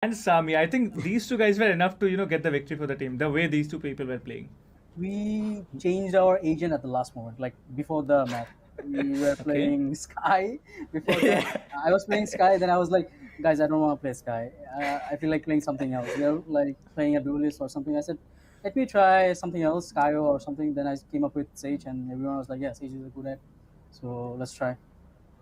and Sami. I think these two guys were enough to get the victory for the team. The way these two people were playing. We changed our agent at the last moment, like before the match. We were Okay. playing Sky before that. I was playing Sky, then I was like, guys, I don't want to play Sky. I feel like playing something else. They're like playing a duelist or something. I said, let me try something else, Skyo or something. Then I came up with Sage, and everyone was like, yeah, Sage is a good at. So let's try.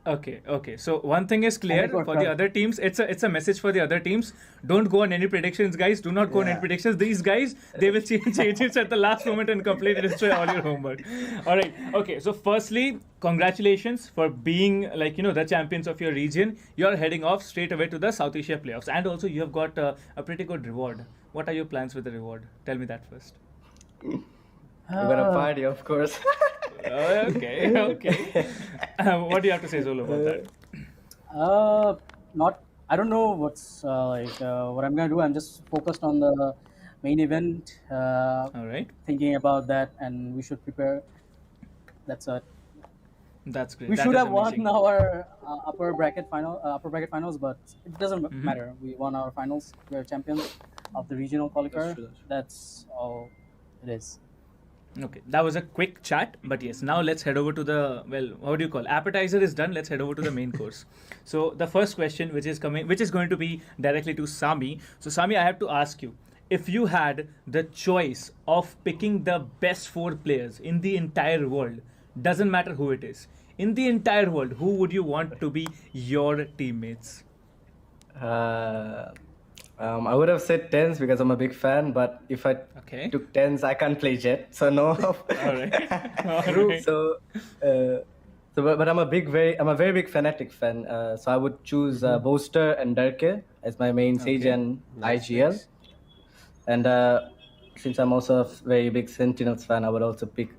Okay. So one thing is clear And it worked for the out. other teams. It's a message for the other teams. Don't go on any predictions, guys. Do not go on any predictions. These guys, they will change agents at the last moment and completely destroy all your homework. All right. Okay. So firstly, congratulations for being the champions of your region. You are heading off straight away to the South Asia playoffs, and also you have got a pretty good reward. What are your plans with the reward? Tell me that first. We're gonna party, of course. Okay. What do you have to say, Zolo, about that? Not. I don't know what's what I'm gonna do. I'm just focused on the main event. All right. Thinking about that, and we should prepare. That's it. That's great. We That should is have amazing. won our upper bracket finals, but it doesn't matter. We won our finals. We are champions of the regional qualifier. That's all it is. Okay, that was a quick chat, but yes, now let's head over to the, well, what do you call, appetizer is done. Let's head over to the main course. So the first question, which is going to be directly to Sami. So Sami, I have to ask you, if you had the choice of picking the best 4 players in the entire world, doesn't matter who it is, in the entire world, who would you want to be your teammates? I would have said tens because I'm a big fan, but if I Okay. took tens, I can't play Jet, so no. All right. All right. So, but I'm a very big fanatic fan. So I would choose Boaster and Darke as my main Sage Okay. and IGL. And since I'm also a very big Sentinels fan, I would also pick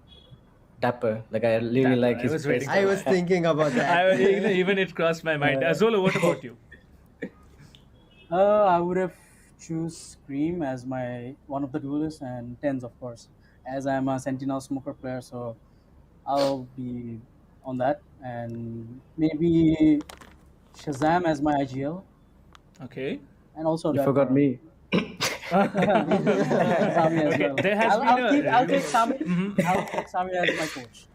Dapper. Like I really Dapper. like I his was waiting place. I was thinking about that. Even it crossed my mind. Zolo, what about you? I would have choose Scream as my one of the duelists and tens, of course, as I'm a Sentinel Smoker player. So I'll be on that, and maybe Shazam as my IGL, Okay. and also You Dapper. forgot me. Sami as well. There has I'll been take Sami. I'll take Sami as my coach.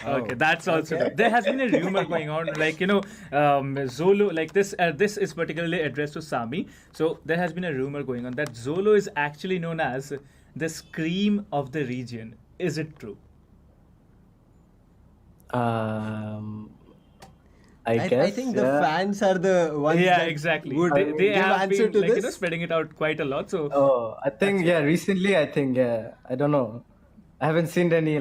Okay, that's also there has been a rumor going on, Zolo, like this is particularly addressed to Sami. So there has been a rumor going on that Zolo is actually known as the Scream of the region. Is it true? I guess. I think the fans are the ones Yeah, that exactly. would They give have answer been to this. spreading it out quite a lot. So Oh, I think recently I think I don't know. I haven't seen any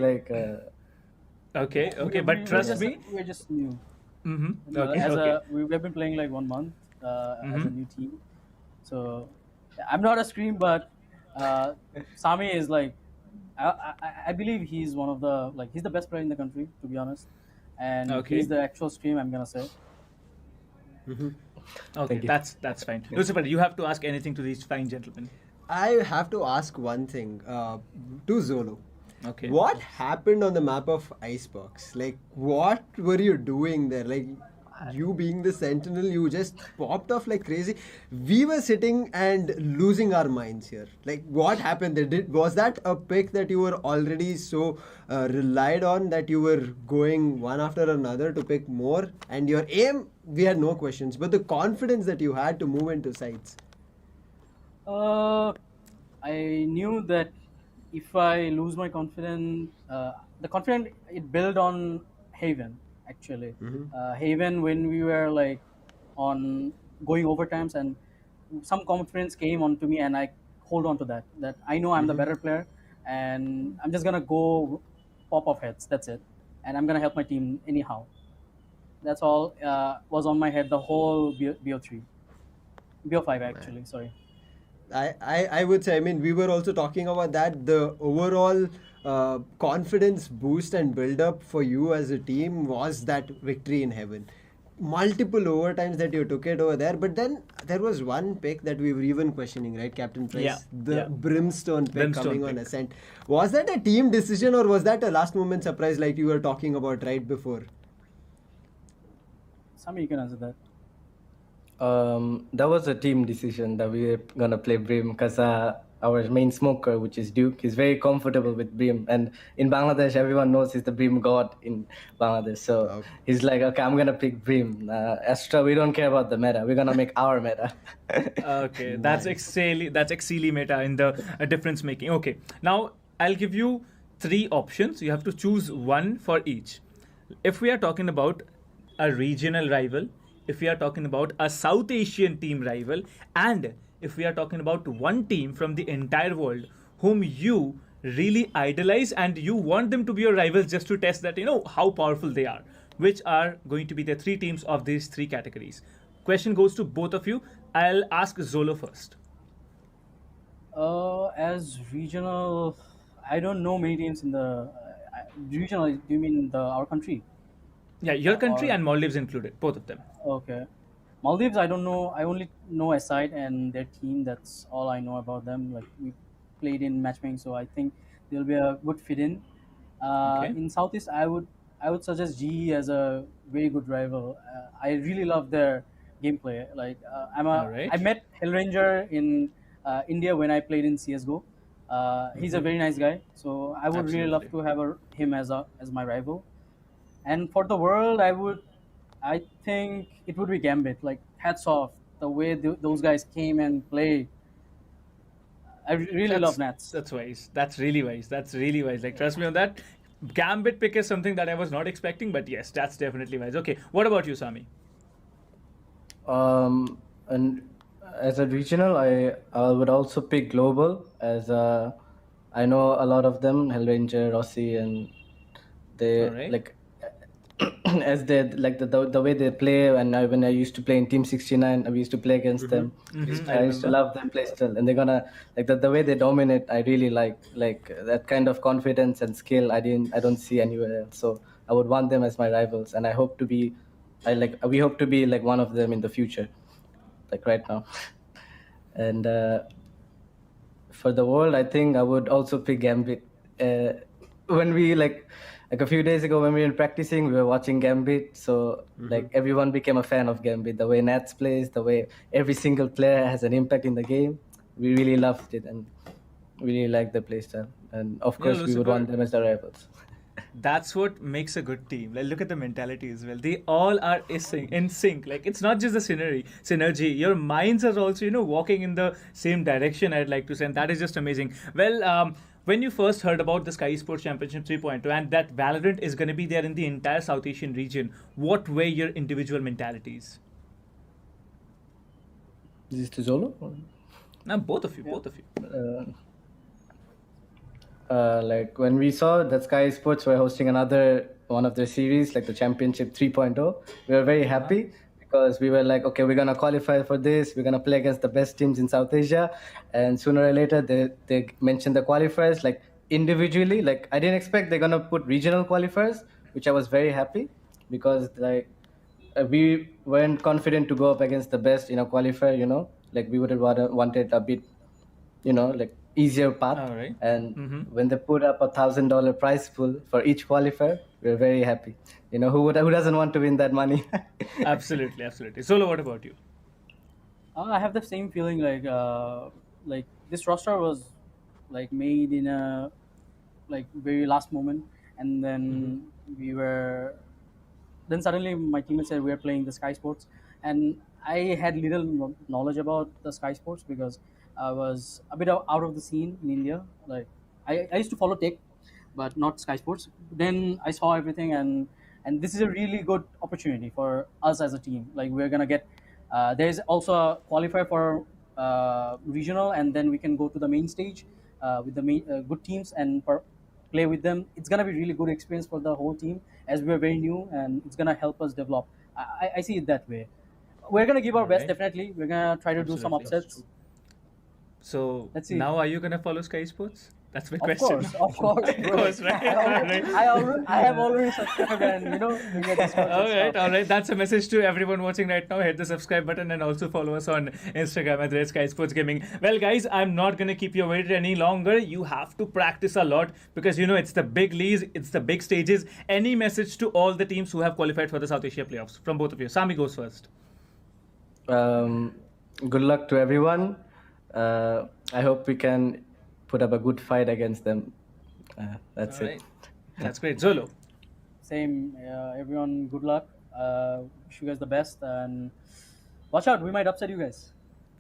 okay, but trust me. We're just new. Mm-hmm. We've been playing like 1 month as a new team. So I'm not a Scream, but Sami is like I believe he's one of the he's the best player in the country, to be honest, and Okay. he's the actual Scream, I'm gonna say. Okay, that's fine. Lucifer, you have to ask anything to these fine gentlemen. I have to ask one thing to Zolo. Okay. What happened on the map of Icebox? Like, what were you doing there? Like, you being the Sentinel, you just popped off like crazy. We were sitting and losing our minds here. Like, what happened there? Was that a pick that you were already so relied on that you were going one after another to pick more? And your aim, we had no questions, but the confidence that you had to move into sites. I knew that if I lose my confidence, the confidence it built on Haven actually. Haven, when we were like on going overtimes, and some confidence came onto me, and I hold on to that. That I know I'm the better player, and I'm just gonna go pop off heads. That's it, and I'm gonna help my team anyhow. That's all was on my head the whole BO3, BO5 actually. Sorry. I would say, I mean, we were also talking about that. The overall confidence boost and build up for you as a team was that victory in Heaven. Multiple overtimes that you took it over there, but then there was one pick that we were even questioning, right, Captain Price? Yeah, The yeah. Brimstone pick coming on pick. Ascent. Was that a team decision or was that a last moment surprise like you were talking about right before? Sami, you can answer that. That was a team decision that we were gonna play Brim because our main smoker, which is Duke, is very comfortable with Brim. And in Bangladesh, everyone knows he's the Brim god in Bangladesh. So Okay. he's like, okay, I'm gonna pick Brim. Astra, we don't care about the meta. We're gonna make our meta. Okay, that's Exceeli meta in the difference making. Okay, now I'll give you 3 options. You have to choose one for each. If we are talking about a regional rival, if we are talking about a South Asian team rival, and if we are talking about one team from the entire world whom you really idolize and you want them to be your rivals just to test that, how powerful they are, which are going to be the 3 teams of these 3 categories. Question goes to both of you. I'll ask Zolo first. As regional, I don't know many teams in the regional. Do you mean our country? Yeah, your country Or and Maldives included, both of them. okay, Maldives. I don't know. I only know Aside and their team. That's all I know about them. Like we played in matchmaking, so I think they'll be a good fit in. Okay. In Southeast, I would suggest GE as a very good rival. I really love their gameplay. Like All right. I met Hellranger in India when I played in CS:GO. He's a very nice guy, so I would really love Absolutely. to have him as my rival. And for the world, I think it would be Gambit. Like hats off the way those guys came and played. I really love Nats. That's wise. That's really wise. That's really wise. Like, trust me on that. Gambit pick is something that I was not expecting, but yes, that's definitely wise. Okay, what about you, Sami? And as a regional, I would also pick global as I know a lot of them, Hellranger, Rossi, and they Alright. like as they like the way they play. And when I used to play in Team 69, I used to play against them. I used to love them play still, and they're gonna like the way they dominate. I really like that kind of confidence and skill. I don't see anywhere else. So I would want them as my rivals, and I hope to be. We hope to be like one of them in the future, like right now. And for the world, I think I would also pick Gambit. When we like a few days ago when we were practicing, we were watching Gambit. So like everyone became a fan of Gambit. The way Nats plays, the way every single player has an impact in the game. We really loved it and really liked the playstyle. And of course, we would want them as the rivals. That's what makes a good team. Like, look at the mentality as well. They all are in sync. Like, it's not just the synergy. Your minds are also, walking in the same direction, I'd like to say. And that is just amazing. Well, when you first heard about the Skyesports Championship 3.0 and that Valorant is going to be there in the entire South Asian region, what were your individual mentalities? Is this to Zolo? Now, both of you. Like when we saw that Sky Sports were hosting another one of their series, like the Championship 3.0, we were very happy because we were like, okay, we're gonna qualify for this. We're gonna play against the best teams in South Asia, and sooner or later they mentioned the qualifiers like individually. Like I didn't expect they're gonna put regional qualifiers, which I was very happy because like we weren't confident to go up against the best in a qualifier. Like we would have wanted a bit, like easier path. All right. And when they put up $1,000 prize pool for each qualifier, we're very happy. Who doesn't want to win that money? Absolutely. Solo, what about you? I have the same feeling. Like this roster was like made in a like very last moment, and then then suddenly my teammates said we are playing the Sky Sports, and I had little knowledge about the Sky Sports because I was a bit out of the scene in India. Like I used to follow tech, but not Sky Sports. Then I saw everything, and this is a really good opportunity for us as a team. Like we're gonna get there's also a qualifier for regional, and then we can go to the main stage with the good teams and play with them. It's gonna be really good experience for the whole team as we're very new, and it's gonna help us develop. I see it that way. We're gonna give our best. Alright. Definitely, we're gonna try to do some Absolutely. upsets. So Let's see. now are you gonna follow Sky Sports? That's my Of question. course, of course, Of course, right? I have already subscribed, and we get this All right. That's a message to everyone watching right now. Hit the subscribe button and also follow us on Instagram at Sky Sports Gaming. Well, guys, I'm not gonna keep you waiting any longer. You have to practice a lot because it's the big leagues, it's the big stages. Any message to all the teams who have qualified for the South Asia playoffs from both of you? Sami goes first. Good luck to everyone. I hope we can put up a good fight against them. That's All it. right. That's great. Zolo. Same. Everyone, good luck. Wish you guys the best, and watch out. We might upset you guys.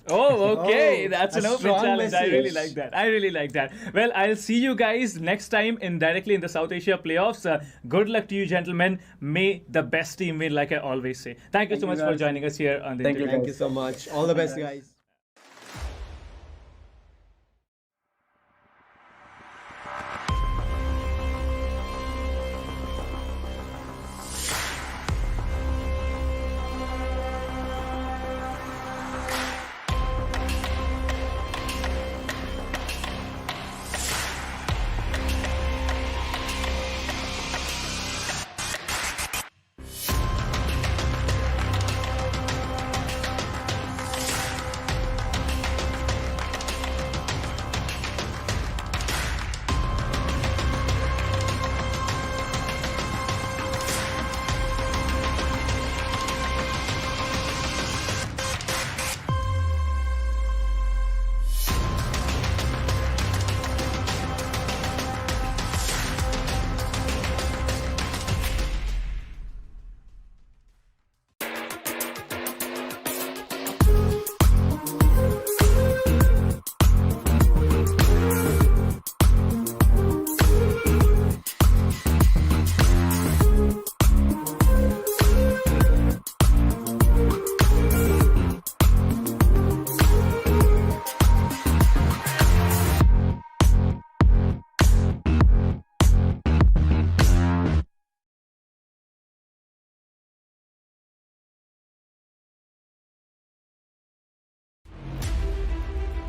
Oh, okay. Oh, That's a an open strong challenge. I really message. like that. I really like that. Well, I'll see you guys next time directly in the South Asia playoffs. Good luck to you, gentlemen. May the best team win, like I always say. Thank you so much for guys. joining us here on the Thank you, interview. Thank you so much. All the best, guys.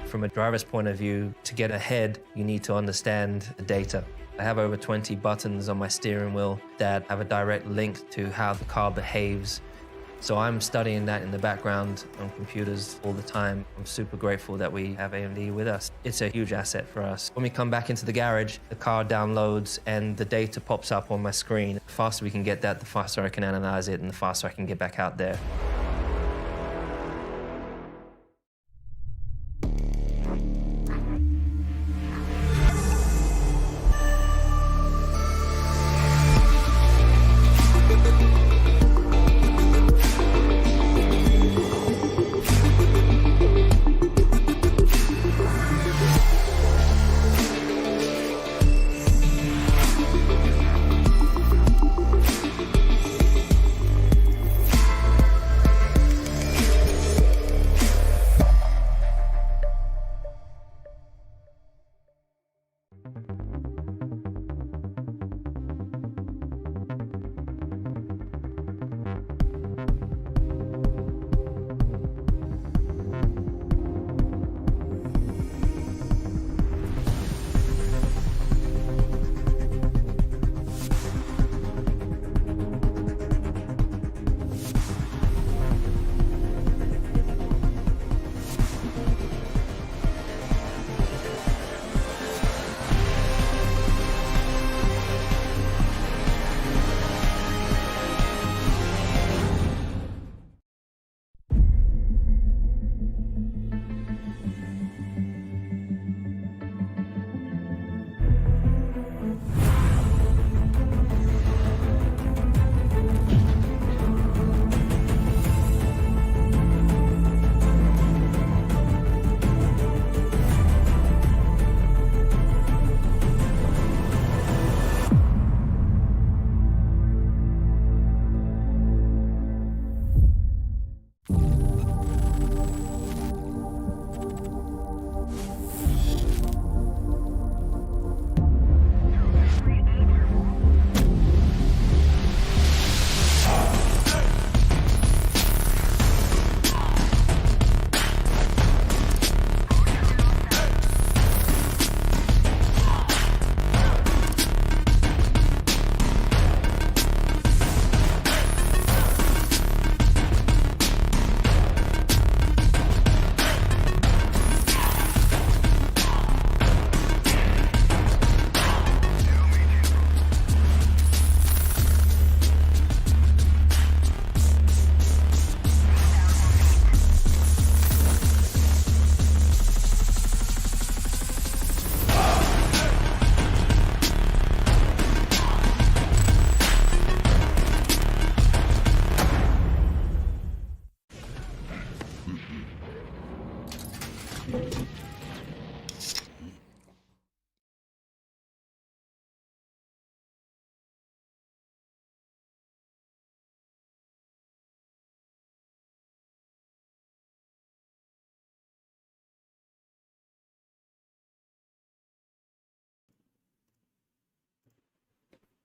From a driver's point of view, to get ahead, you need to understand the data. I have over 20 buttons on my steering wheel that have a direct link to how the car behaves. So I'm studying that in the background on computers all the time. I'm super grateful that we have AMD with us. It's a huge asset for us. When we come back into the garage, the car downloads and the data pops up on my screen. The faster we can get that, the faster I can analyze it and the faster I can get back out there.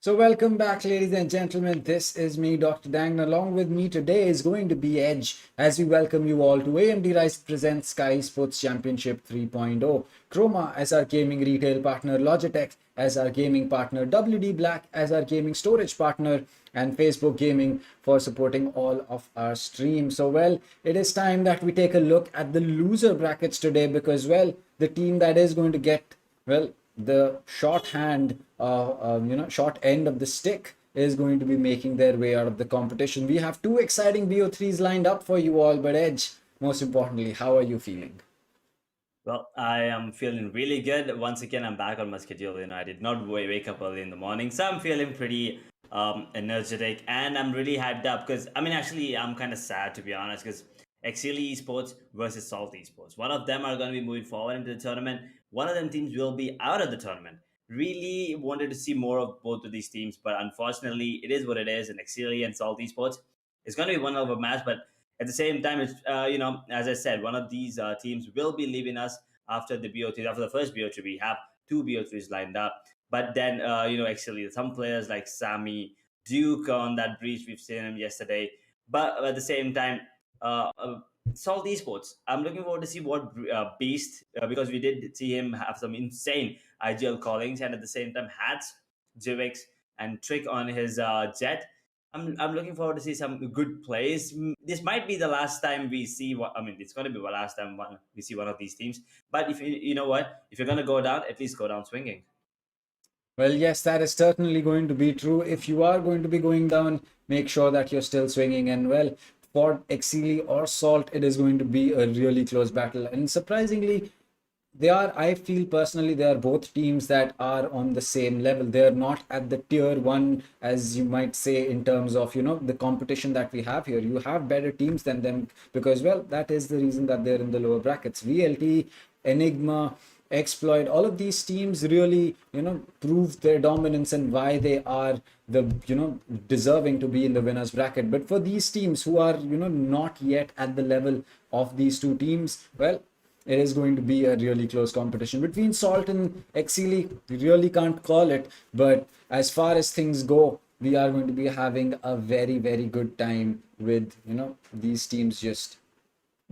So welcome back, ladies and gentlemen. This is me, Dr. Dang. Along with me today is going to be Edge as we welcome you all to AMD Ryzen presents Skyesports Championship 3.0. Chroma as our gaming retail partner, Logitech as our gaming partner, WD Black as our gaming storage partner, and Facebook Gaming for supporting all of our streams. So, well, it is time that we take a look at the loser brackets today because, well, the team that is going to get, well, the short end of the stick is going to be making their way out of the competition. We have two exciting BO3s lined up for you all, but Edge, most importantly, how are you feeling? Well, I am feeling really good. Once again, I'm back on my schedule. I did not wake up early in the morning, so I'm feeling pretty energetic, and I'm really hyped up because actually, I'm kind of sad to be honest because Exceeli Esports versus Salt Esports. One of them are going to be moving forward into the tournament. One of them teams will be out of the tournament. Really wanted to see more of both of these teams, but unfortunately, it is what it is. And Exceeli and Salt Esports is going to be one of a match, but at the same time, it's as I said, one of these teams will be leaving us after the BO3. After the first BO3, we have two BO3s lined up. But then, actually, some players like Sammy, Duke on that breach, we've seen him yesterday. But at the same time, Salt Esports, I'm looking forward to see what Beast, because we did see him have some insane IGL callings, and at the same time, Hats, Jivix, and Trick on his Jet. I'm looking forward to see some good plays. This might be the last time we see what it's going to be the last time we see one of these teams. But if you know what, if you're going to go down, at least go down swinging. Well, yes, that is certainly going to be true. If you are going to be going down, make sure that you're still swinging. And well, for Exceeli or Salt, it is going to be a really close battle. And surprisingly, I feel personally, they are both teams that are on the same level. They are not at the tier one, as you might say, in terms of, the competition that we have here. You have better teams than them because, well, that is the reason that they're in the lower brackets. VLT, Enigma, Exploit, all of these teams really, prove their dominance and why they are the, deserving to be in the winners bracket. But for these teams who are, not yet at the level of these two teams, well, it is going to be a really close competition between Salt and Exceeli. We really can't call it, but as far as things go, we are going to be having a very, very good time with, these teams just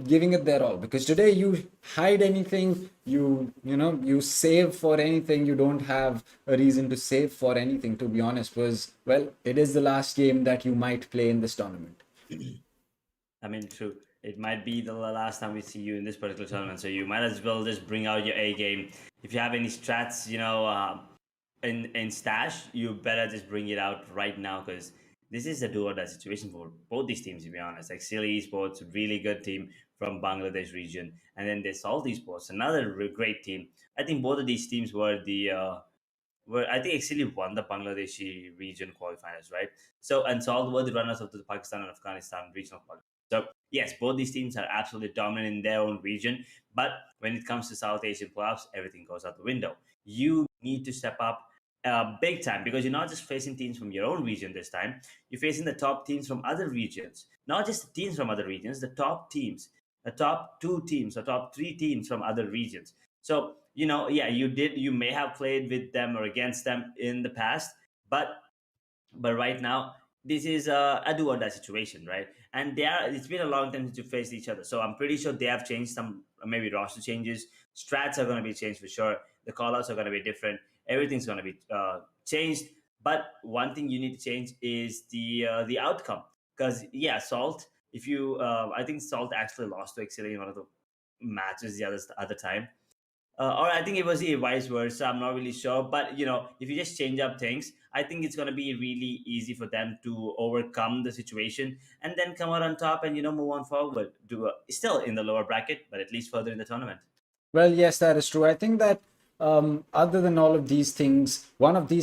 giving it their all. Because today you hide anything, you save for anything, you don't have a reason to save for anything, to be honest, because, well, it is the last game that you might play in this tournament. True. It might be the last time we see you in this particular tournament, so you might as well just bring out your A game. If you have any strats, in stash, you better just bring it out right now because this is a do or die situation for both these teams. To be honest, like Exceeli Esports, really good team from Bangladesh region, and then there's Salt Esports, another great team. I think both of these teams were I think Exceeli won the Bangladeshi region qualifiers, right? So and Salt were the runners of the Pakistan and Afghanistan regional qualifiers. So yes, both these teams are absolutely dominant in their own region. But when it comes to South Asian playoffs, everything goes out the window. You need to step up big time because you're not just facing teams from your own region this time. You're facing the top teams from other regions, not just the teams from other regions, the top teams, the top two teams, the top three teams from other regions. So you may have played with them or against them in the past, but right now this is a do or die situation, right? And it's been a long time since you faced each other, so I'm pretty sure they have changed some, maybe roster changes, strats are going to be changed for sure, the callouts are going to be different, everything's going to be changed. But one thing you need to change is the outcome, because Salt, if you I think Salt actually lost to Exceeli in one of the matches the other time, or I think it was the vice versa. I'm not really sure, but if you just change up things, I think it's gonna be really easy for them to overcome the situation and then come out on top and move on forward. Still in the lower bracket, but at least further in the tournament. Well, yes, that is true. I think that other than all of these things, one of the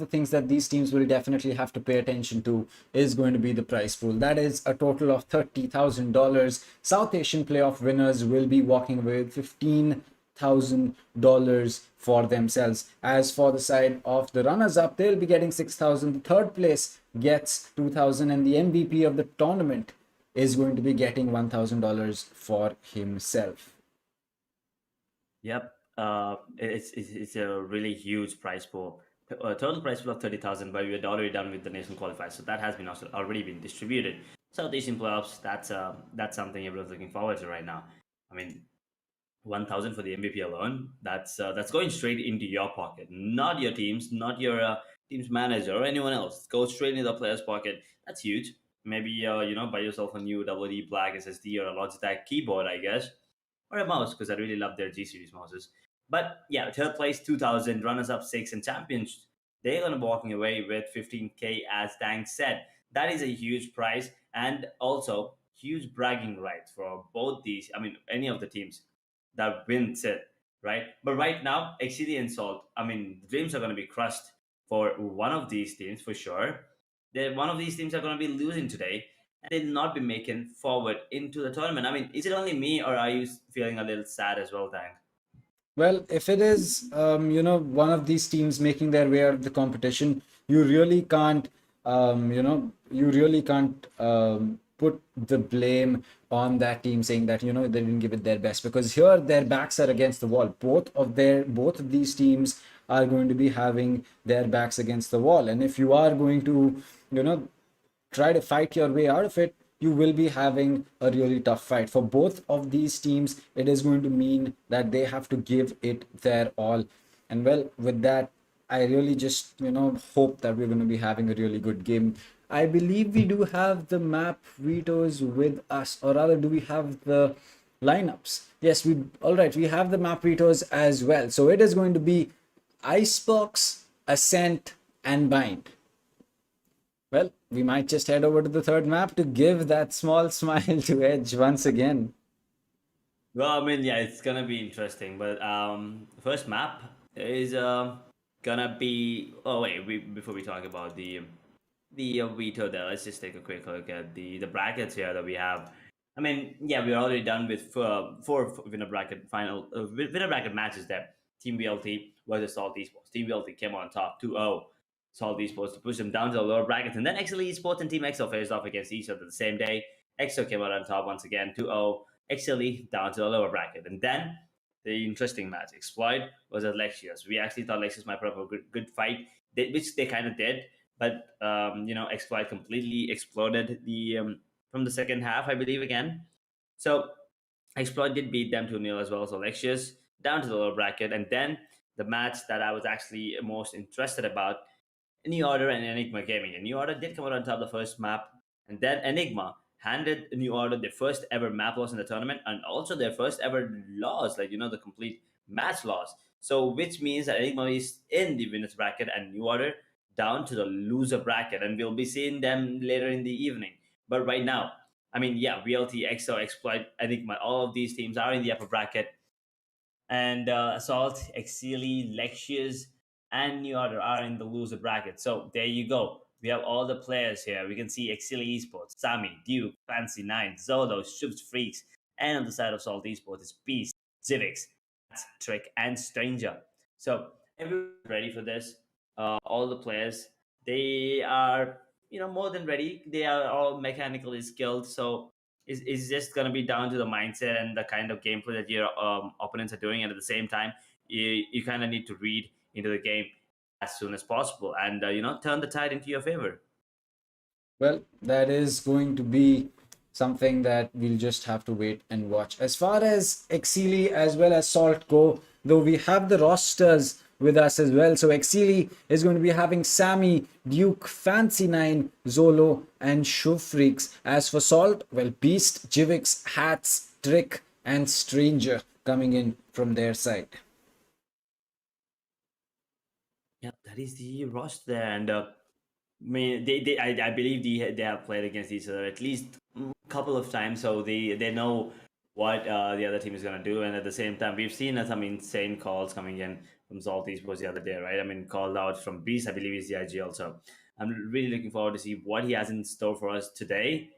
things that these teams will definitely have to pay attention to is going to be the prize pool. That is a total of $30,000. South Asian playoff winners will be walking away with $15,000 for themselves. As for the side of the runners-up, they'll be getting $6,000. The third place gets $2,000, and the MVP of the tournament is going to be getting $1,000 for himself. Yep. It's a really huge prize pool. Total prize pool of 30,000, but we had already done with the nation qualifiers, so that has been also already been distributed. South Asian playoffs, that's something everyone's looking forward to right now. I mean, 1,000 for the MVP alone. That's going straight into your pocket, not your team's, not your team's manager or anyone else. Go straight into the player's pocket. That's huge. Maybe buy yourself a new WD Black SSD or a Logitech keyboard, I guess, or a mouse, because I really love their G series mouses. But yeah, third place 2,000, runners up 6, and champions, they're gonna be walking away with 15K, as Dang said. That is a huge prize, and also huge bragging rights for both these. I mean, any of the teams that wins it, right? But right now, Exceeli and Salt, I mean, the dreams are going to be crushed for one of these teams for sure. One of these teams are going to be losing today, and they'll not be making forward into the tournament. I mean, is it only me, or are you feeling a little sad as well, Dan? Well, if it is, one of these teams making their way out of the competition, you really can't, put the blame on that team, saying that they didn't give it their best, because here their backs are against the wall. Both of these teams are going to be having their backs against the wall, and if you are going to try to fight your way out of it, you will be having a really tough fight. For both of these teams, it is going to mean that they have to give it their all. And well, with that, I really just hope that we're going to be having a really good game. I believe we do have the map vetoes with us, or rather, do we have the lineups? Yes, we have the map vetoes as well. So it is going to be Icebox, Ascent, and Bind. Well, we might just head over to the third map to give that small smile to Edge once again. Well, I mean, yeah, it's gonna be interesting. But first map is gonna be. Oh wait, before we talk about the veto there, let's just take a quick look at the brackets here that we have. I mean, yeah, we're already done with four winner bracket winner bracket matches there. Team VLT versus Salt Esports. Team VLT came on top 2-0. Salt Esports to push them down to the lower brackets, and then Exceeli Esports and Team EXO faced off against each other the same day. EXO came out on top once again, 2-0. Exceeli down to the lower bracket, and then the interesting match, Exploit versus Lexious. We actually thought Lexious might put up a good fight, which they kind of did, but Exploit completely exploded from the second half, I believe, again. So Exploit did beat them 2-0 as well. So Lexious down to the lower bracket, and then the match that I was actually most interested about, New Order and Enigma Gaming. And New Order did come out on top of the first map, and then Enigma handed New Order their first ever map loss in the tournament, and also their first ever loss, the complete match loss. So, which means that Enigma is in the winners bracket and New Order down to the loser bracket, and we'll be seeing them later in the evening. But right now, I mean, yeah, VLT, EXO, Exploit, Enigma, all of these teams are in the upper bracket, and Assault, Exceeli, Lexious, and New Order are in the loser bracket. So there you go. We have all the players here. We can see Exceeli Esports, Sami, Duke, Fancy 9, Zolo, Shubs Freaks, and on the side of Salt Esports is Beast, Zivix, Trick, and Stranger. So everyone's ready for this. All the players, they are more than ready. They are all mechanically skilled. So it's just going to be down to the mindset and the kind of gameplay that your opponents are doing. And at the same time, you kind of need to read into the game as soon as possible and turn the tide into your favor. Well, that is going to be something that we'll just have to wait and watch. As far as Exceeli as well as Salt go, though, we have the rosters with us as well. So Exceeli is going to be having Sami, Duke, Fancy 9, Zolo, and Shufreaks. As for Salt, well, Beast, Jivix, Hats, Trick, and Stranger coming in from their side. Yeah, that is the roster there, and I mean, I believe they have played against each other at least a couple of times, so they know what the other team is going to do. And at the same time, we've seen some insane calls coming in from Salt Esports the other day, right? I mean, called out from Beast, I believe he's the IG also. I'm really looking forward to see what he has in store for us today.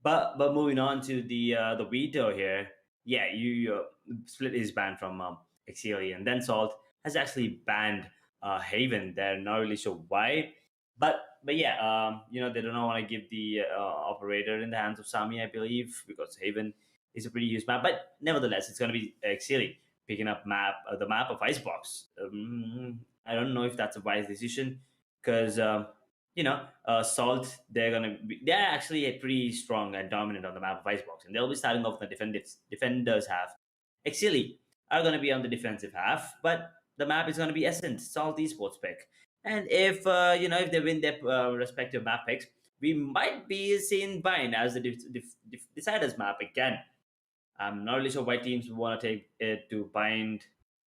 But moving on to the veto here, yeah, you Split is banned from Exceeli, and then Salt has actually banned Haven. They're not really sure why, but yeah, they do not want to give the operator in the hands of Sami, I believe, because Haven is a pretty huge map. But nevertheless, it's going to be Exceeli picking up the map of Icebox. I don't know if that's a wise decision because. Salt, they're actually pretty strong and dominant on the map of Icebox, and they'll be starting off the defenders half. Exceeli are gonna be on the defensive half, but the map is gonna be Ascent, Salt Esports pick. And if they win their respective map picks, we might be seeing Bind as the deciders map again. I'm not really sure why teams want to take it to Bind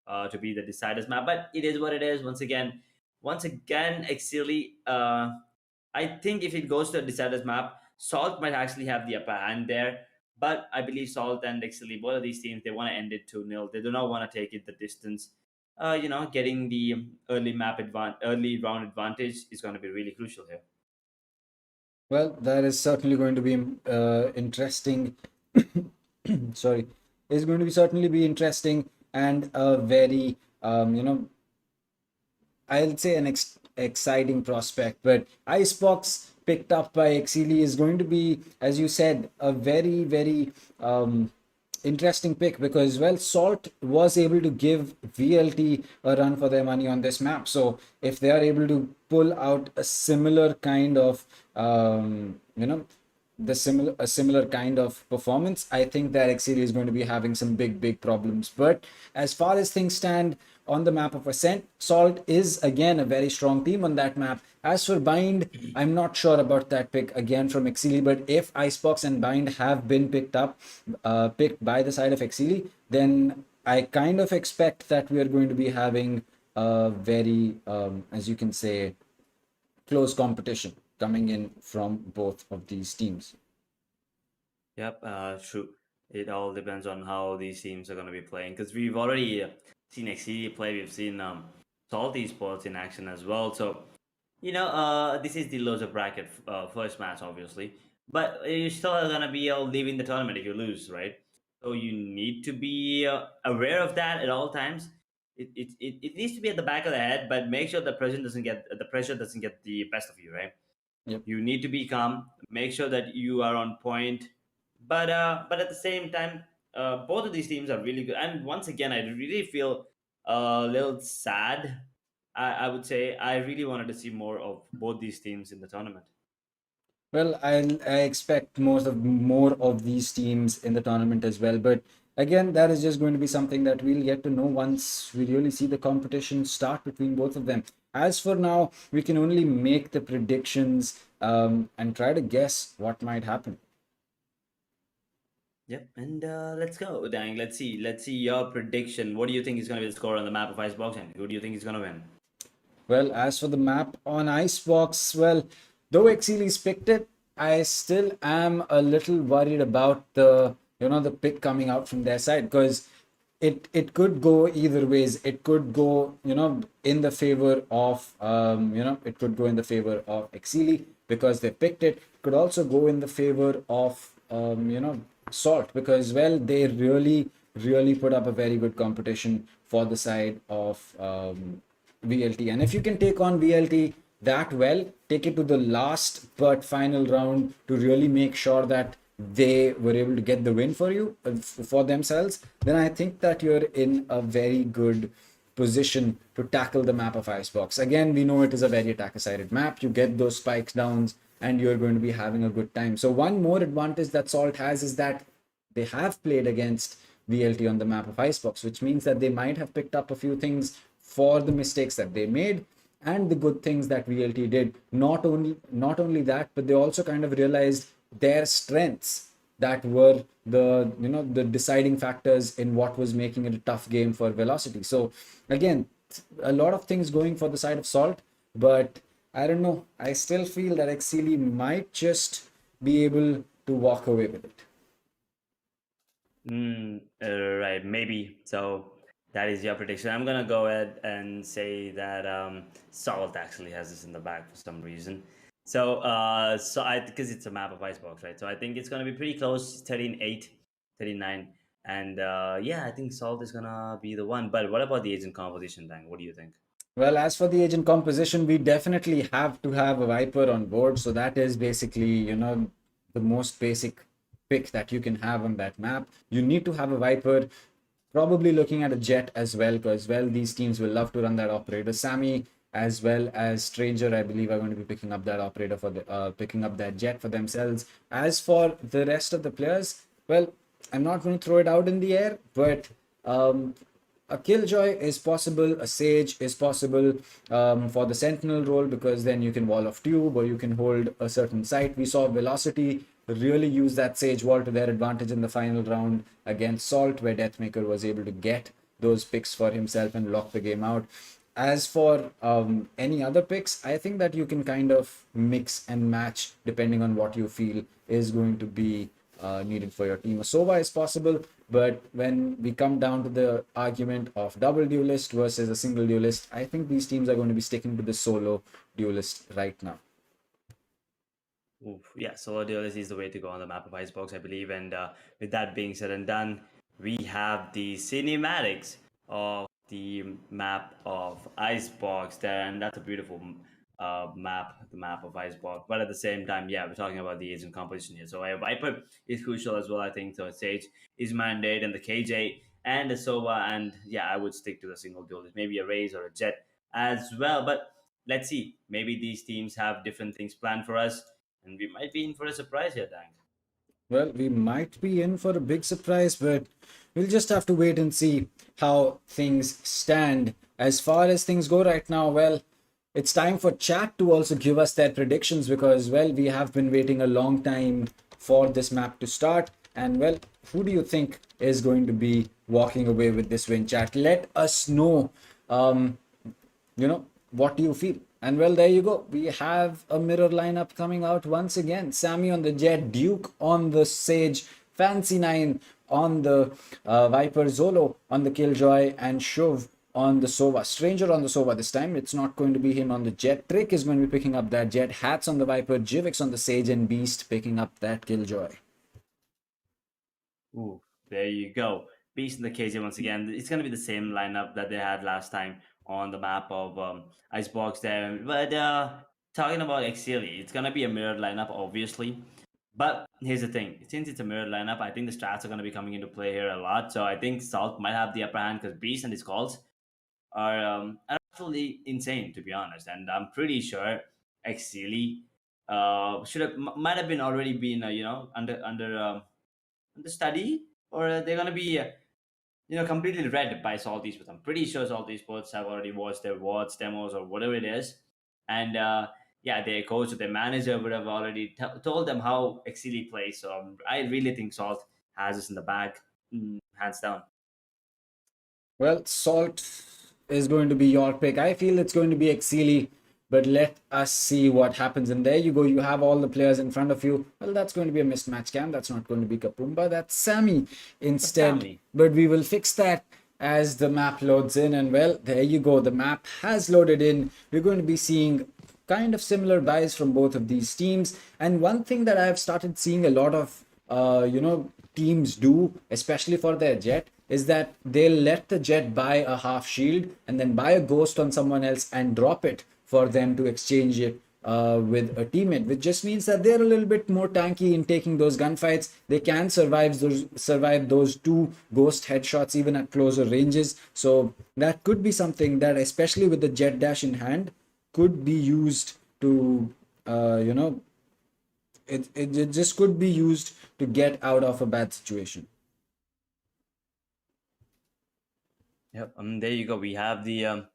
to be the deciders map, but it is what it is. Once again, Exceeli. I think if it goes to a deciders map, Salt might actually have the upper hand there. But I believe Salt and Exceeli, both of these teams, they want to end it 2-0. They do not want to take it the distance. Getting the early round advantage is going to be really crucial here. Well, that is certainly going to be interesting. Sorry, is going to be certainly be interesting and a very I'll say an exciting prospect. But Icebox picked up by Exceeli is going to be, as you said, a very, very interesting pick because, well, Salt was able to give VLT a run for their money on this map. So if they are able to pull out a similar kind of, a similar kind of performance, I think that Exceeli is going to be having some big problems. But as far as things stand on the map of Ascent, Salt is again a very strong team on that map. As for Bind, I'm not sure about that pick again from Exceeli, but if Icebox and Bind have been picked by the side of Exceeli, then I kind of expect that we are going to be having a very, as you can say, close competition coming in from both of these teams. Yep, true. It all depends on how these teams are going to be playing because we've already seen Exceeli play. We've seen Salt Esports in action as well. So, this is the loser bracket first match, obviously. But you're still going to be leaving the tournament if you lose, right? So you need to be aware of that at all times. It needs to be at the back of the head, but make sure the pressure doesn't get the best of you, right? Yep. You need to be calm. Make sure that you are on point. But at the same time, both of these teams are really good. And once again, I really feel a little sad. I would say I really wanted to see more of both these teams in the tournament. Well, I expect more of these teams in the tournament as well. But again, that is just going to be something that we'll get to know once we really see the competition start between both of them. As for now, we can only make the predictions and try to guess what might happen. Yep, and let's go, Dang. Let's see your prediction. What do you think is going to be the score on the map of Icebox, and who do you think is going to win? Well, as for the map on Icebox, well, though Exceeli's picked it, I still am a little worried about the pick coming out from their side because it could go either ways. It could go in the favor of it could go in the favor of Exceeli because they picked it. It could also go in the favor of Salt because, well, they really put up a very good competition for the side of VLT. And if you can take on VLT that well, take it to the last but final round to really make sure that they were able to get the win for you, for themselves, then I think that you're in a very good position to tackle the map of Icebox. Again, we know it is a very attacker-sided map. You get those spikes downs and you're going to be having a good time. So one more advantage that Salt has is that they have played against VLT on the map of Icebox, which means that they might have picked up a few things for the mistakes that they made and the good things that VLT did. Not only that, but they also kind of realized their strengths that were the deciding factors in what was making it a tough game for Velocity. So again, a lot of things going for the side of Salt, but I don't know. I still feel that Exceeli might just be able to walk away with it. Right, maybe. So that is your prediction. I'm gonna go ahead and say that Salt actually has this in the back for some reason. So I because it's a map of Icebox, right? So I think it's gonna be pretty close, 13-8, 39. And yeah, I think Salt is gonna be the one. But what about the agent composition, Dan? What do you think? Well, as for the agent composition, we definitely have to have a Viper on board. So that is basically, the most basic pick that you can have on that map. You need to have a Viper, probably looking at a Jet as well, because, well, these teams will love to run that operator. Sammy as well as Stranger, I believe, are going to be picking up that operator for the picking up that Jet for themselves. As for the rest of the players, well, I'm not going to throw it out in the air, but a Killjoy is possible, a Sage is possible for the Sentinel role, because then you can wall of tube or you can hold a certain site. We saw Velocity really use that Sage wall to their advantage in the final round against Salt, where Deathmaker was able to get those picks for himself and lock the game out. As for any other picks, I think that you can kind of mix and match depending on what you feel is going to be needed for your team. A Sova is possible, but when we come down to the argument of double duelist versus a single duelist, I think these teams are going to be sticking to the solo duelist right now. Oof, yeah, solo duelist is the way to go on the map of Icebox, I believe. And with that being said and done, we have the cinematics of the map of Icebox there, and that's a beautiful map, the map of Icebox. But at the same time, yeah, we're talking about the agent composition here. So Viper is crucial as well, I think. So Sage is mandate, and the KJ and the Sova, and yeah, I would stick to the single duelist, maybe a Raze or a Jet as well. But let's see, maybe these teams have different things planned for us, and we might be in for a surprise here, Dank. Well, we might be in for a big surprise, but we'll just have to wait and see how things stand. As far as things go right now, well, it's time for chat to also give us their predictions, because, well, we have been waiting a long time for this map to start. And, well, who do you think is going to be walking away with this win, chat? Let us know, what do you feel? And, well, there you go. We have a mirror lineup coming out once again. Sammy on the Jet, Duke on the Sage, Fancy 9 on the Viper, Zolo on the Killjoy, and Shuv on the Sova. Stranger on the Sova this time. It's not going to be him on the Jet. Trick is going to be picking up that Jet. Hats on the Viper, Jivix on the Sage, and Beast picking up that Killjoy. Ooh, there you go. Beast and the KJ once again. It's going to be the same lineup that they had last time on the map of Icebox there. But talking about Exceeli, it's going to be a mirrored lineup, obviously. But here's the thing. Since it's a mirrored lineup, I think the strats are going to be coming into play here a lot. So I think Salt might have the upper hand, because Beast and his calls are absolutely insane, to be honest. And I'm pretty sure Exceeli might have been already been under study, or they're gonna be completely read by Salty Sports. I'm pretty sure Salty Sports have already watched their WODs demos or whatever it is, and yeah, their coach or their manager would have already told them how Exceeli plays. So I really think Salt has this in the bag, hands down. Well, Salt is going to be your pick. I feel it's going to be Exceeli, but let us see what happens. And there you go. You have all the players in front of you. Well, that's going to be a mismatch cam. That's not going to be Kapumba. That's Sammy instead. Sammy. But we will fix that as the map loads in. And, well, there you go. The map has loaded in. We're going to be seeing kind of similar buys from both of these teams. And one thing that I've started seeing a lot of, teams do, especially for their Jet, is that they'll let the Jet buy a half shield and then buy a ghost on someone else and drop it for them to exchange it with a teammate, which just means that they're a little bit more tanky in taking those gunfights. They can survive those two ghost headshots even at closer ranges. So that could be something that, especially with the Jet dash in hand, could be used to it just could be used to get out of a bad situation. Yep. There you go. We have the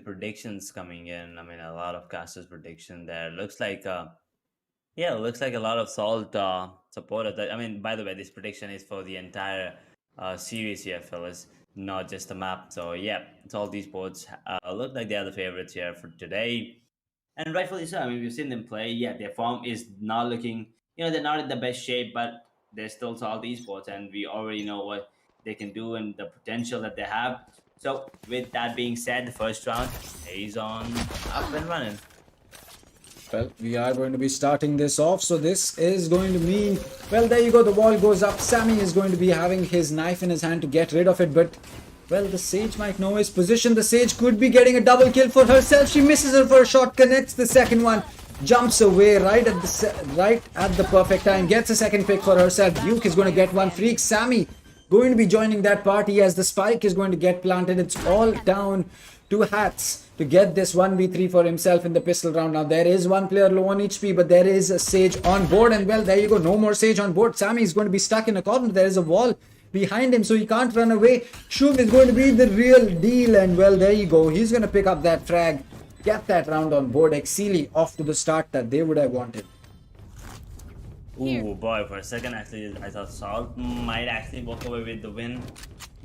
predictions coming in. I mean, a lot of casters' prediction there. Looks like yeah, looks like a lot of Salt supporters. I mean, by the way, this prediction is for the entire series here, fellas, not just the map. So yeah, Salt Esports look like they are the favorites here for today, and rightfully so. I mean, we've seen them play. Yeah, their form is not looking. They're not in the best shape, but they're still Salt Esports, and we already know what they can do and the potential that they have. So, with that being said, the first round is on up and running. Well, we are going to be starting this off, so this is going to mean, well, there you go, the wall goes up. Sammy is going to be having his knife in his hand to get rid of it, but, well, the Sage might know his position. The Sage could be getting a double kill for herself. She misses her first shot, connects the second one, jumps away right at the perfect time, gets a second pick for herself. Duke is going to get one. Freak Sammy going to be joining that party as the spike is going to get planted. It's all down to Hats to get this 1v3 for himself in the pistol round. Now there is one player low on HP, but there is a Sage on board, and well, there you go, no more Sage on board. Sammy is going to be stuck in a corner. There is a wall behind him, so he can't run away. Shuv is going to be the real deal, and well, there you go, he's going to pick up that frag, get that round on board. Exceeli off to the start that they would have wanted. Ooh boy, for a second actually I thought Salt might actually walk away with the win,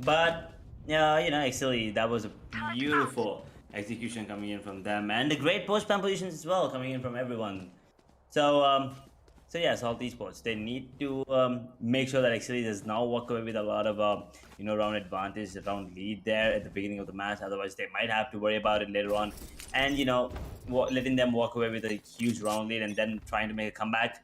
but yeah, you know, Exceeli, that was a beautiful execution coming in from them, and the great post-plan positions as well coming in from everyone. So yeah, Salt Esports, they need to make sure that Exceeli does not walk away with a lot of round advantage, round lead there at the beginning of the match. Otherwise, they might have to worry about it later on, and letting them walk away with a huge round lead and then trying to make a comeback.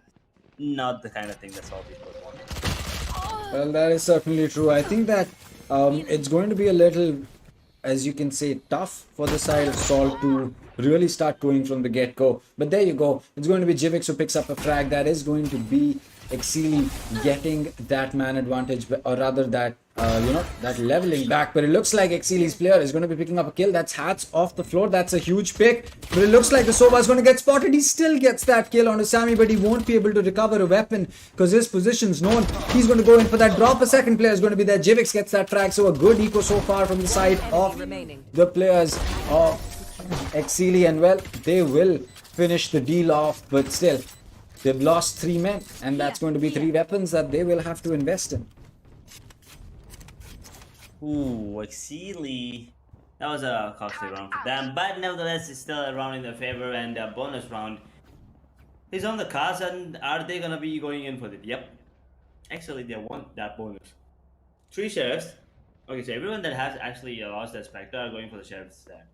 Not the kind of thing that Salt Esports wanted. Well, that is certainly true. I think that it's going to be a little, as you can say, tough for the side of Salt to really start going from the get-go. But there you go. It's going to be Jivix who picks up a frag. That is going to be Exceeli getting that man advantage, or rather that that leveling back. But it looks like Exceeli's player is going to be picking up a kill. That's Hats off the floor. That's a huge pick. But it looks like the Sova is going to get spotted. He still gets that kill onto Sammy, but he won't be able to recover a weapon because his position's known. He's going to go in for that drop. A second player is going to be there. Jivix gets that frag. So a good eco so far from the side of the players of Exceeli, and well, they will finish the deal off, but still they've lost 3 men, and that's going to be 3 weapons that they will have to invest in. Ooh, Exceeli, that was a costly round for them, but nevertheless it's still a round in their favor, and a bonus round is on the cards. And are they gonna be going in for it? Yep, actually they want that bonus. 3 sheriffs. Okay, so everyone that has actually lost their Spectre are going for the sheriffs there.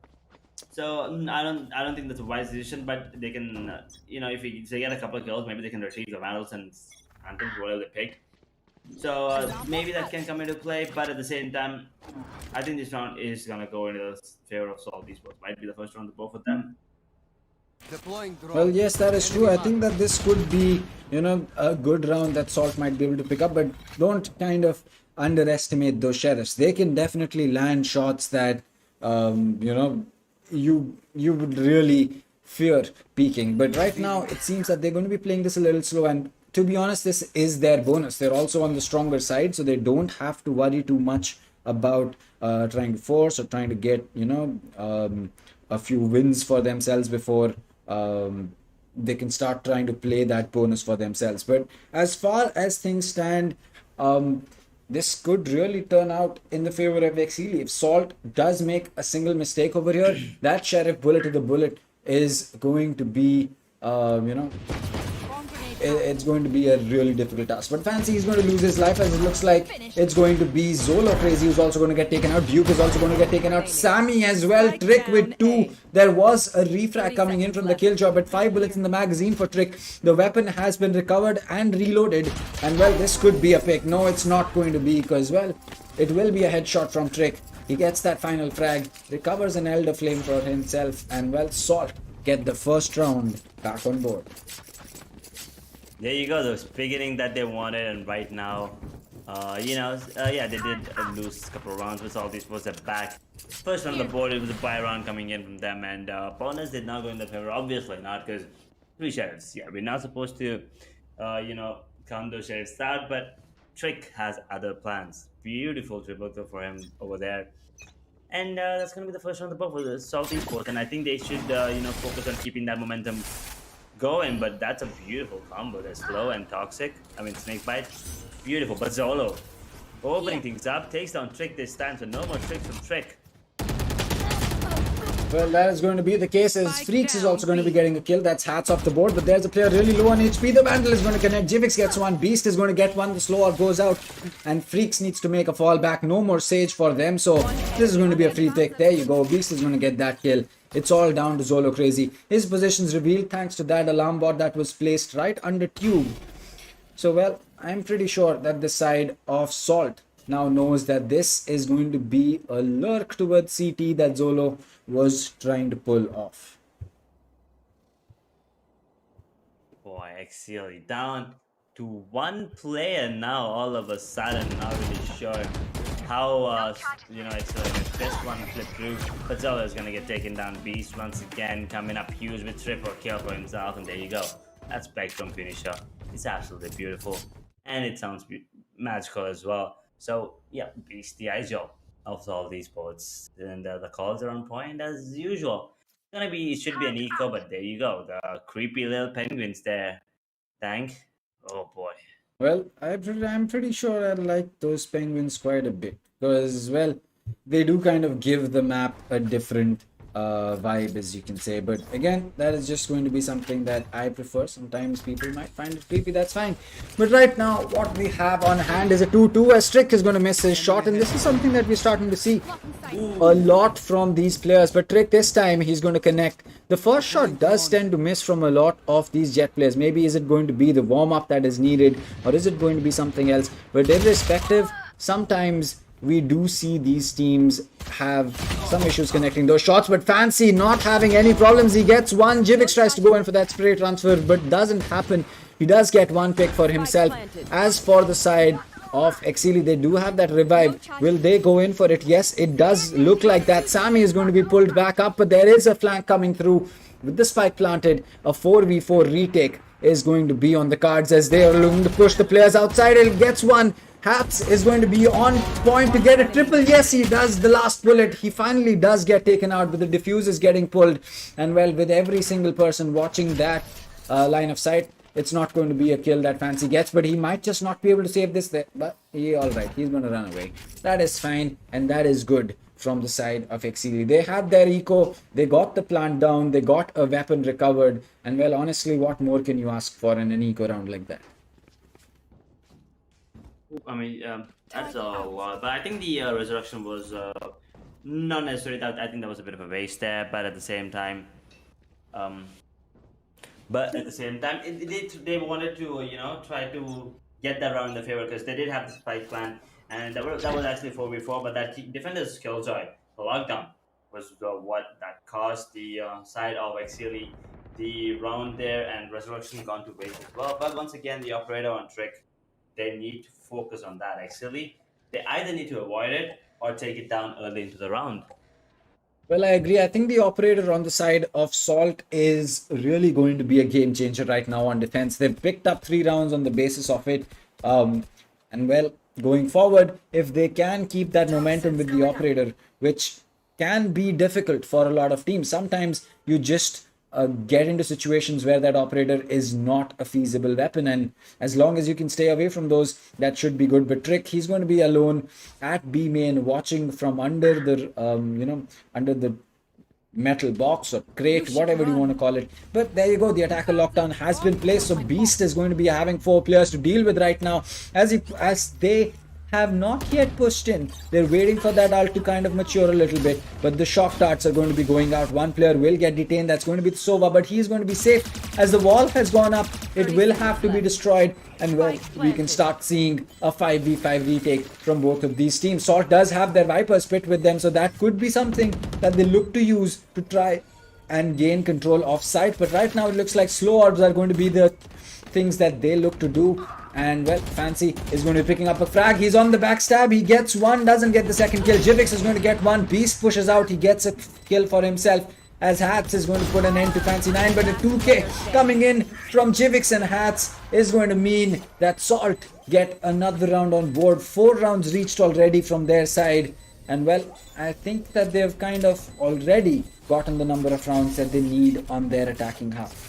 So I don't think that's a wise decision, but they can, if they get a couple of kills, maybe they can retrieve the medals and anthems, whatever they picked. So maybe that can come into play, but at the same time, I think this round is gonna go into the favor of Salt Esports. Might be the first round of both of them. Well, yes, that is true. I think that this could be, a good round that Salt might be able to pick up, but don't kind of underestimate those sheriffs. They can definitely land shots that, you would really fear peaking. But right now, it seems that they're going to be playing this a little slow, and to be honest, this is their bonus. They're also on the stronger side, so they don't have to worry too much about trying to force or trying to get, a few wins for themselves before they can start trying to play that bonus for themselves. But as far as things stand, this could really turn out in the favor of Exceeli. If Salt does make a single mistake over here, that sheriff bullet to the bullet is going to be, it's going to be a really difficult task. But Fancy is going to lose his life, as it looks like it's going to be Zolo Crazy who's also going to get taken out. Duke is also going to get taken out. Sammy as well. Trick with 2. There was a refrag coming in from the kill job, but 5 bullets in the magazine for Trick. The weapon has been recovered and reloaded, and well, this could be a pick. No, it's not going to be, because well, it will be a headshot from Trick. He gets that final frag, recovers an Elder Flame for himself, and well, Salt get the first round back on board. There you go, the beginning that they wanted, and right now, yeah, they did lose a couple of rounds, but Salt Esports are back. First on the board, it was a buy round coming in from them, and opponents did not go in their favor, obviously not, because 3 sheriffs. Yeah, we're not supposed to, count those sheriffs out, but Trick has other plans. Beautiful triple kill for him over there. And that's going to be the first round of the board for the Salt Esports, and I think they should, focus on keeping that momentum going. But that's a beautiful combo. There's Slow and Toxic. Snakebite. Beautiful. But Zolo opening things up, takes down Trick this time, so no more tricks from Trick. Well, that is going to be the case as Freaks is also going to be getting a kill. That's Hats off the board, but there's a player really low on HP. The Vandal is going to connect. Jivix gets one. Beast is going to get one. The slow orb goes out, and Freaks needs to make a fallback. No more Sage for them, so this is going to be a free pick. There you go. Beast is going to get that kill. It's all down to Zolo Crazy. His position's revealed thanks to that alarm bot that was placed right under Tube. So, well, I'm pretty sure that the side of Salt now knows that this is going to be a lurk towards CT that Zolo was trying to pull off. Boy, Exceeli down to one player now. All of a sudden, not really sure how Exceeli this one flip through, but Zolo is gonna get taken down. Beast once again coming up huge with triple kill for himself, and there you go. That Spectrum finisher. It's absolutely beautiful, and it sounds magical as well. So yeah, Beast the Igel of all these boats, and the calls are on point as usual. It should be an eco, but there you go. The creepy little penguins there. Tank. Oh boy. Well, I'm pretty sure I like those penguins quite a bit because, well, they do kind of give the map a different vibe, as you can say. But again, that is just going to be something that I prefer. Sometimes people might find it creepy, that's fine. But right now, what we have on hand is a 2-2 as Trick is going to miss his shot, and this is something that we're starting to see a lot from these players. But Trick, this time, he's going to connect. The first shot does tend to miss from a lot of these Jet players. Maybe is it going to be the warm-up that is needed, or is it going to be something else? But irrespective, sometimes we do see these teams have some issues connecting those shots, but Fancy not having any problems. He gets one. Jivix tries to go in for that spray transfer, but doesn't happen. He does get one pick for himself. As for the side of Exceeli, they do have that revive. Will they go in for it? Yes, it does look like that. Sammy is going to be pulled back up, but there is a flank coming through with the spike planted. A 4v4 retake is going to be on the cards as they are looking to push the players outside. He gets one. Haps is going to be on point to get a triple. Yes, he does. The last bullet, he finally does get taken out, but the defuse is getting pulled. And well, with every single person watching that line of sight, it's not going to be a kill that Fancy gets, but he might just not be able to save this there. But alright, he's going to run away. That is fine, and that is good from the side of Exceeli. They had their eco, they got the plant down, they got a weapon recovered, and well, honestly, what more can you ask for in an eco round like that? I mean, that's a lot, but I think the resurrection was not necessarily that. I think that was a bit of a waste there, but at the same time, they wanted to try to get that round in the favor because they did have the spike plan, and that was actually 4v4, but that defender's killjoy, the lockdown, was what that caused the side of Exceeli the round there, and resurrection gone to waste as well. But once again, the operator on Trick, they need to focus on that. Actually, they either need to avoid it or take it down early into the round. Well, I agree. I think the operator on the side of Salt is really going to be a game changer right now on defense. They've picked up 3 rounds on the basis of it. And well, going forward, if they can keep that momentum with the operator, which can be difficult for a lot of teams. Sometimes you just get into situations where that operator is not a feasible weapon, and as long as you can stay away from those, that should be good. But Trick, he's going to be alone at B main, watching from under the under the metal box or crate, whatever you want to call it. But there you go, the attacker lockdown has been placed, so Beast is going to be having 4 players to deal with right now as they have not yet pushed in. They're waiting for that ult to kind of mature a little bit, but the shock darts are going to be going out. One player will get detained, that's going to be Sova, but he's going to be safe as the wall has gone up. It will have to be destroyed, and well, we can start seeing a 5v5 retake from both of these teams. Salt does have their Viper Spit with them, so that could be something that they look to use to try and gain control of site, but right now it looks like slow orbs are going to be the things that they look to do. And well, Fancy is going to be picking up a frag. He's on the backstab. He gets one, doesn't get the second kill. Jivix is going to get one. Beast pushes out. He gets a kill for himself as Hats is going to put an end to Fancy 9. But a 2k coming in from Jivix and Hats is going to mean that Salt get another round on board. 4 rounds reached already from their side. And well, I think that they've kind of already gotten the number of rounds that they need on their attacking half.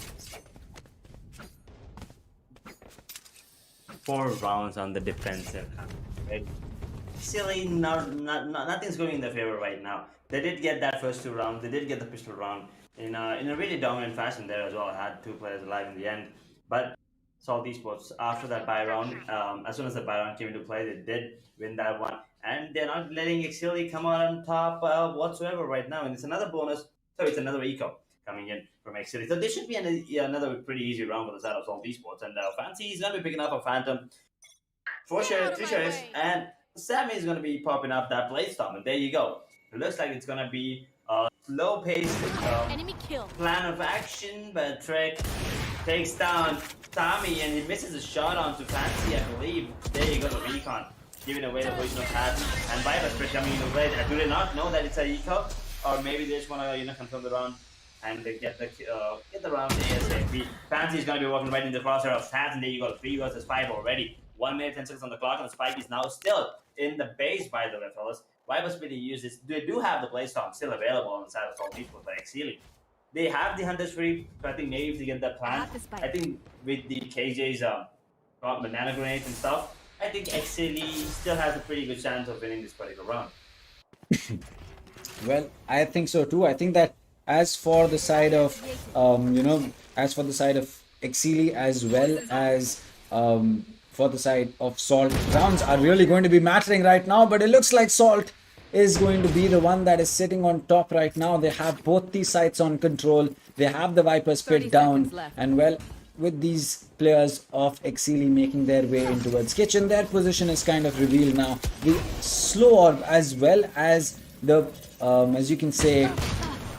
4 rounds on the defensive, right? Exceeli, nothing's going in their favor right now. They did get that first 2 rounds. They did get the pistol round in a really dominant fashion there as well. Had 2 players alive in the end. But Salt Esports, after that buy round, as soon as the buy round came into play, they did win that one. And they're not letting Exceeli come out on top whatsoever right now. And it's another bonus. So it's another eco coming in from Exceeli. So this should be another pretty easy round for the side of Salt Esports. And Fancy is going to be picking up a Phantom. 4 shares, 3 shares, and Sammy is going to be popping up that play storm. And there you go. It looks like it's going to be a slow-paced plan of action, but Trek takes down Tommy and he misses a shot onto Fancy, I believe. There you go, the recon, giving away the position of Hat. And Viper's Trek coming into play. Do they not know that it's a eco? Or maybe they just want to, confirm the round and they get the round ASAP. Fancy is going to be walking right in the crosshair of Hat, and there you go, 3 versus 5 already. 1 minute 10 seconds on the clock, and the spike is now still in the base, by the way, fellas. Viper's really use this. They do have the playstorm still available on the side of Salt Esports by Exceeli. They have the Hunters free, so I think maybe if they get that plan, I think with the KJ's banana grenades and stuff, I think Exceeli still has a pretty good chance of winning this particular round. Well, I think so too. I think that as for the side of, Exceeli as well as for the side of Salt, rounds are really going to be mattering right now, but it looks like Salt is going to be the one that is sitting on top right now. They have both these sides on control. They have the Viper spit down, and well, with these players of Exceeli making their way in towards kitchen, their position is kind of revealed now. The slow orb as well as the as you can say,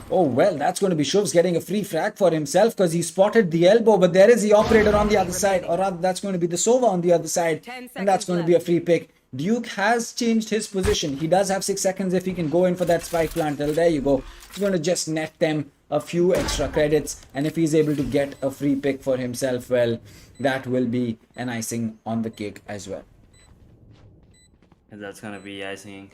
oh well, that's going to be Shuvs getting a free frag for himself because he spotted the elbow, but there is the operator on the other side, or rather that's going to be the Sova on the other side, and that's going to be a free pick. Duke has changed his position. He does have 6 seconds if he can go in for that spike plant. Well, there you go. He's going to just net them a few extra credits, and if he's able to get a free pick for himself, well, that will be an icing on the cake as well. And that's going to be icing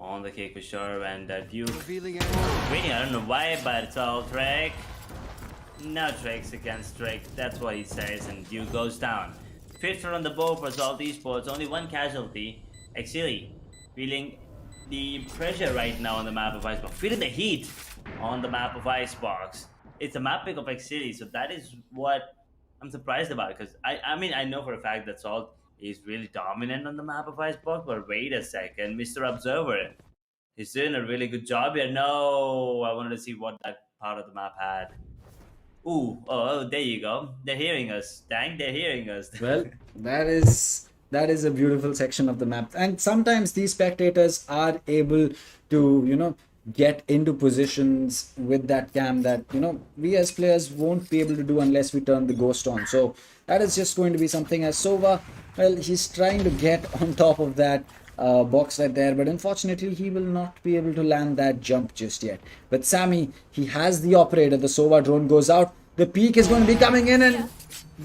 on the cake for sure. And Duke winning, I don't know why, but it's all Trek. No Trek's against Trek, that's what he says, and Duke goes down. 5th on the board for Salt Esports, only 1 casualty. Exceeli feeling the pressure right now on the map of Icebox, feeling the heat on the map of Icebox. It's a map pick of Exceeli, so that is what I'm surprised about, because I mean, I know for a fact that Salt is really dominant on the map of Icebox, but wait a second, Mr. Observer, he's doing a really good job here. No, I wanted to see what that part of the map had. Ooh, oh, there you go. They're hearing us. Dang, they're hearing us. Well, that is a beautiful section of the map. And sometimes these spectators are able to, get into positions with that cam that, we as players won't be able to do unless we turn the ghost on. So that is just going to be something. As Sova, well, he's trying to get on top of that box right there, but unfortunately he will not be able to land that jump just yet. But Sammy, he has the operator. The Sova drone goes out. The peak is going to be coming in, and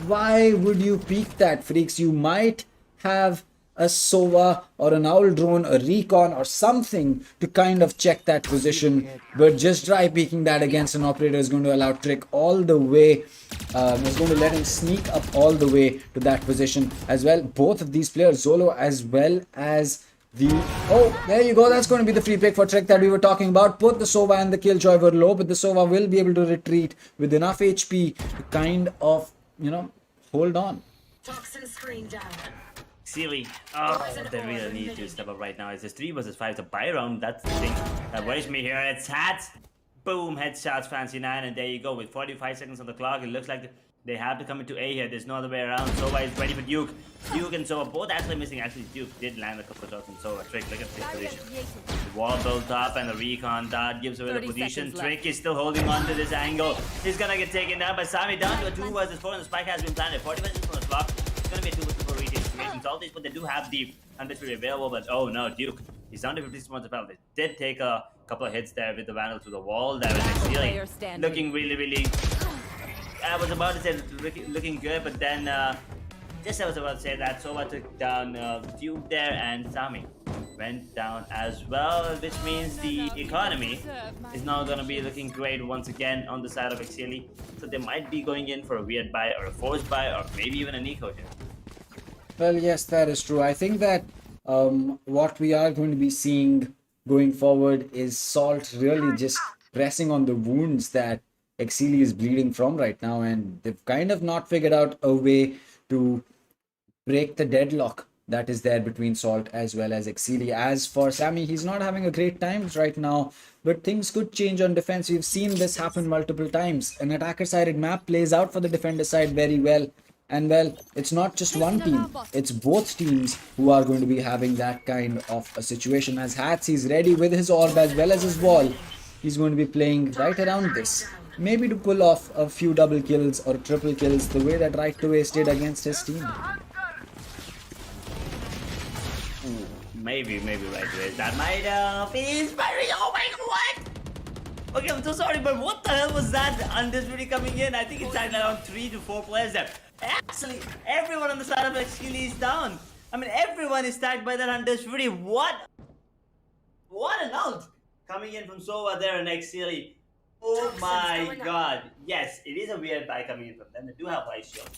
why would you peek that, freaks? You might have a Sova or an owl drone, a recon or something to kind of check that position, but just try peeking that against an operator is going to allow Trick all the way. Is going to let him sneak up all the way to that position as well. Both of these players, Zolo as well as the... Oh, there you go. That's going to be the free pick for Trick that we were talking about. Both the Sova and the Killjoy were low, but the Sova will be able to retreat with enough HP to kind of, hold on. Toxin screen down. Exceeli, they really need to step up right now. It's just 3 versus 5. It's a buy round. That's the thing that worries me here. It's Hats. Boom, headshots, Fancy 9, and there you go. With 45 seconds on the clock, it looks like they have to come into A here. There's no other way around. Sova is ready for Duke. Duke and Sova both actually missing. Actually, Duke did land a couple of shots on Sova. Trick, look at this position. The wall built up and the recon dart gives away the position. Trick is still holding on to this angle. He's gonna get taken down by Sammy. Down to a 2 versus 4, and the spike has been planted. 45 seconds on the clock. It's gonna be a 2 versus 4 retake situation. Salties, but they do have the 100 available. But oh no, Duke. He's down to 56 points of health. They did take a couple of hits there with the vandal to the wall. That was Exceeli looking really. I was about to say looking good, but then I was about to say that Sova took down Duke there, and Sammy went down as well, which means the economy is now going to be looking great once again on the side of Exceeli. So they might be going in for a weird buy or a forced buy or maybe even an eco here. Well, yes, that is true. I think that what we are going to be seeing going forward is Salt really just pressing on the wounds that Exceeli is bleeding from right now, and they've kind of not figured out a way to break the deadlock that is there between Salt as well as Exceeli. As for Sammy, he's not having a great time right now, but things could change on defense. We've seen this happen multiple times. An attacker-sided map plays out for the defender side very well. And well, it's not just one team, it's both teams who are going to be having that kind of a situation. As Hats, he's ready with his orb as well as his wall. He's going to be playing right around this. Maybe to pull off a few double kills or triple kills the way that Right to Waste did against his team. Maybe Right to Waste. That might finish very. Oh my god! Okay, I'm so sorry, but what the hell was that? Undisputed coming in. I think it's like around 3 to 4 players there. Actually, everyone on the side of Exceeli is down. I mean, everyone is tagged by that Undisputed. What an ult coming in from Sova there and Exceeli. Oh my god. Yes, it is a weird buy coming in from them. They do have light shield.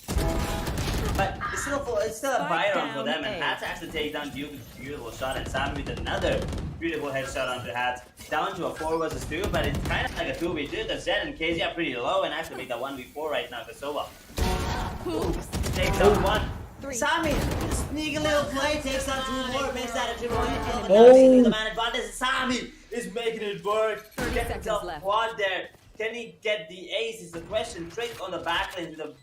But it's still a buy round for them, and Hats actually take down Duke with a beautiful shot, and Sammy with another beautiful headshot onto Hats. Down to a 4 versus 2, but it's kind of like a 2v2 because Zed and KZ are pretty low and actually make a 1v4 right now for Sova. Takes down 1. Sammy, sneaky little play, takes down 2 more, makes that a triple hit. Oh. The man advantage. Sammy is making it work. Gets himself a quad there. Can he get the ace is the question. Trick on the back lane with a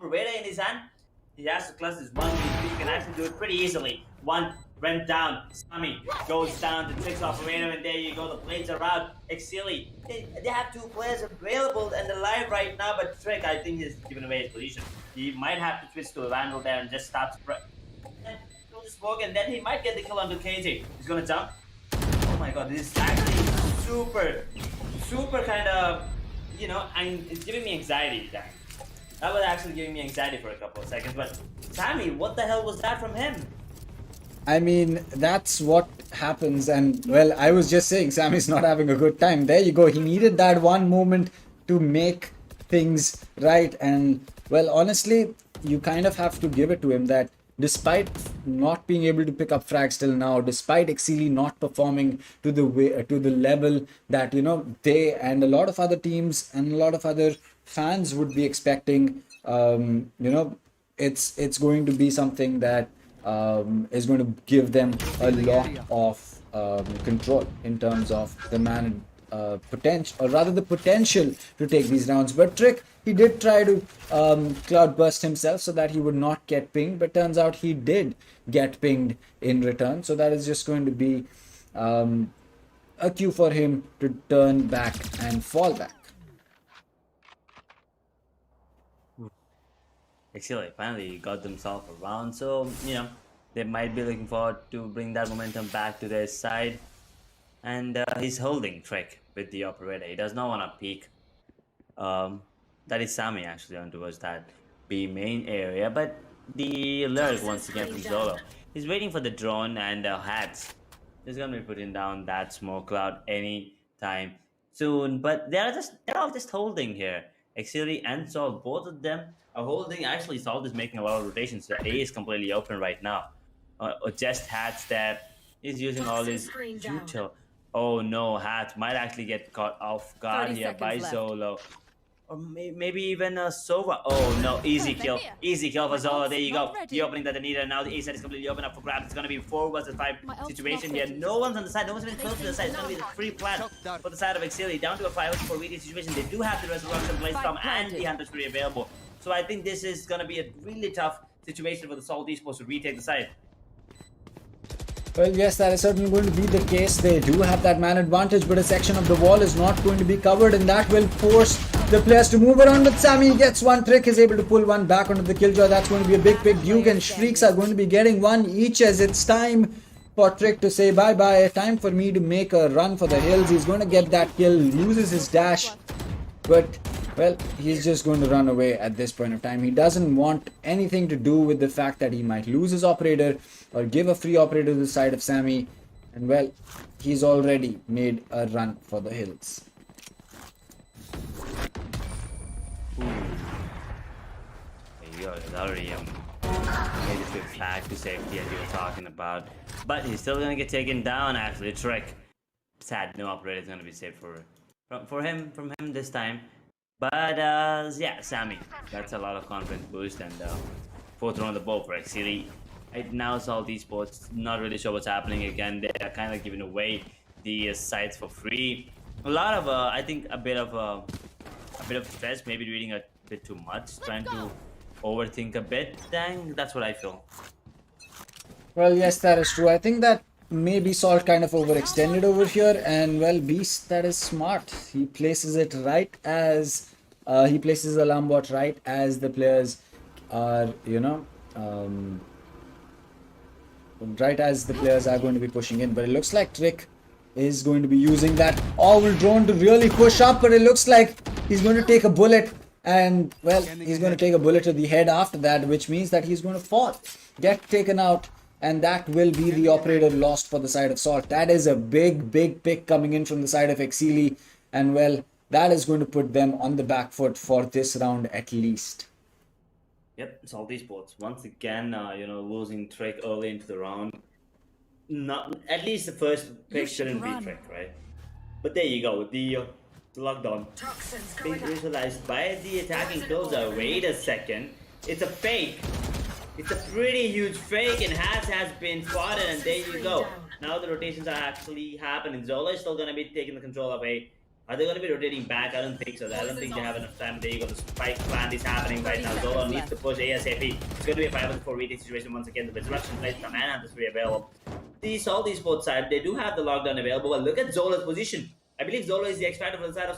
Beretta in his hand. He has to clutch his 1v3. He can actually do it pretty easily. 1 went down. Sammy goes down to Trick's operator, and there you go. The blades are out. Exceeli, they have 2 players available and alive right now, but Trick, I think, he's given away his position. He might have to switch to a Vandal there and just start to go to smoke, and then he might get the kill onto KJ. He's gonna jump. Oh my god, this is actually super kind of, you know, and it's giving me anxiety there. That was actually giving me anxiety for a couple of seconds, but Sammy, what the hell was that from him? I mean, that's what happens, and well, I was just saying Sammy's not having a good time. There you go, he needed that one moment to make things right, and well, honestly, you kind of have to give it to him that despite not being able to pick up frags till now, despite Exceeli not performing to the level that, you know, they and a lot of other teams and a lot of other fans would be expecting, you know, it's going to be something that is going to give them a lot of control in terms of the potential, or rather the potential to take these rounds. But Trick, he did try to cloud burst himself so that he would not get pinged, but turns out he did get pinged in return. So that is just going to be a cue for him to turn back and fall back. Exceeli finally got themselves around, so you know they might be looking forward to bring that momentum back to their side. And he's holding Trick with the operator. He does not want to peek. That is Sammy actually on towards that B main area, but the alert once again from Zolo. He's waiting for the drone, and Hats is gonna be putting down that smoke cloud any time soon. But they're all just holding here. Exceeli and Salt, both of them are holding. Actually, Salt is making a lot of rotations. The A is completely open right now. Just Hats there. He's using all his future. Oh no, Hats might actually get caught off guard here by Zolo. Or maybe even Sova. Oh no, easy kill. Easy kill for Zolo. There you go. The opening that they needed. Now the A side is completely open up for grabs. It's going to be 4 versus 5 situation here. No one's on the side. No one's even close to the side. It's going to be the free plan for the side of Exceeli. Down to a 5 versus 4 VD situation. They do have the Resurrection Blazestorm and the Hunter's Fury available. So I think this is going to be a really tough situation for the Salt Esports to retake the side. Well, yes, that is certainly going to be the case. They do have that man advantage, but a section of the wall is not going to be covered, and that will force the players to move around. But Sammy gets one. Trick is able to pull one back onto the killjoy. That's going to be a big pick. Duke and Shrieks are going to be getting one each, as it's time for Trick to say bye-bye. Time for me to make a run for the hills. He's going to get that kill, loses his dash, but well, he's just going to run away at this point of time. He doesn't want anything to do with the fact that he might lose his operator or give a free operator to the side of Sammy. And well, he's already made a run for the hills. There you go. There's already Made his way back to safety as you were talking about. But he's still gonna get taken down actually. Trick. Sad, no operator is gonna be saved from him this time. But yeah, Sammy. That's a lot of confidence boost and fourth round on the board for Exceeli. Right now, Salt Esports not really sure what's happening again. They are kind of giving away the sites for free. A lot of I think a bit of stress, maybe reading a bit too much, trying to overthink a bit. Dang, that's what I feel. Well, yes, that is true. I think that maybe Salt kind of overextended over here, and well, Beast, that is smart. He places it right as he places the alarm bot right as the players are, right as the players are going to be pushing in. But it looks like Trick is going to be using that owl drone to really push up, but it looks like he's going to take a bullet, and well, he's going to take a bullet to the head after that, which means that he's going to fall, get taken out, and that will be the operator lost for the side of Salt. That is a big pick coming in from the side of Exceeli, and well, that is going to put them on the back foot for this round at least. Yep, Salt Esports once again, losing Trick early into the round. Not at least the first pick shouldn't be Trick, right? But there you go, the lockdown being visualized by the attacking Killjoy. Wait a second, it's a fake. It's a pretty huge fake, and has been spotted, and there you go. Now the rotations are actually happening. Zola is still going to be taking the control of A. Are they going to be rotating back? I don't think so. I don't think they have enough time. There you go. The spike plant is happening right now. Zola needs to push ASAP. It's going to be a 5-4 retake situation once again. The Resurrection plays the Manhunt is free available. The Salt Esports side, they do have the lockdown available, but look at Zola's position. I believe Zola is the X-Factor for the side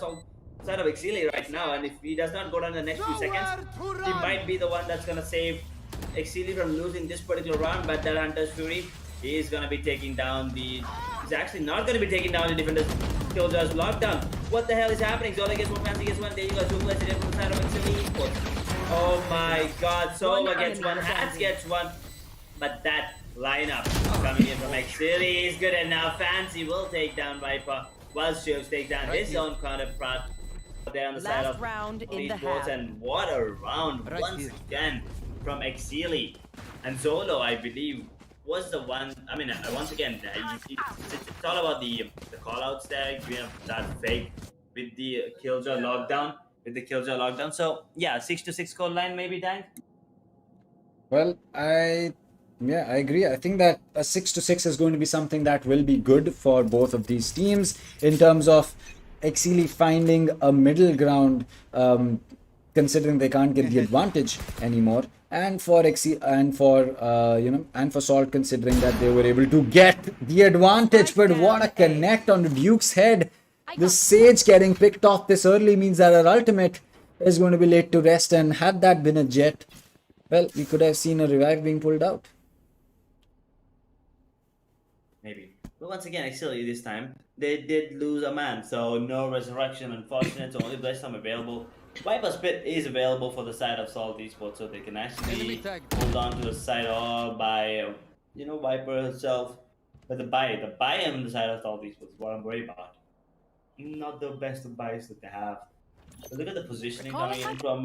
of Exceeli right now, and if he does not go down in the next few seconds, he might be the one that's going to save Exceeli from losing this particular round. But that Hunter's Fury is going to be taking down the... He's actually not going to be taking down the defender's Killjoy's lockdown. What the hell is happening? Zola gets one, Fancy gets one. There you go, two players from the side of Exceeli Esports. Oh my god, Zola gets one, Hats gets one. But that lineup coming in from Exceeli is good enough. Fancy will take down Viper, while Shields take down his own counterpart there on the side of Esports. And what a round once again from Exceeli. And Zolo, I believe, was the one. I mean, once again, it's all about the callouts there. We have that fake with the Killjoy lockdown. So yeah, 6-6 score line maybe, Dan. Well, I agree. I think that a 6-6 is going to be something that will be good for both of these teams in terms of Exceeli finding a middle ground, considering they can't get the advantage anymore, and for for Salt, considering that they were able to get the advantage. But what a connect on the Duke's head! The Sage getting picked off this early means that our ultimate is going to be laid to rest, and had that been a Jet, well, we could have seen a revive being pulled out. Maybe. But once again, Exceeli this time, they did lose a man, so no resurrection, unfortunate, so only Blesstham available. Viper Spit is available for the side of Salt Esports, so they can actually hold on to the side all by, Viper herself. But the buy on the side of Salt Esports is what I'm worried about. Not the best of buys that they have. But look at the positioning coming in from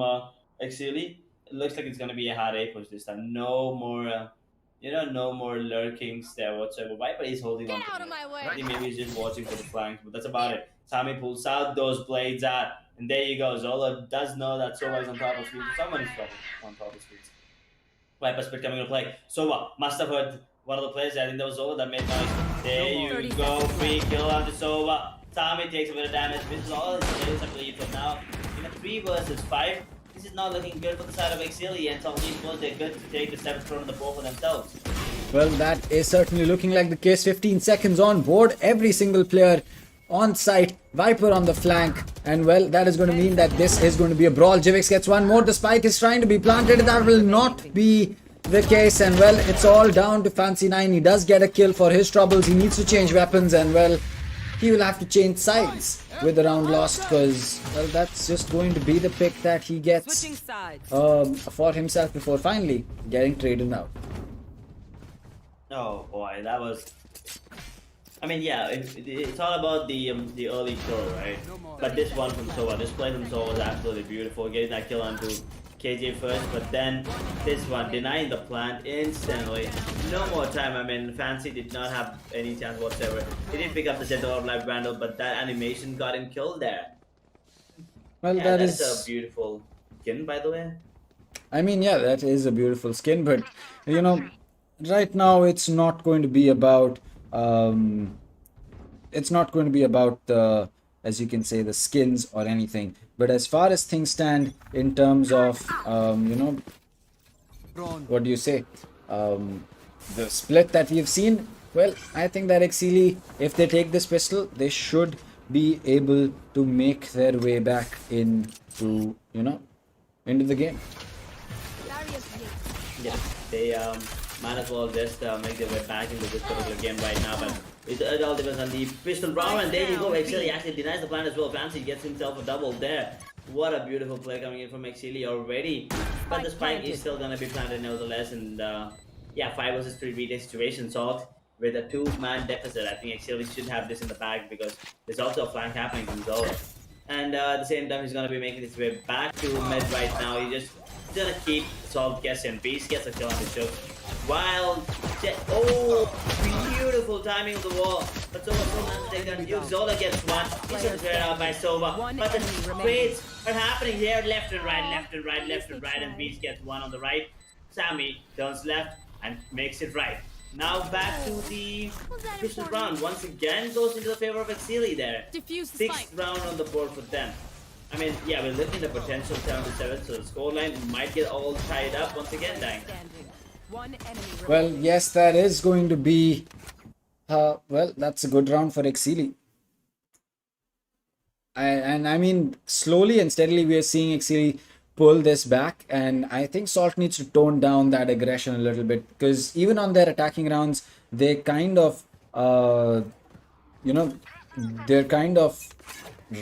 Exceeli. It looks like it's going to be a hard A push this time. No more... no more lurkings there whatsoever. Viper is holding on to it. I think maybe he's just watching for the flanks, but that's about it. Sami pulls out those blades out, and there you go. Zola does know that Sova is on top of speed. Someone is on top of speed. Viper Spit coming to play. Sova must have heard one of the players. I think that was Zola that made noise. There you go. Free kill onto Sova. Sami takes a bit of damage. This is all his players, I believe. So now, in a 3 versus 5, this is not looking good for the side of Exceeli, and Salt Esports, they're good to take the 7th throne on the board for themselves. Well, that is certainly looking like the case. 15 seconds on board. Every single player on site. Viper on the flank. And well, that is going to mean that this is going to be a brawl. Jivix gets one more. The spike is trying to be planted. That will not be the case. And well, it's all down to Fancy9. He does get a kill for his troubles. He needs to change weapons. And well, he will have to change sides with the round lost, because well, that's just going to be the pick that he gets for himself before finally getting traded out. Oh boy, that was... I mean, yeah, it's all about the early kill, right? But this one from Sova, this play from Sova was absolutely beautiful. Getting that kill onto KJ first, but then this one denying the plant instantly. No more time. I mean, Fancy did not have any chance whatsoever. He didn't pick up the Center of Life Vandal, but that animation got him killed there. Well, Yeah, that that's is a beautiful skin, by the way. I mean, yeah, that is a beautiful skin, but you know, right now it's not going to be about it's not going to be about the, as you can say, the skins or anything. But as far as things stand in terms of you know, what do you say, the split that we've seen, well, I think that Exceeli, if they take this pistol, they should be able to make their way back into, you know, into the game. Yeah, they might as well just make their way back into this particular game right now, but it all depends on the pistol round, and there you go. Exceeli actually denies the plan as well. Fancy gets himself a double there. What a beautiful play coming in from Exceeli already, but the spike is still gonna be planted nevertheless, and yeah, 5 versus 3 retake situation solved with a 2-man deficit. I think Exceeli should have this in the bag because there's also a flank happening from Zola. And at the same time, he's going to be making his way back to mid right now. He's going to keep Salt guessing. Beast gets a kill on the show. Wild jet. Oh, beautiful timing of the wall. But Sova taken. Zola gets one. He's going to clear out by Sova. But the trades are happening here. Left and right, left and right, left and right. And Beast gets one on the right. Sammy turns left and makes it right. Now back to the pistol round. Once again goes into the favor of Exceeli there. 6th round on the board for them. I mean, yeah, we're looking at the potential 7-7, so the scoreline might get all tied up once again, Dang. Well, yes, that is going to be well, that's a good round for Exceeli. And I mean, slowly and steadily we are seeing Exceeli pull this back, and I think Salt needs to tone down that aggression a little bit, because even on their attacking rounds, they kind of you know, they're kind of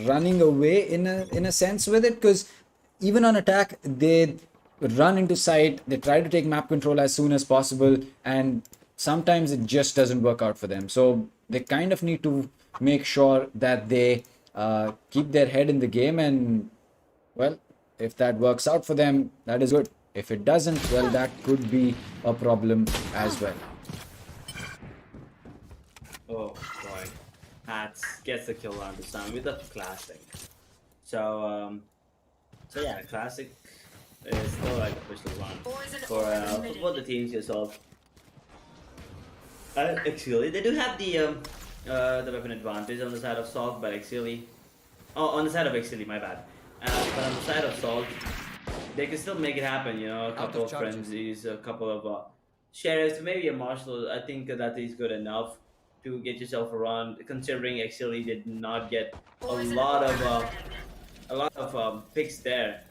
running away in a sense with it, because even on attack they run into sight, they try to take map control as soon as possible, and sometimes it just doesn't work out for them. So they kind of need to make sure that they keep their head in the game, and well, if that works out for them, that is good. If it doesn't, well, that could be a problem as well. Oh boy, Hats gets the kill on this time with a classic. So yeah, classic is still like a pistol one for both the teams yourself. Exceeli, they do have the weapon advantage on the side of Salt, but Exceeli, on the side of Exceeli, my bad. But on the side of Salt, they can still make it happen, you know, a couple of frenzies, a couple of sheriffs, maybe a marshal. I think that is good enough to get yourself around, considering Exceeli did not get a lot of picks there.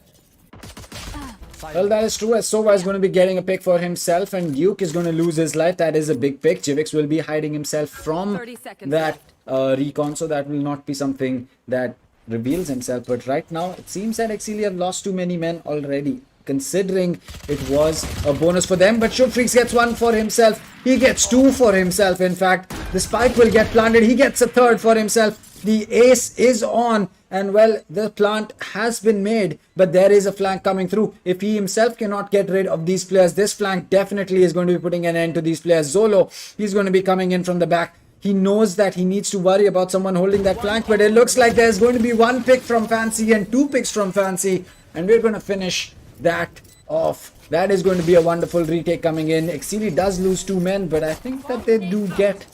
Well, that is true, as Sova is going to be getting a pick for himself, and Duke is going to lose his life. That is a big pick. Jivix will be hiding himself from that recon, so that will not be something that reveals himself. But right now, it seems that Exceeli have lost too many men already, considering it was a bonus for them. But Shubfreaks gets one for himself. He gets 2 for himself. In fact, the spike will get planted. He gets a 3rd for himself. The ace is on, and well, the plant has been made, but there is a flank coming through. If he himself cannot get rid of these players, this flank definitely is going to be putting an end to these players. Zolo, he's going to be coming in from the back. He knows that he needs to worry about someone holding that flank, but it looks like there's going to be 1 pick from Fancy and 2 picks from Fancy, and we're going to finish that off. That is going to be a wonderful retake coming in. Exceeli does lose 2 men, but I think that they do get,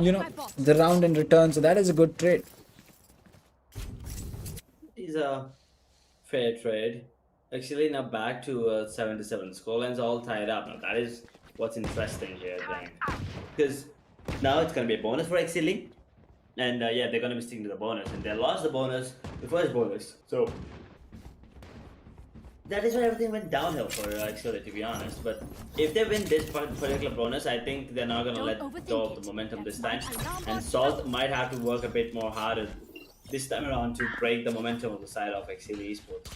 you know, the round in return, so that is a good trade. It's a fair trade. Actually, now back to 7-7. Scoreline's all tied up. Now that is what's interesting here, then, because now it's gonna be a bonus for Exceeli, and yeah, they're gonna be sticking to the bonus, and they lost the bonus, the first bonus. So that is where everything went downhill for Exceeli, to be honest. But if they win this particular bonus, I think they're not gonna let go of the momentum this time, and Salt might have to work a bit more harder this time around to break the momentum of the side of Exceeli Esports.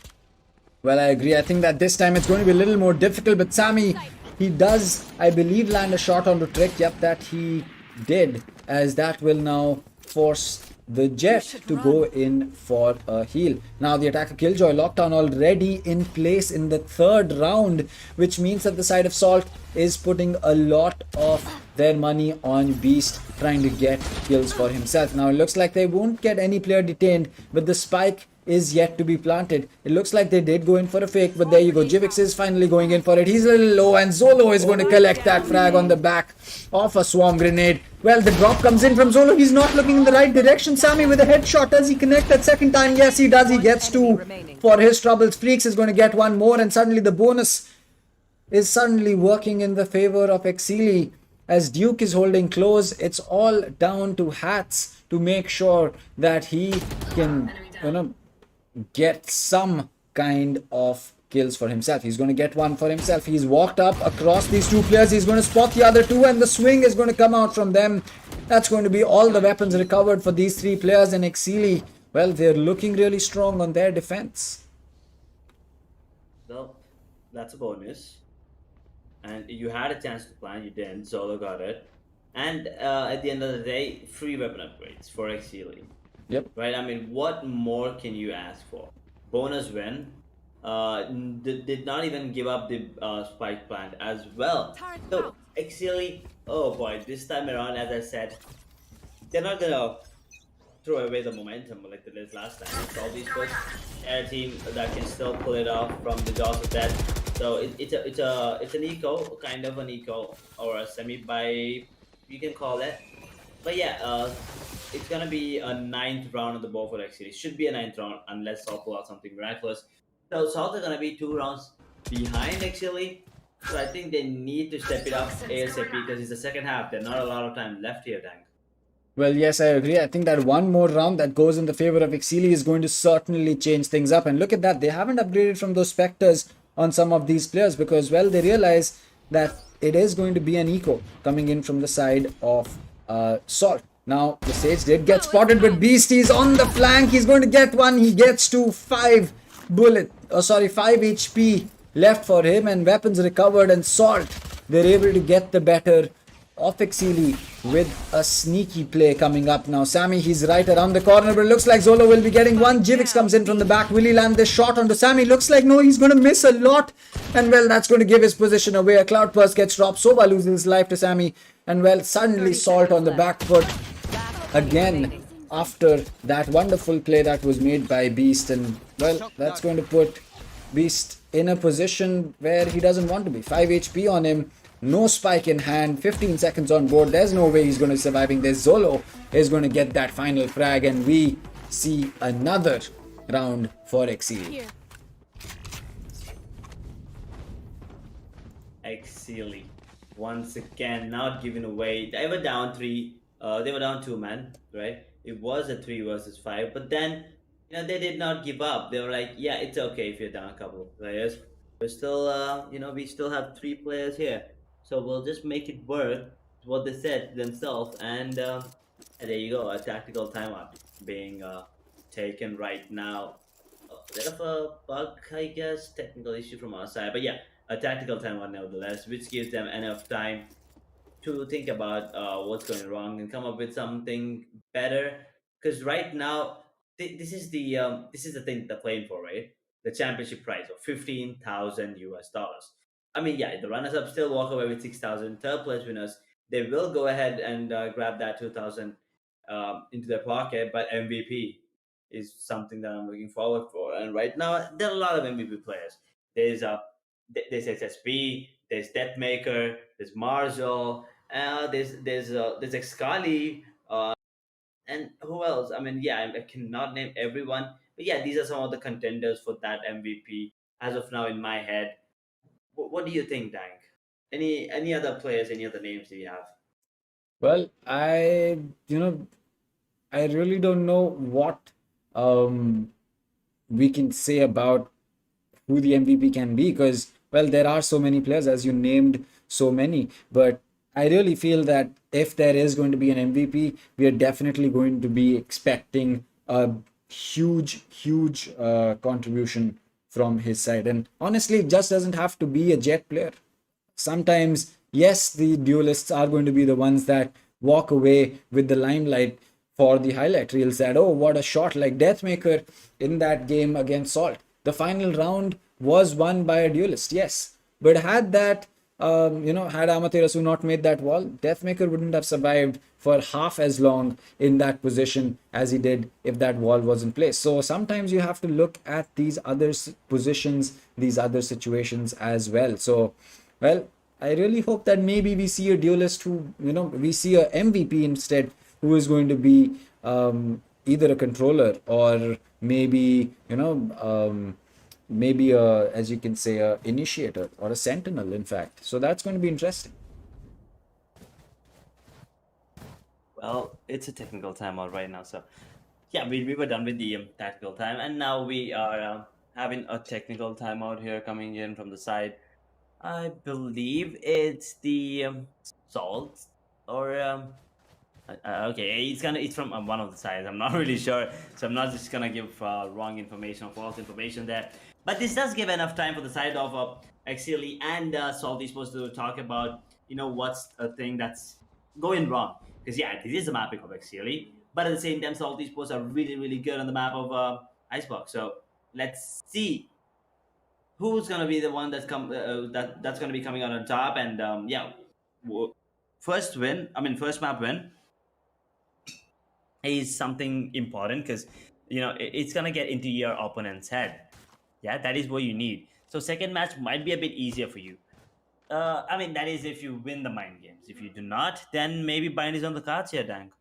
Well, I agree. I think that this time it's going to be a little more difficult, but Sammy, he does, I believe, land a shot on the trick. Yep, that he did, as that will now force the Jet to go in for a heal. Now the attacker Killjoy lockdown already in place in the third round, which means that the side of Salt is putting a lot of their money on Beast, trying to get kills for himself. Now it looks like they won't get any player detained, but the spike is yet to be planted. It looks like they did go in for a fake, but there you go. Jivix is finally going in for it. He's a little low, and Zolo is going to collect that frag on the back of a swarm grenade. Well, the drop comes in from Zolo. He's not looking in the right direction. Sammy with a headshot. Does he connect that second time? Yes, he does. He gets two for his troubles. Freaks is going to get one more, and suddenly the bonus is suddenly working in the favor of Exceeli. As Duke is holding close, it's all down to Hats to make sure that he can, get some kind of kills for himself. He's going to get one for himself. He's walked up across these two players. He's going to spot the other two, and the swing is going to come out from them. That's going to be all the weapons recovered for these three players. And Exceeli, well, they're looking really strong on their defense. Well, that's a bonus. And you had a chance to plan, you didn't. Zolo got it. And at the end of the day, free weapon upgrades for Exceeli. Yep. Right? I mean, what more can you ask for? Bonus win. Did not even give up the spike plant as well. So, Exceeli, oh boy, this time around, as I said, they're not gonna throw away the momentum like they did last time. It's all these first air team that can still pull it off from the jaws of death. So it's an eco, kind of an eco or a semi-buy, you can call it. But yeah, it's gonna be a 9th round of the bow for Exceeli. It should be a 9th round unless Salt pull out something miraculous. So Salt are gonna be 2 rounds behind Exceeli. So I think they need to step it up ASAP because it's the second half. There's not a lot of time left here, Dank. Well, yes, I agree. I think that one more round that goes in the favor of Exceeli is going to certainly change things up. And look at that, they haven't upgraded from those Spectres on some of these players because, well, they realize that it is going to be an eco coming in from the side of Salt. Now, the Sage did get spotted, but Beast is on the flank. He's going to get one. He gets to 5 HP left for him, and weapons recovered, and Salt, they're able to get the better of Exceeli with a sneaky play coming up now. Sammy, he's right around the corner, but it looks like Zolo will be getting one. Jivix comes in from the back. Will he land this shot onto Sammy? Looks like no, he's going to miss a lot. And well, that's going to give his position away. A Cloud Burst gets dropped. Soba loses his life to Sammy. And well, suddenly Salt on the back foot again after that wonderful play that was made by Beast. And well, that's going to put Beast in a position where he doesn't want to be. 5 HP on him. No spike in hand, 15 seconds on board. There's no way he's going to be surviving this. Zolo is going to get that final frag, and we see another round for Exceeli. Exceeli, once again, not giving away. They were down 3. They were down 2 men, right? It was a 3 versus 5, but then they did not give up. They were like, yeah, it's okay if you're down a couple of players. We're still, we still have 3 players here. So we'll just make it work, what they said themselves, and there you go, a tactical timeout being taken right now. A bit of a bug, I guess, technical issue from our side, but yeah, a tactical timeout nevertheless, which gives them enough time to think about what's going wrong and come up with something better. Because right now, this is the thing they're playing for, right? The championship prize of $15,000. I mean, yeah, the runners-up still walk away with 6,000. Third place winners, they will go ahead and grab that 2,000 into their pocket. But MVP is something that I'm looking forward for. And right now, there are a lot of MVP players. There's SSB, there's Deathmaker, there's Marzo, there's Exceeli, and who else? I mean, yeah, I cannot name everyone, but yeah, these are some of the contenders for that MVP as of now in my head. What do you think, Dank? Any other players, any other names do you have? Well, I really don't know what we can say about who the MVP can be, because, well, there are so many players, as you named so many, but I really feel that if there is going to be an MVP, we are definitely going to be expecting a huge contribution from his side. And honestly, it just doesn't have to be a Jet player. Sometimes, yes, the duelists are going to be the ones that walk away with the limelight for the highlight reels that, oh, what a shot, like Deathmaker in that game against Salt. The final round was won by a duelist, yes. But had that, had Amaterasu not made that wall, Deathmaker wouldn't have survived for half as long in that position as he did if that wall was in place. So sometimes you have to look at these other positions, these other situations as well. So, well, I really hope that maybe we see a duelist who, we see a MVP instead, who is going to be either a controller or maybe, maybe as you can say, a initiator or a sentinel, in fact. So that's going to be interesting. Well, it's a technical timeout right now, so yeah, we were done with the tactical time, and now we are having a technical timeout here coming in from the side. I believe it's the Salt, or okay, it's from one of the sides. I'm not really sure, so I'm not just gonna give wrong information or false information there. But this does give enough time for the side of Exceeli and Salt Esports to talk about, what's a thing that's going wrong. Because yeah, this is a mapping of Exceeli, but at the same time, Salt Esports are really, really good on the map of Icebox. So let's see who's gonna be the one that's that's gonna be coming out on top. And first map win is something important, because it's gonna get into your opponent's head. Yeah, that is what you need. So second match might be a bit easier for you. That is if you win the mind games. If you do not, then maybe bind is on the cards here, Dank.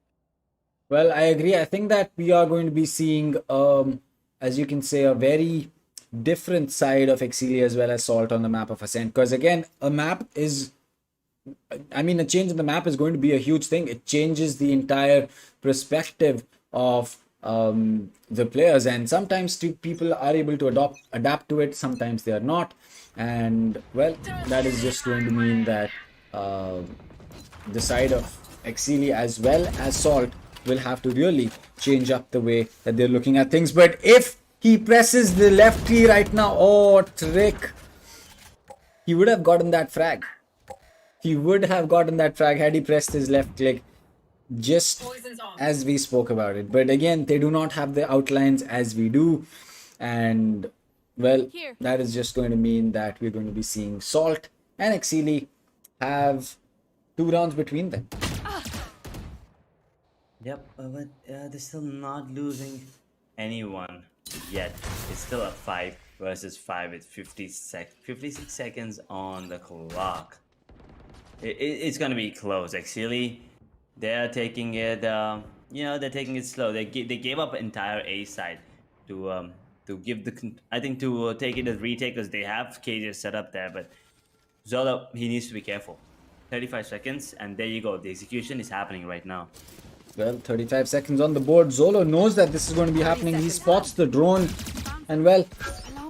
Well, I agree. I think that we are going to be seeing, as you can say, a very different side of Exceeli as well as Salt on the map of Ascent. Because again, a change in the map is going to be a huge thing. It changes the entire perspective of the players, and sometimes people are able to adapt to it, sometimes they are not. And well, that is just going to mean that the side of Exceeli as well as Salt will have to really change up the way that they're looking at things. But if he presses the left key right now, oh, trick, he would have gotten that frag. He would have gotten that frag had he pressed his left click, just as we spoke about it. But again, they do not have the outlines as we do, and well, that is just going to mean that we're going to be seeing Salt and Exceeli have 2 rounds between them. Yep, but they're still not losing anyone yet. It's still a 5 versus 5 with 56 seconds on the clock. It's going to be close. Exceeli, they're taking it, they're taking it slow. They gave up entire A side to give to take it as retake, because they have cages set up there. But Zolo, he needs to be careful. 35 seconds, and there you go. The execution is happening right now. Well, 35 seconds on the board. Zolo knows that this is going to be happening. He spots the drone, and well,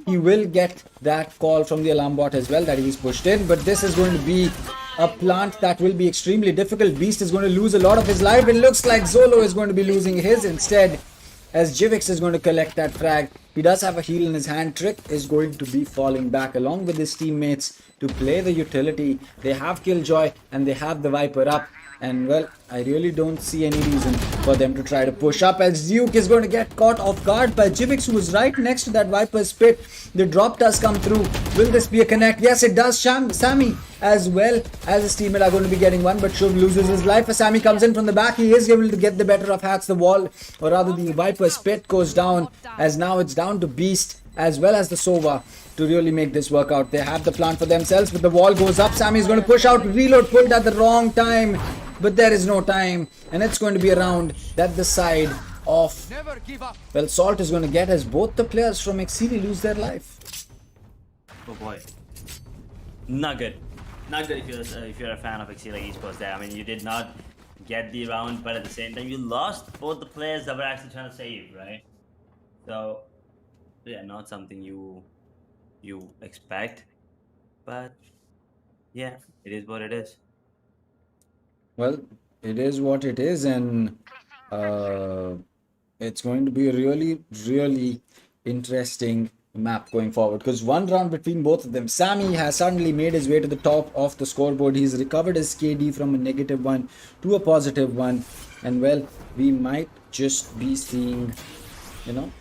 he will get that call from the alarm bot as well that he's pushed in. But this is going to be a plant that will be extremely difficult. Beast is going to lose a lot of his life. It looks like Zolo is going to be losing his instead, as Jivix is going to collect that frag. He does have a heal in his hand. Trick is going to be falling back along with his teammates to play the utility. They have Killjoy and they have the Viper up. And well, I really don't see any reason for them to try to push up, as Duke is going to get caught off guard by Jivix, who was right next to that Viper's pit. The drop does come through. Will this be a connect? Yes, it does. Sammy as well as his teammate are going to be getting one, but Shuv loses his life as Sammy comes in from the back. He is able to get the better of Hats. The wall, or rather the Viper's pit, goes down, as now it's down to Beast as well as the Sova to really make this work out. They have the plant for themselves, but the wall goes up. Sammy is going to push out. Reload pulled at the wrong time, but there is no time, and it's going to be a round that the side of, well, Salt is going to get, as both the players from Exceeli lose their life. Oh boy, not good. Not good if you're a fan of Exceeli Esports there. I mean, you did not get the round, but at the same time, you lost both the players that were actually trying to save, right? So, yeah, not something you expect, but yeah, it is what it is. Well, it is what it is, and it's going to be a really, really interesting map going forward, because 1 round between both of them. Sammy has suddenly made his way to the top of the scoreboard. He's recovered his KD from a -1 to a +1. And well, we might just be seeing,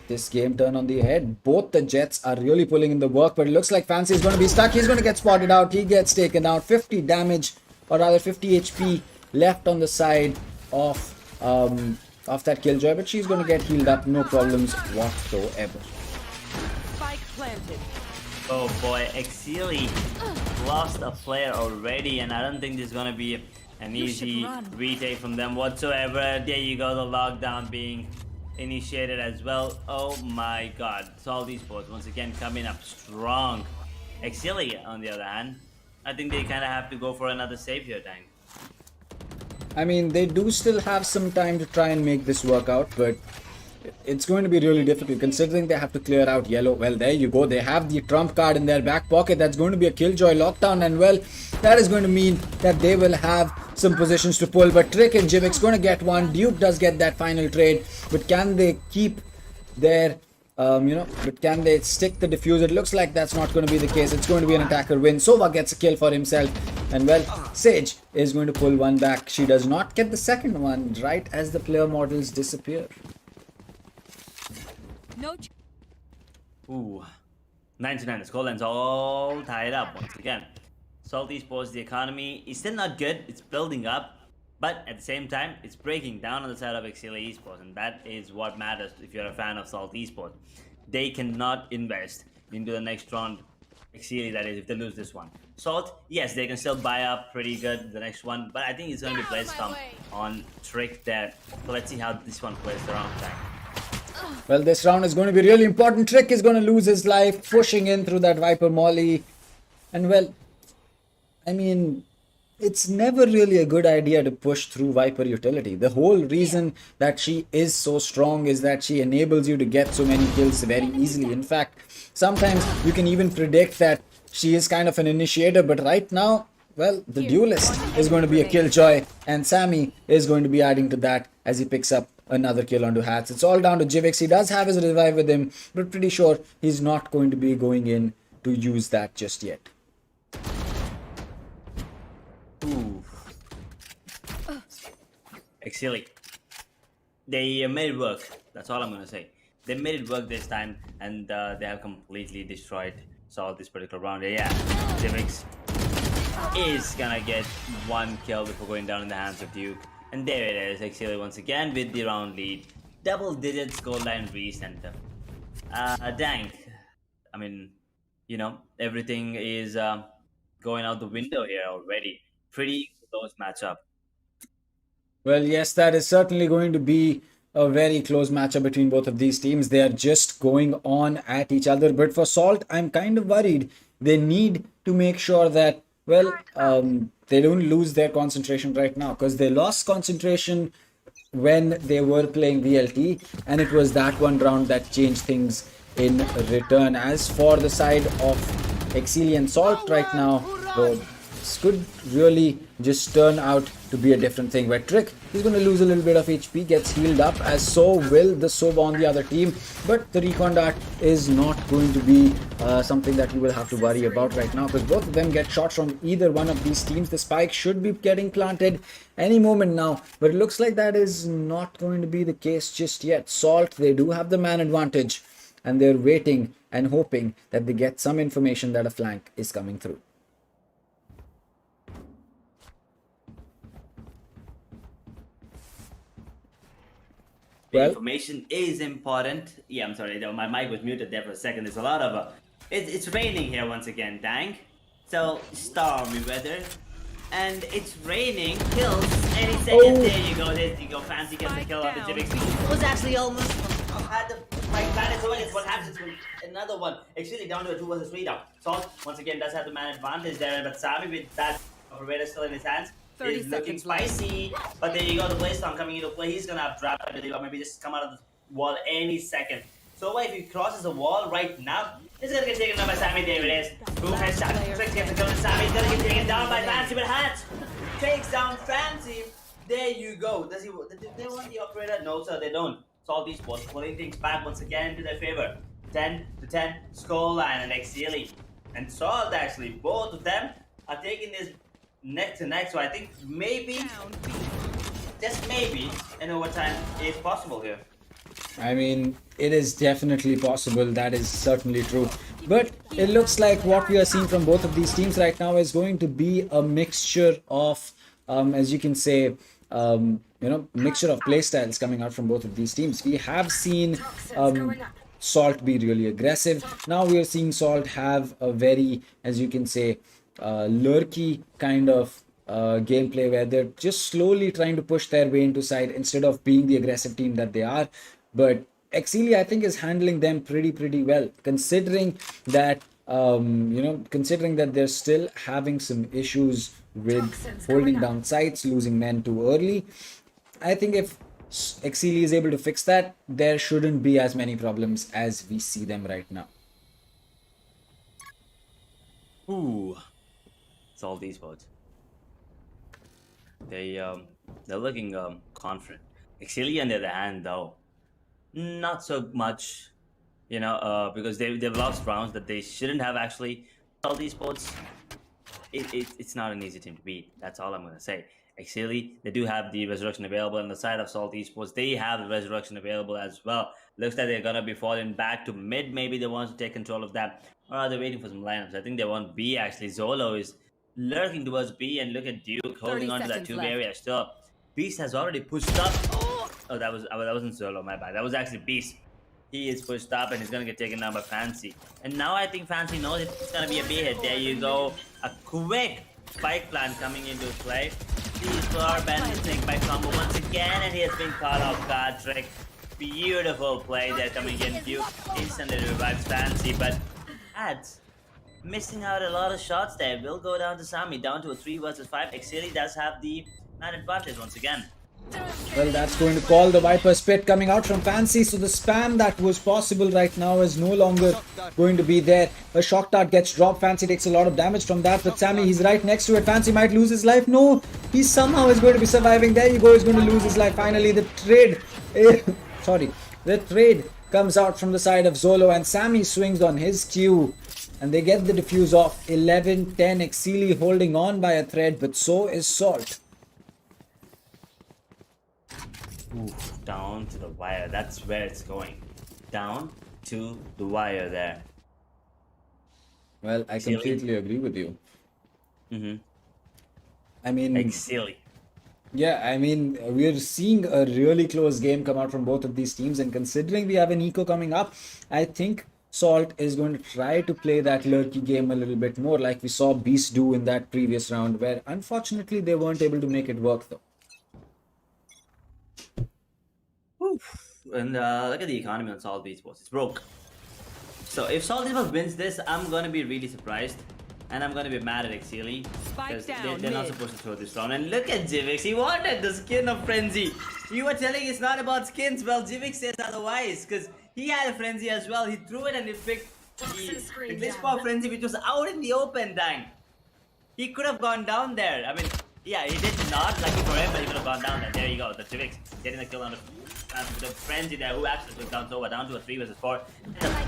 this game turn on the head. Both the Jets are really pulling in the work, but it looks like Fancy is going to be stuck. He's going to get spotted out. He gets taken out. 50 damage, or rather 50 HP left on the side of that Killjoy, but she's going to get healed up, no problems whatsoever. Spike planted. Oh boy, Exceeli lost a player already, and I don't think there's gonna be an easy retake from them whatsoever. There you go, the lockdown being initiated as well. Oh my god, Salt Esports once again coming up strong. Exceeli, on the other hand, I think they kind of have to go for another save here, Dang. I mean, they do still have some time to try and make this work out, but it's going to be really difficult considering they have to clear out yellow. Well, there you go. They have the trump card in their back pocket. That's going to be a Killjoy lockdown, and well, that is going to mean that they will have some positions to pull. But Trick and Jivix going to get one. Duke does get that final trade, but can they keep their but can they stick the diffuse? It looks like that's not going to be the case. It's going to be an attacker win. Sova gets a kill for himself, and well, Sage is going to pull one back. She does not get the second one right as the player models disappear. No. Ooh, 99. The scoreline's all tied up once again. Salt Esports, the economy is still not good. It's building up, but at the same time, it's breaking down on the side of Exceeli Esports, and that is what matters if you're a fan of Salt Esports. They cannot invest into the next round. Exceeli, that is, if they lose this one. Salt, yes, they can still buy up pretty good the next one, but I think it's going to be placed on Trick there. So let's see how this one plays around time. Well, this round is going to be really important. Trick is going to lose his life, pushing in through that Viper Molly. And well, I mean, it's never really a good idea to push through Viper utility. The whole reason that she is so strong is that she enables you to get so many kills very easily. In fact, sometimes you can even predict that she is kind of an initiator, but right now, well, the duelist is going to be a Killjoy, and Sammy is going to be adding to that as he picks up another kill onto Hats. It's all down to Jivix. He does have his revive with him, but pretty sure he's not going to be going in to use that just yet. Ooh. Exceeli. They made it work. That's all I'm going to say. They made it work this time, and they have completely destroyed Salt this particular round. Yeah, Jivix is going to get one kill before going down in the hands of Duke. And there it is, Exceeli once again with the round lead. Double-digit scoreline recenter. Dang. I mean, everything is going out the window here already. Pretty close matchup. Well, yes, that is certainly going to be a very close matchup between both of these teams. They are just going on at each other. But for Salt, I'm kind of worried. They need to make sure that, well, they don't lose their concentration right now, because they lost concentration when they were playing VLT, and it was that one round that changed things in return. As for the side of Exceeli and Salt right now, this could really just turn out to be a different thing, where Trick is going to lose a little bit of HP, gets healed up, as so will the Sova on the other team, but the recon dart is not going to be something that you will have to worry about right now, because both of them get shots from either one of these teams. The spike should be getting planted any moment now, but it looks like that is not going to be the case just yet. Salt, they do have the man advantage, and they're waiting and hoping that they get some information that a flank is coming through. The information is important. Yeah, I'm sorry, my mic was muted there for a second. There's a lot of it's raining here once again, Dang. So stormy weather, and it's raining. Kills any second. There you go. Fancy gets the kill off the Jivix. Was actually almost had the fight planet. So it's what happens with another one. Actually down to a 2 versus 3 down. Salt once again does have the man advantage there, but Sami with that operator still in his hands. 30 is looking spicy, but there you go, the Blaze-Storm coming into play. He's gonna have drop ability, or maybe just come out of the wall any second. So if he crosses the wall right now, he's gonna get taken down by Sammy. There it is. Boom, headshot. Trick gets the kill, and Sammy's gonna get taken down by Fancy, but Hats takes down Fancy. There you go. Does he? Do they want the operator? No, sir, they don't. Salt Esports pulling things back once again into their favor. 10-10 scoreline, and Exceeli and Salt actually, both of them are taking this neck to neck, so I think maybe just maybe an overtime is possible here. I mean, it is definitely possible. That is certainly true. But it looks like what we are seeing from both of these teams right now is going to be a mixture of, as you can say, mixture of play styles coming out from both of these teams. We have seen Salt be really aggressive. Now we are seeing Salt have a very, as you can say, lurky kind of gameplay where they're just slowly trying to push their way into side instead of being the aggressive team that they are. But Exceeli, I think, is handling them pretty well, considering that considering that they're still having some issues with holding down sites, losing men too early. I think if Exceeli is able to fix that, there shouldn't be as many problems as we see them right now. Ooh, Salt Esports. They're looking confident. Exceeli, on the other hand, though, not so much, because they've lost rounds that they shouldn't have actually. Salt Esports, it's not an easy team to beat. That's all I'm gonna say. Exceeli, they do have the resurrection available on the side of Salt Esports. They have the resurrection available as well. Looks like they're gonna be falling back to mid. Maybe they want to take control of that, or are they waiting for some lineups? I think they want B actually. Zolo is lurking towards B, and look at Duke holding on to that tube area still. Beast has already pushed up. Oh, that wasn't Zolo, my bad. That was actually Beast. He is pushed up and he's gonna get taken down by Fancy. And now I think Fancy knows it's gonna be a B hit. There you go. A quick spike plan coming into play. C4 balancing by combo once again, and he has been caught off guard. Trick. Beautiful play there coming in. Duke instantly revives Fancy, but Ads missing out a lot of shots there. Will go down to Sami, down to a 3 versus 5. Exceeli does have the man advantage once again. Well, that's going to call the Viper Spit coming out from Fancy. So the spam that was possible right now is no longer going to be there. A shock dart gets dropped. Fancy takes a lot of damage from that. But Sammy, he's right next to it. Fancy might lose his life. No, he somehow is going to be surviving. There you go. He's going to lose his life. Finally, the trade. The trade comes out from the side of Zolo. And Sammy swings on his Q. And they get the defuse off. 11-10. Exceeli holding on by a thread. But so is Salt. Ooh, down to the wire. That's where it's going. Down to the wire there. Well, I completely agree with you. I mean, Exceeli. Yeah, I mean, we're seeing a really close game come out from both of these teams, and considering we have an eco coming up, I think Salt is going to try to play that lurky game a little bit more, like we saw Beast do in that previous round, where unfortunately they weren't able to make it work though. And look at the economy on Salt Esports. It's broke. So if Salt Esports wins this, I'm gonna be really surprised, and I'm gonna be mad at Exceeli because they're not supposed to throw this round. And look at Jivix. He wanted the skin of Frenzy. You were telling it's not about skins. Well, Jivix says otherwise because he had a Frenzy as well. He threw it and he picked the glitch for Frenzy, which was out in the open. Dang. He could have gone down there. I mean, yeah, he did not. Lucky for him, but he could have gone down there. There you go. The Jivix getting the kill on the Frenzy there, who actually took down Zova down to a 3 versus 4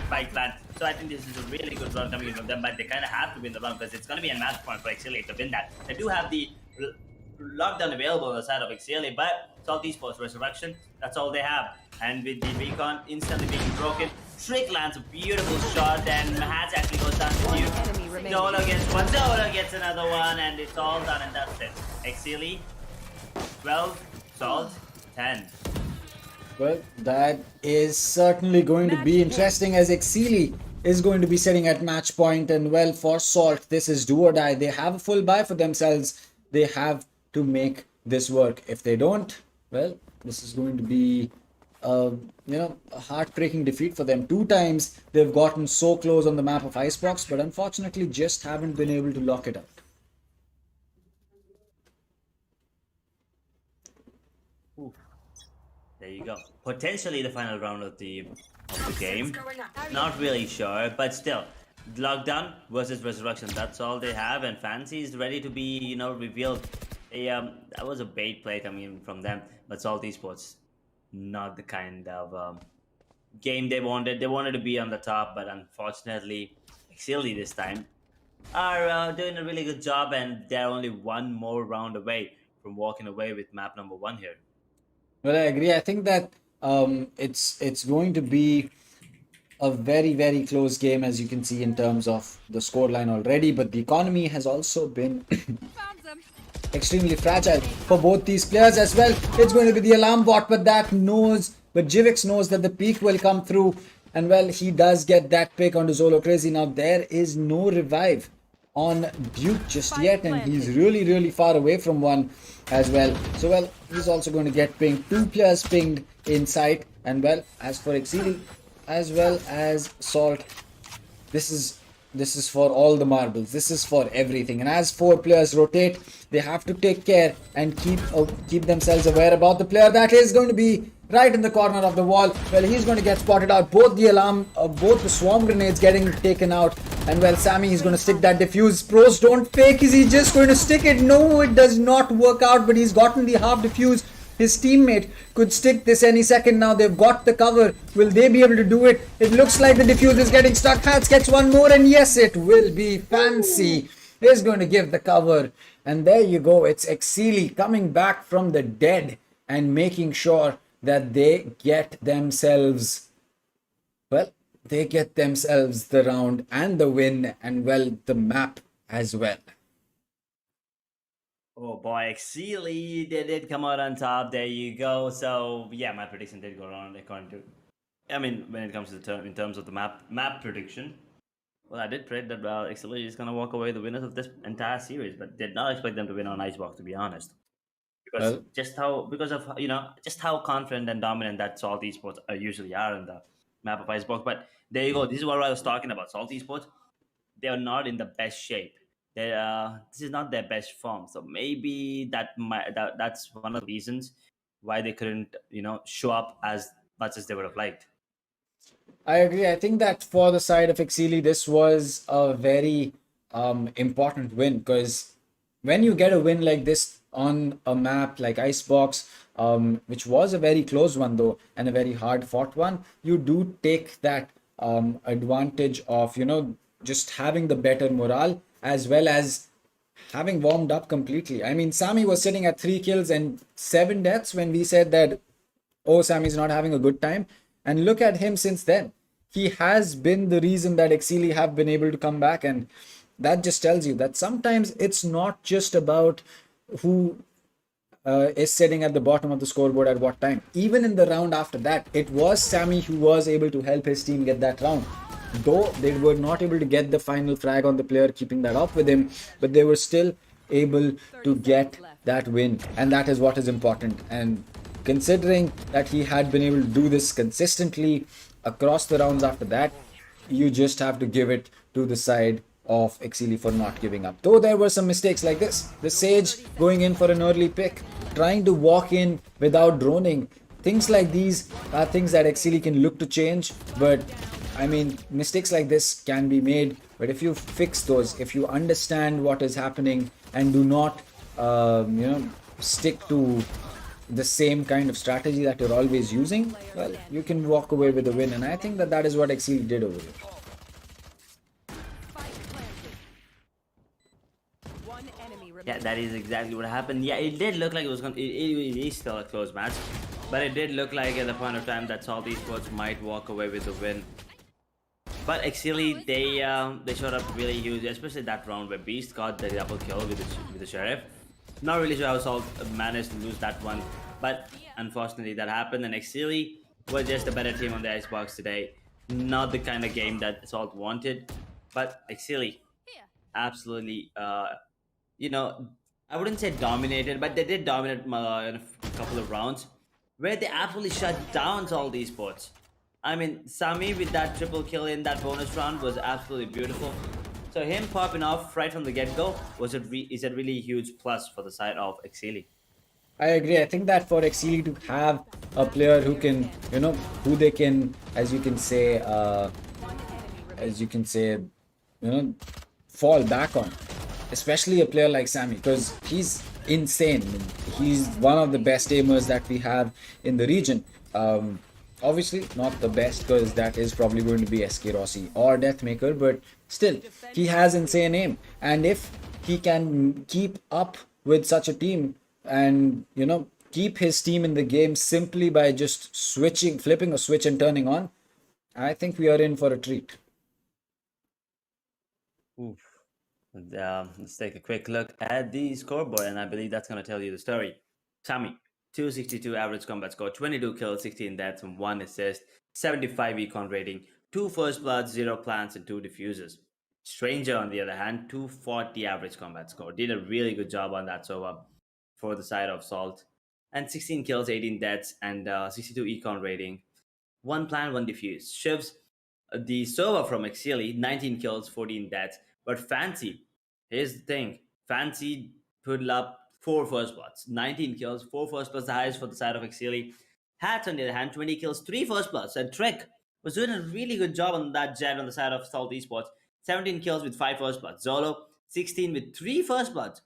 spike plan. So I think this is a really good round coming in from them, but they kind of have to win the round because it's going to be a match point for Exceeli to win that. They do have the lockdown available on the side of Exceeli, but Salt Esports Resurrection, that's all they have. And with the recon instantly being broken, Trick lands a beautiful shot, and Mahatch actually goes down to you. Dolo gets one, Dolo gets another one, and it's all done, and that's it. Exceeli, 12, Salt, 10. Well, that is certainly going to be interesting, as Exceeli is going to be sitting at match point, and well, for Salt, this is do or die. They have a full buy for themselves. They have to make this work. If they don't, well, this is going to be a heartbreaking defeat for them. 2 times they've gotten so close on the map of Icebox, but unfortunately just haven't been able to lock it up. There you go. Potentially the final round of the game. Not really sure, but still. Lockdown versus Resurrection. That's all they have, and Fancy is ready to be, revealed. That was a bait play coming in from them, but Salt Esports, not the kind of game they wanted. They wanted to be on the top, but unfortunately, Exceeli this time are doing a really good job, and they're only one more round away from walking away with map number 1 here. Well, I agree. I think that it's going to be a very, very close game, as you can see in terms of the scoreline already. But the economy has also been extremely fragile for both these players as well. It's going to be the alarm bot, but Jivix knows that the peak will come through. And well, he does get that pick onto Zolo Crazy. Now there is no revive on Duke just yet, and he's really, really far away from one as well. So well, he's also going to get pinged. 2 players pinged in sight. And well, as for Exceeli as well as Salt, this is for all the marbles. This is for everything. And as 4 players rotate, they have to take care and keep themselves aware about the player that is going to be right in the corner of the wall. Well, he's going to get spotted out. Both the swarm grenades getting taken out. And well, Sammy is going to stick that defuse. Pros don't fake. Is he just going to stick it? No, it does not work out, but he's gotten the half defuse. His teammate could stick this any second now. They've got the cover. Will they be able to do it? It looks like the defuse is getting stuck. Hats gets one more, and yes, it will be Fancy. Is going to give the cover. And there you go. It's Exceeli coming back from the dead and making sure that they get themselves, well, they get themselves the round and the win, and well, the map as well. Oh boy, Exceeli, they did come out on top. There you go. So yeah, my prediction did go wrong according to, I mean, when it comes to the in terms of the map prediction. Well, I did predict that Exceeli is gonna walk away the winners of this entire series, but did not expect them to win on Icebox, to be honest. Because just how confident and dominant that Salt Esports usually are in the map of Icebox. But there you go. This is what I was talking about. Salt Esports, they are not in the best shape. This is not their best form. So maybe that's one of the reasons why they couldn't show up as much as they would have liked. I agree. I think that for the side of Exceeli, this was a very important win, because when you get a win like this on a map like Icebox, which was a very close one though, and a very hard fought one, you do take that advantage of just having the better morale, as well as having warmed up completely. I mean, Sammy was sitting at 3 kills and 7 deaths when we said that, oh, Sammy's not having a good time. And look at him since then. He has been the reason that Exceeli have been able to come back, and that just tells you that sometimes it's not just about who is sitting at the bottom of the scoreboard at what time. Even in the round after that, it was Sammy who was able to help his team get that round. Though they were not able to get the final frag on the player keeping that up with him, but they were still able to get that win, and that is what is important. And considering that he had been able to do this consistently across the rounds after that, you just have to give it to the side of Exceeli for not giving up. Though there were some mistakes like this. The Sage going in for an early pick, trying to walk in without droning. Things like these are things that Exceeli can look to change, but I mean, mistakes like this can be made, but if you fix those, if you understand what is happening and do not, stick to the same kind of strategy that you're always using, well, you can walk away with a win. And I think that is what Exceeli did over here. Yeah, that is exactly what happened. Yeah, it did look like it was going. It is still a close match, but it did look like at the point of time that Salt Esports might walk away with the win. But Exceeli, they showed up really huge, especially that round where Beast got the double kill with the Sheriff. Not really sure how Salt managed to lose that one, but unfortunately that happened, and Exceeli was just a better team on the Icebox today. Not the kind of game that Salt wanted, but Exceeli absolutely, I wouldn't say dominated, but they did dominate in a couple of rounds where they absolutely shut down Salt Esports. I mean, Sami with that triple kill in that bonus round was absolutely beautiful. So him popping off right from the get-go is a really huge plus for the side of Exceeli. I agree. I think that for Exceeli to have a player who can, who they can, as you can say, fall back on, especially a player like Sammy, because he's insane. He's one of the best aimers that we have in the region. Obviously not the best, because that is probably going to be SK Rossi or Deathmaker, but still, he has insane aim. And if he can keep up with such a team, and keep his team in the game simply by just flipping a switch and turning on, I think we are in for a treat. Oof. Let's take a quick look at the scoreboard, and I believe that's going to tell you the story. Sammy, 262 average combat score, 22 kills, 16 deaths, and 1 assist, 75 econ rating, 2 first bloods, 0 plants, and 2 diffusers. Stranger, on the other hand, 240 average combat score. Did a really good job on that server for the side of Salt. And 16 kills, 18 deaths, and 62 econ rating. 1 plant, 1 diffuse. Shivs, the server from Exceeli, 19 kills, 14 deaths. But Fancy, here's the thing. Fancy put up 4 first bloods, 19 kills, 4 first bloods, the highest for the side of Exceeli. Hats, on the other hand, 20 kills, 3 first bloods. And Trick was doing a really good job on that jet on the side of Salt Esports. 17 kills with 5 first bloods. Zolo, 16 with 3 first bloods.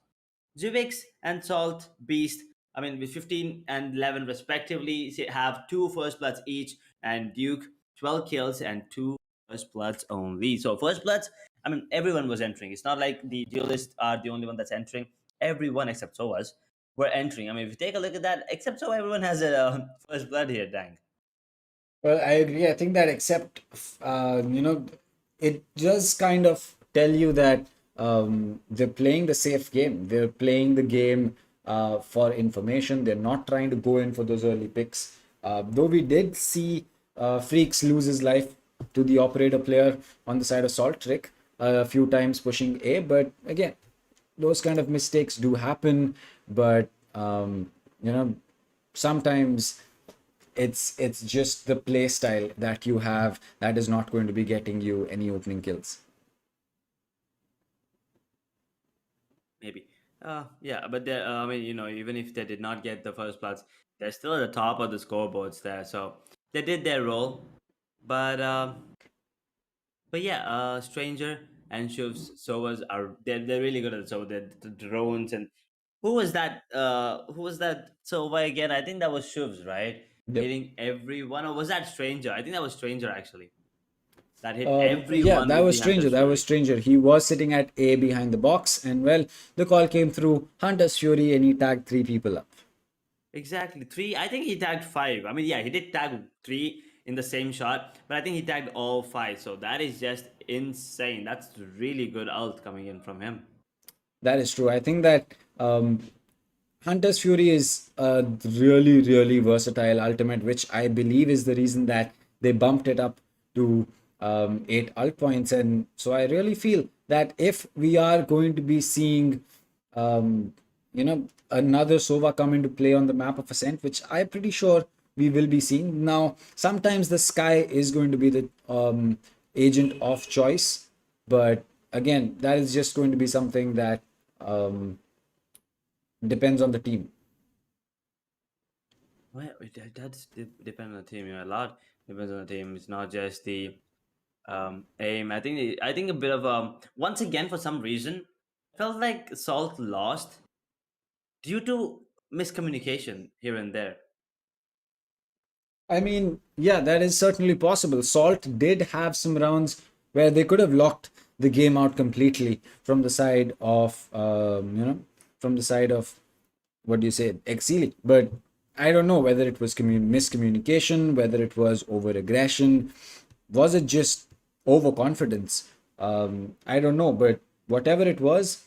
Jivix and Salt Beast, with 15 and 11 respectively, have 2 first bloods each, and Duke, 12 kills and 2 first bloods only. So first bloods, everyone was entering. It's not like the duelists are the only one that's entering. Everyone except Soas were entering. If you take a look at that, except so everyone has a first blood here, dang. Well, I agree. I think that except, it does kind of tell you that they're playing the safe game. They're playing the game for information. They're not trying to go in for those early picks. Though we did see Freaks lose his life to the operator player on the side of Salt Trick a few times pushing A, but again, those kind of mistakes do happen. But sometimes it's just the play style that you have that is not going to be getting you any opening kills. Maybe. Yeah, but even if they did not get the first bloods, they're still at the top of the scoreboards there. So they did their role. But yeah, Stranger and Shiv's Sovas they're really good at it. So the drones, and who was that Sova again? I think that was Shiv's, right? Yep. Hitting everyone, or was that Stranger? I think that was Stranger actually. That hit everyone. Yeah, that was Stranger. That was Stranger. He was sitting at A behind the box, and well, the call came through Hunter's Fury, and he tagged 3 people up. Exactly, 3. I think he tagged 5. Yeah, he did tag 3 in the same shot, but I think he tagged all 5. So that is just insane. That's really good ult coming in from him. That is true. I think that Hunter's Fury is a really, really versatile ultimate, which I believe is the reason that they bumped it up to 8 ult points. And so I really feel that if we are going to be seeing another Sova come into play on the map of Ascent, which I'm pretty sure we will be seeing. Now, sometimes the Sky is going to be the agent of choice, but again, that is just going to be something that depends on the team. Well, it does depend on the team. A lot depends on the team. It's not just the aim. I think a bit of once again, for some reason, felt like Salt lost due to miscommunication here and there. Yeah, that is certainly possible. Salt did have some rounds where they could have locked the game out completely from the side of what do you say, Exceeli. But I don't know whether it was miscommunication, whether it was over aggression, was it just overconfidence? I don't know, but whatever it was,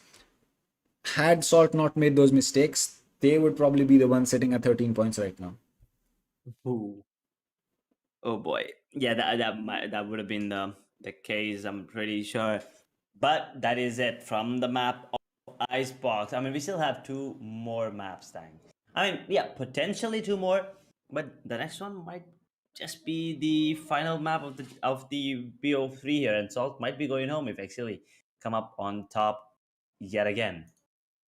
had Salt not made those mistakes, they would probably be the ones sitting at 13 points right now. Ooh. Oh boy, yeah, that would have been the case, I'm pretty sure. But that is it from the map of Icebox. We still have 2 more maps, dang. Yeah, potentially 2 more, but the next one might just be the final map of the BO3 here, and Salt might be going home if Exceeli come up on top yet again.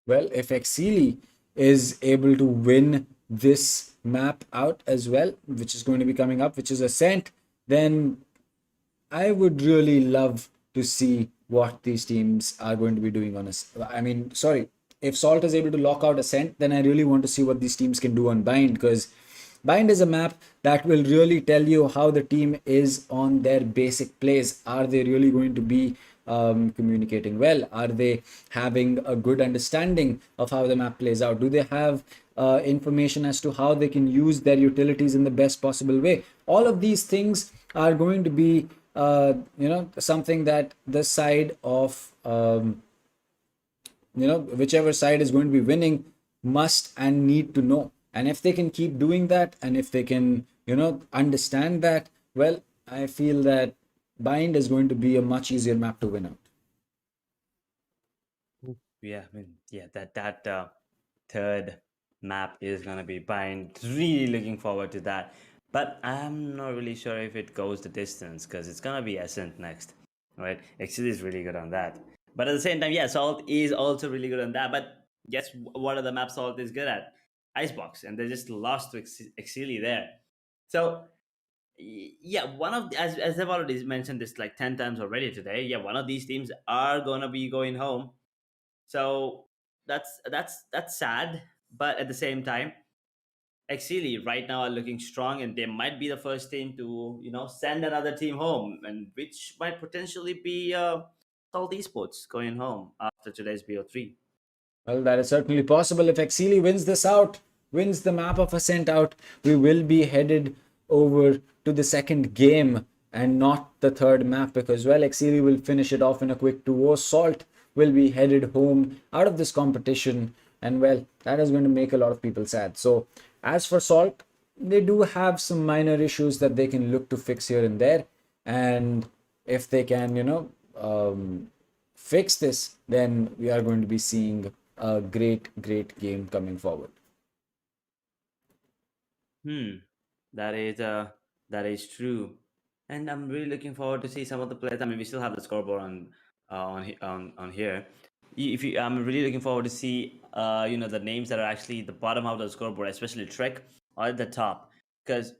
Well, if Exceeli is able to win this map out as well, which is going to be coming up, which is Ascent, then I would really love to see what these teams are going to be doing on us. If Salt is able to lock out Ascent, then I really want to see what these teams can do on Bind, because Bind is a map that will really tell you how the team is on their basic plays. Are they really going to be communicating well? Are they having a good understanding of how the map plays out? Do they have information as to how they can use their utilities in the best possible way? All of these things are going to be something that the side of whichever side is going to be winning must and need to know. And if they can keep doing that, and if they can understand that, well, I feel that Bind is going to be a much easier map to win out. Yeah, I mean, yeah, that third map is gonna be Bind. Really looking forward to that. But I'm not really sure if it goes the distance because it's gonna be Ascent next, right? Exceeli is really good on that. But at the same time, yeah, Salt is also really good on that. But guess what other map Salt is good at? Icebox, and they just lost to Exceeli there. So yeah, one of as I've already mentioned this like 10 times already today. Yeah, one of these teams are gonna be going home. So that's sad, but at the same time, Exceeli right now are looking strong, and they might be the first team to send another team home, and which might potentially be Salt Esports going home after today's BO3. Well, that is certainly possible. If Exceeli wins this out, wins the map of Ascent out, we will be headed over to the second game and not the third map, because, well, Exceeli will finish it off in a quick 2-0. Salt will be headed home out of this competition, and, well, that is going to make a lot of people sad. So, as for Salt, they do have some minor issues that they can look to fix here and there, and if they can, fix this, then we are going to be seeing a great game coming forward. That is true, and I'm really looking forward to see some of the players. I mean, we still have the scoreboard on here. If you, I'm really looking forward to see the names that are actually the bottom half of the scoreboard, especially Trek, or at the top, because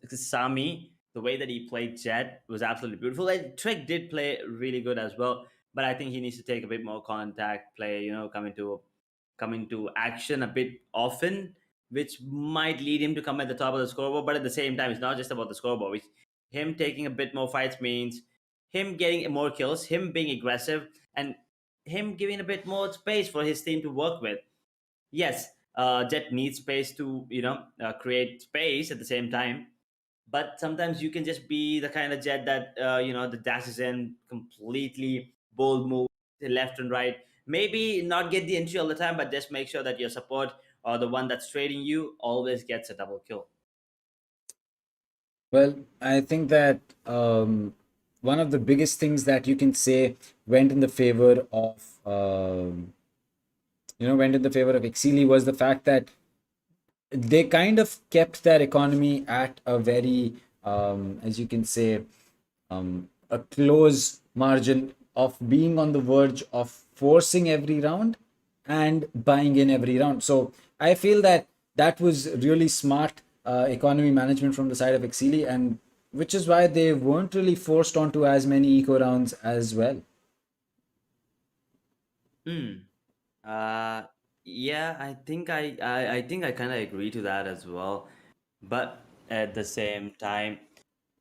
Sami, the way that he played Jet was absolutely beautiful. Like, Trek did play really good as well, but I think he needs to take a bit more contact play. Come into action a bit often, which might lead him to come at the top of the scoreboard. But at the same time, it's not just about the scoreboard. Him taking a bit more fights means him getting more kills, him being aggressive, and him giving a bit more space for his team to work with. Yes, Jet needs space to create space at the same time, but sometimes you can just be the kind of Jet that the dashes in completely bold move left and right. Maybe not get the entry all the time, but just make sure that your support or the one that's trading you always gets a double kill. Well, I think that one of the biggest things that you can say went in the favor of Exceeli was the fact that they kind of kept their economy at a very, as you can say, a close margin of being on the verge of forcing every round and buying in every round. So I feel that that was really smart economy management from the side of Exceeli, and which is why they weren't really forced onto as many eco rounds as well. Yeah, I think I kind of agree to that as well. But at the same time,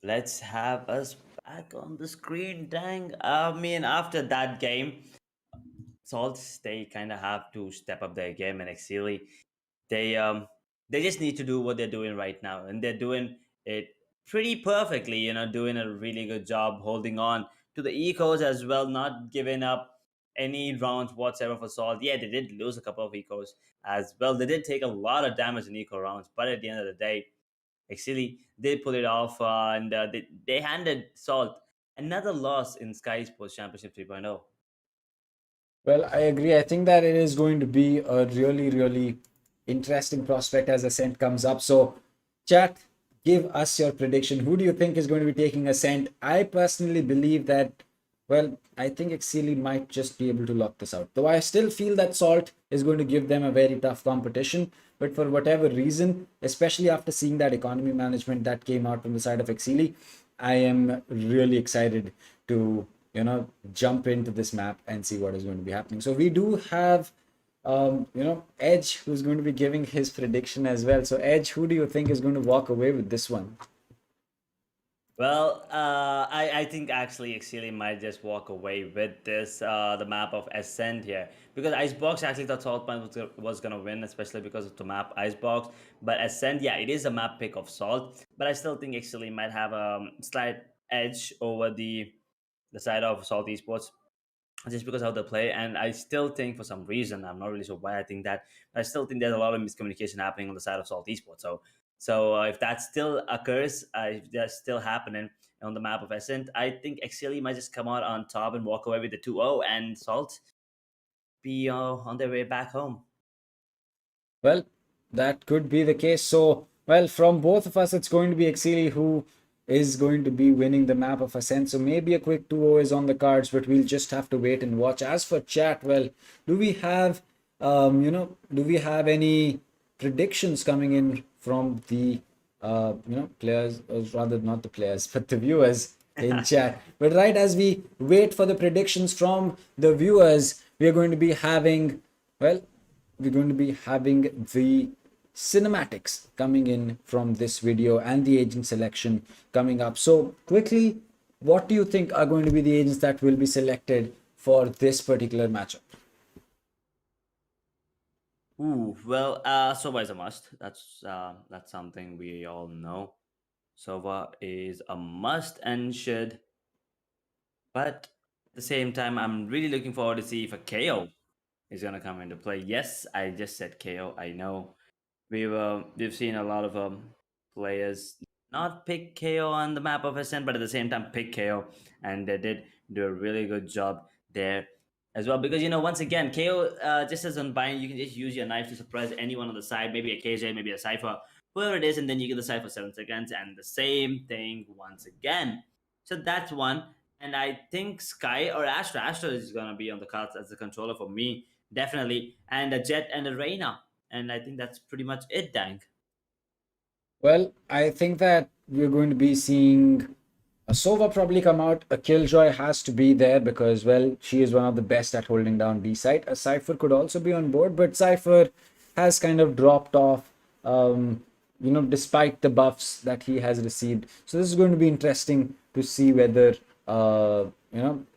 let's have us back on the screen. Dang, I mean, after that game, Salt they kind of have to step up their game, and Exceeli they just need to do what they're doing right now, and they're doing it pretty perfectly. Doing a really good job holding on to the ecos as well, not giving up any rounds whatsoever for Salt. Yeah, they did lose a couple of ecos as well. They did take a lot of damage in eco rounds, but at the end of the day, Exceeli they pull it off, and they handed Salt another loss in Skyesports Championship 3.0. Well, I agree. I think that it is going to be a really interesting prospect as Ascent comes up. So, chat, give us your prediction. Who do you think is going to be taking Ascent? I personally believe that, well, I think Exceeli might just be able to lock this out. Though I still feel that Salt is going to give them a very tough competition. But for whatever reason, especially after seeing that economy management that came out from the side of Exceeli, I am really excited to jump into this map and see what is going to be happening. So we do have Edge, who's going to be giving his prediction as well. So Edge, who do you think is going to walk away with this one? Well, I think actually Exceeli might just walk away with this the map of Ascent here, because Icebox actually thought Salt was gonna win, especially because of the map Icebox. But Ascent, yeah, it is a map pick of Salt, but I still think Exceeli might have a slight edge over the side of Salt Esports, just because of the play. And I still think for some reason, I'm not really sure why I think that, but I still think there's a lot of miscommunication happening on the side of Salt Esports. So if that still occurs, if that's still happening on the map of Ascent, I think Exceeli might just come out on top and walk away with the 2-0, and Salt be on their way back home. Well, that could be the case. So, well, from both of us, it's going to be Exceeli who is going to be winning the map of Ascent. So maybe a quick 2-0 is on the cards, but we'll just have to wait and watch. As for chat, well, do we have, do we have any predictions coming in from the, players, or rather not the players, but the viewers in chat? But right as we wait for the predictions from the viewers, we are going to be having, well, we're going to be having the cinematics coming in from this video and the agent selection coming up. So quickly, what do you think are going to be the agents that will be selected for this particular matchup? Ooh, well, Sova is a must. That's something we all know. Sova is a must and should, but at the same time, I'm really looking forward to see if a KO is gonna come into play. Yes, I just said KO. I know we've seen a lot of players not pick KO on the map of Ascent, but at the same time pick KO, and they did do a really good job there as well. Because once again, KO just as on bind, you can just use your knife to surprise anyone on the side, maybe a KJ, maybe a Cypher, whoever it is, and then you get the side for 7 seconds, and the same thing once again. So that's one. And I think Sky or Astra. Astra is gonna be on the cards as the controller for me, definitely, and a Jet and a Reina. And I think that's pretty much it, Dank. Well, I think that we're going to be seeing a Sova probably come out. A Killjoy has to be there because, well, she is one of the best at holding down B site. A Cypher could also be on board, but Cypher has kind of dropped off, despite the buffs that he has received. So this is going to be interesting to see whether,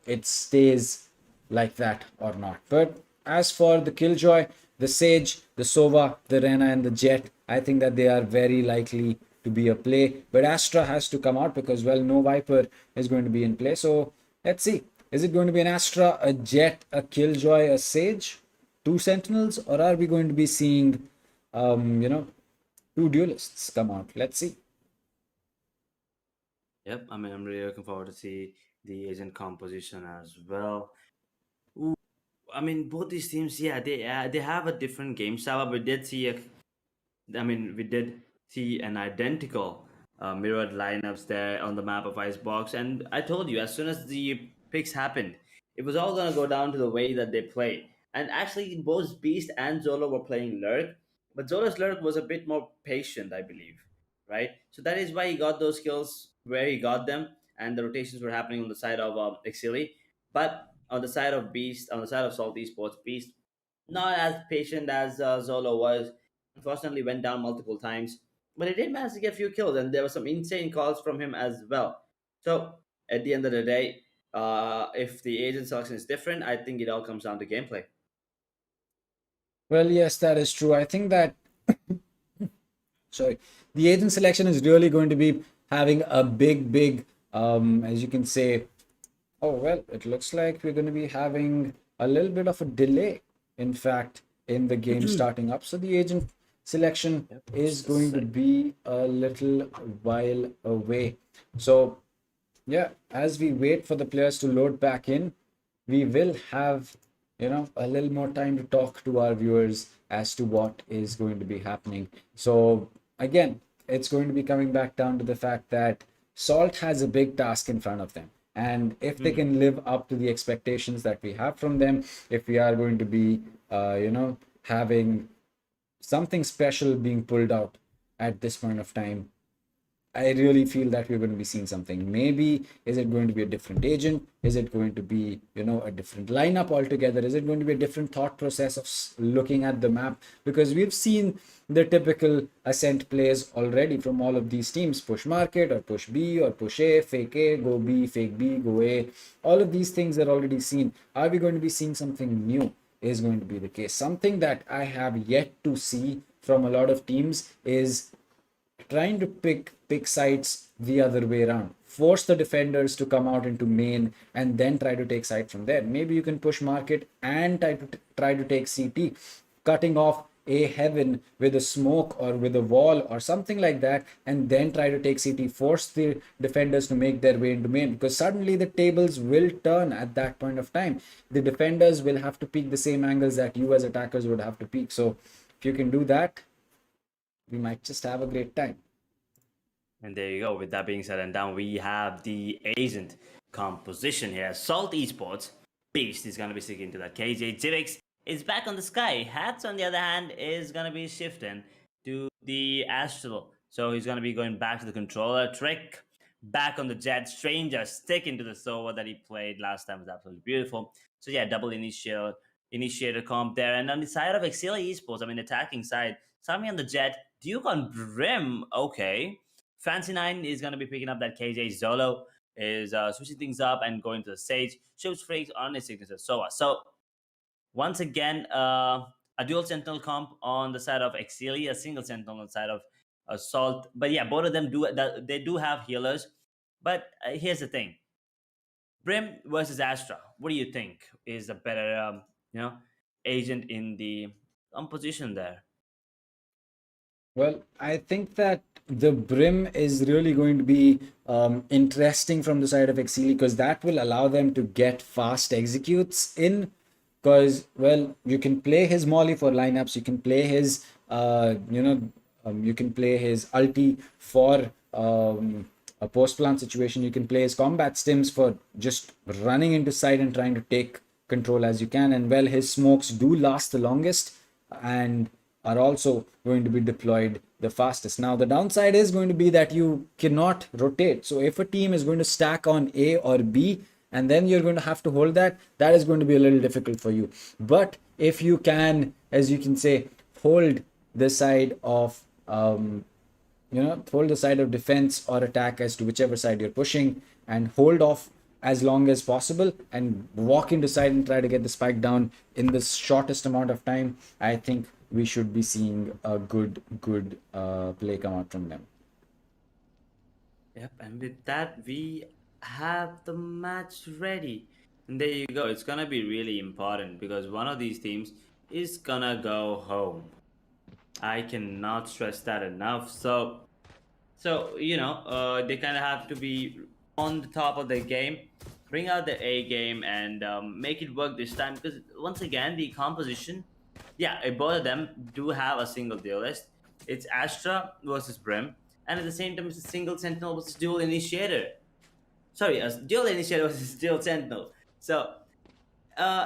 it stays like that or not. But as for the Killjoy, the Sage, the Sova, the Rena, and the Jet, I think that they are very likely to be a play. But Astra has to come out because, well, no Viper is going to be in play. So let's see. Is it going to be an Astra, a Jet, a Killjoy, a Sage, 2 Sentinels, or are we going to be seeing, 2 duelists come out? Let's see. Yep, I mean, I'm really looking forward to see the agent composition as well. I mean, both these teams, yeah, they have a different game style. But we did see an identical mirrored lineups there on the map of Icebox. And I told you, as soon as the picks happened, it was all gonna go down to the way that they play. And actually, both Beast and Zolo were playing Lurk, but Zolo's Lurk was a bit more patient, I believe, right? So that is why he got those kills where he got them, and the rotations were happening on the side of Exceeli. But on the side of Beast, on the side of Salt Esports, Beast not as patient as Zolo was. Unfortunately, went down multiple times, but he did manage to get a few kills, and there were some insane calls from him as well. So at the end of the day, if the agent selection is different, I think it all comes down to gameplay. Well, yes, that is true. I think that, sorry, the agent selection is really going to be having a big, as you can say, oh, well, it looks like we're going to be having a little bit of a delay, in fact, in the game starting up. So the agent selection is going to be a little while away. So, yeah, as we wait for the players to load back in, we will have, a little more time to talk to our viewers as to what is going to be happening. So, again, it's going to be coming back down to the fact that Salt has a big task in front of them. And if they can live up to the expectations that we have from them, if we are going to be, having something special being pulled out at this point of time, I really feel that we're going to be seeing something. Maybe is it going to be a different agent? Is it going to be, you know, a different lineup altogether? Is it going to be a different thought process of looking at the map? Because we've seen the typical Ascent plays already from all of these teams: push market or push B or push A, fake A, go B, fake B, go A. All of these things are already seen. Are we going to be seeing something new? Is going to be the case. Something that I have yet to see from a lot of teams is trying to pick sides the other way around. Force the defenders to come out into main and then try to take side from there. Maybe you can push market and try to take CT, cutting off a heaven with a smoke or with a wall or something like that, and then try to take CT. Force the defenders to make their way into main, because suddenly the tables will turn at that point of time. The defenders will have to peek the same angles that you as attackers would have to peek. So if you can do that, we might just have a great time. And there you go. With that being said and done, we have the agent composition here. Salt Esports, Beast is going to be sticking to that. KJ Jivix is back on the Sky. Hats, on the other hand, is going to be shifting to the Astral. So he's going to be going back to the controller. Trick back on the Jet. Stranger sticking to the Sova that he played last time. Was absolutely beautiful. So yeah, double initiator comp there. And on the side of Exceeli Esports, I mean, attacking side, Sami on the Jet, Duke on Brim. Okay. Fancy 9 is going to be picking up that KJ. Zolo is switching things up and going to the Sage. Shows Freaks on his signature Sova. So once again, a dual Sentinel comp on the side of Exceeli, a single Sentinel on the side of Salt. But yeah, both of them do have healers. But here's the thing: Brim versus Astra. What do you think is a better, agent in the composition there? Well, I think that the Brim is really going to be interesting from the side of Exceeli, because that will allow them to get fast executes in. Because, well, you can play his Molly for lineups, you can play his, you can play his ulti for a post-plant situation, you can play his combat stims for just running into side and trying to take control as you can. And, well, his smokes do last the longest and are also going to be deployed the fastest. Now, the downside is going to be that you cannot rotate. So if a team is going to stack on A or B, and then you're going to have to hold that is going to be a little difficult for you. But if you can, as you can say, hold the side of hold the side of defense or attack as to whichever side you're pushing, and hold off as long as possible and walk into side and try to get the spike down in the shortest amount of time, I think we should be seeing a good play come out from them. Yep, and with that, we have the match ready. And there you go. It's gonna be really important because one of these teams is gonna go home. I cannot stress that enough. So they kind of have to be on the top of their game, bring out the A game, and make it work this time. Because once again, the composition, both of them do have a single duelist. It's Astra versus Brim, and at the same time, it's a single Sentinel versus dual Initiator. Sorry, a dual Initiator versus dual Sentinel. So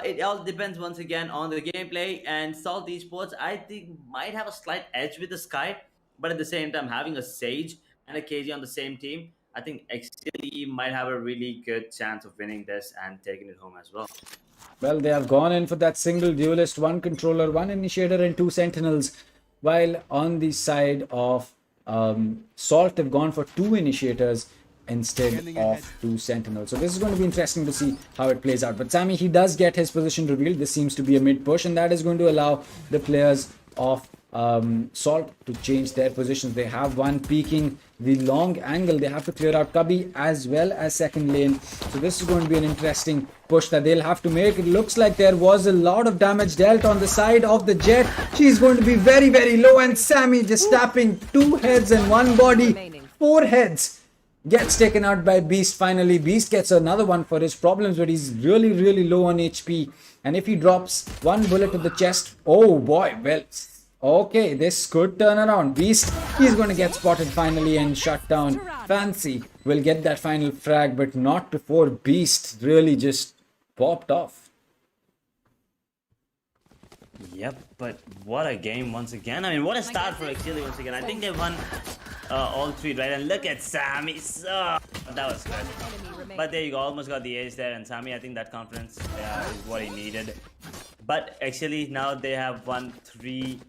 it all depends once again on the gameplay. And Salt Esports, I think, might have a slight edge with the Sky, but at the same time, having a Sage and a KG on the same team, I think Exceeli might have a really good chance of winning this and taking it home as well. Well, they have gone in for that single duelist, one controller, one initiator, and two sentinels. While on the side of Salt, they've gone for two initiators instead of two sentinels. So this is going to be interesting to see how it plays out. But Sammy, he does get his position revealed. This seems to be a mid push, and that is going to allow the players of Salt to change their positions. They have one peeking the long angle. They have to clear out Cubby as well as second lane. So this is going to be an interesting push that they'll have to make. It looks like there was a lot of damage dealt on the side of the Jet. She's going to be very, very low, and Sammy just tapping 2 heads and 1 body. 4 heads. Gets taken out by Beast finally. Beast gets another one for his problems, but he's really, really low on HP. And if he drops 1 bullet to the chest, oh boy, well, okay, this could turn around. Beast, he's going to get spotted finally and shut down. Fancy will get that final frag, but not before Beast really just popped off. Yep, but what a game once again. I mean, what a start for Exceeli once again. I think they won all three, right? And look at Sammy. So that was good. But there you go, almost got the ace there. And Sammy, I think that confidence is what he needed. But actually, now they have won 3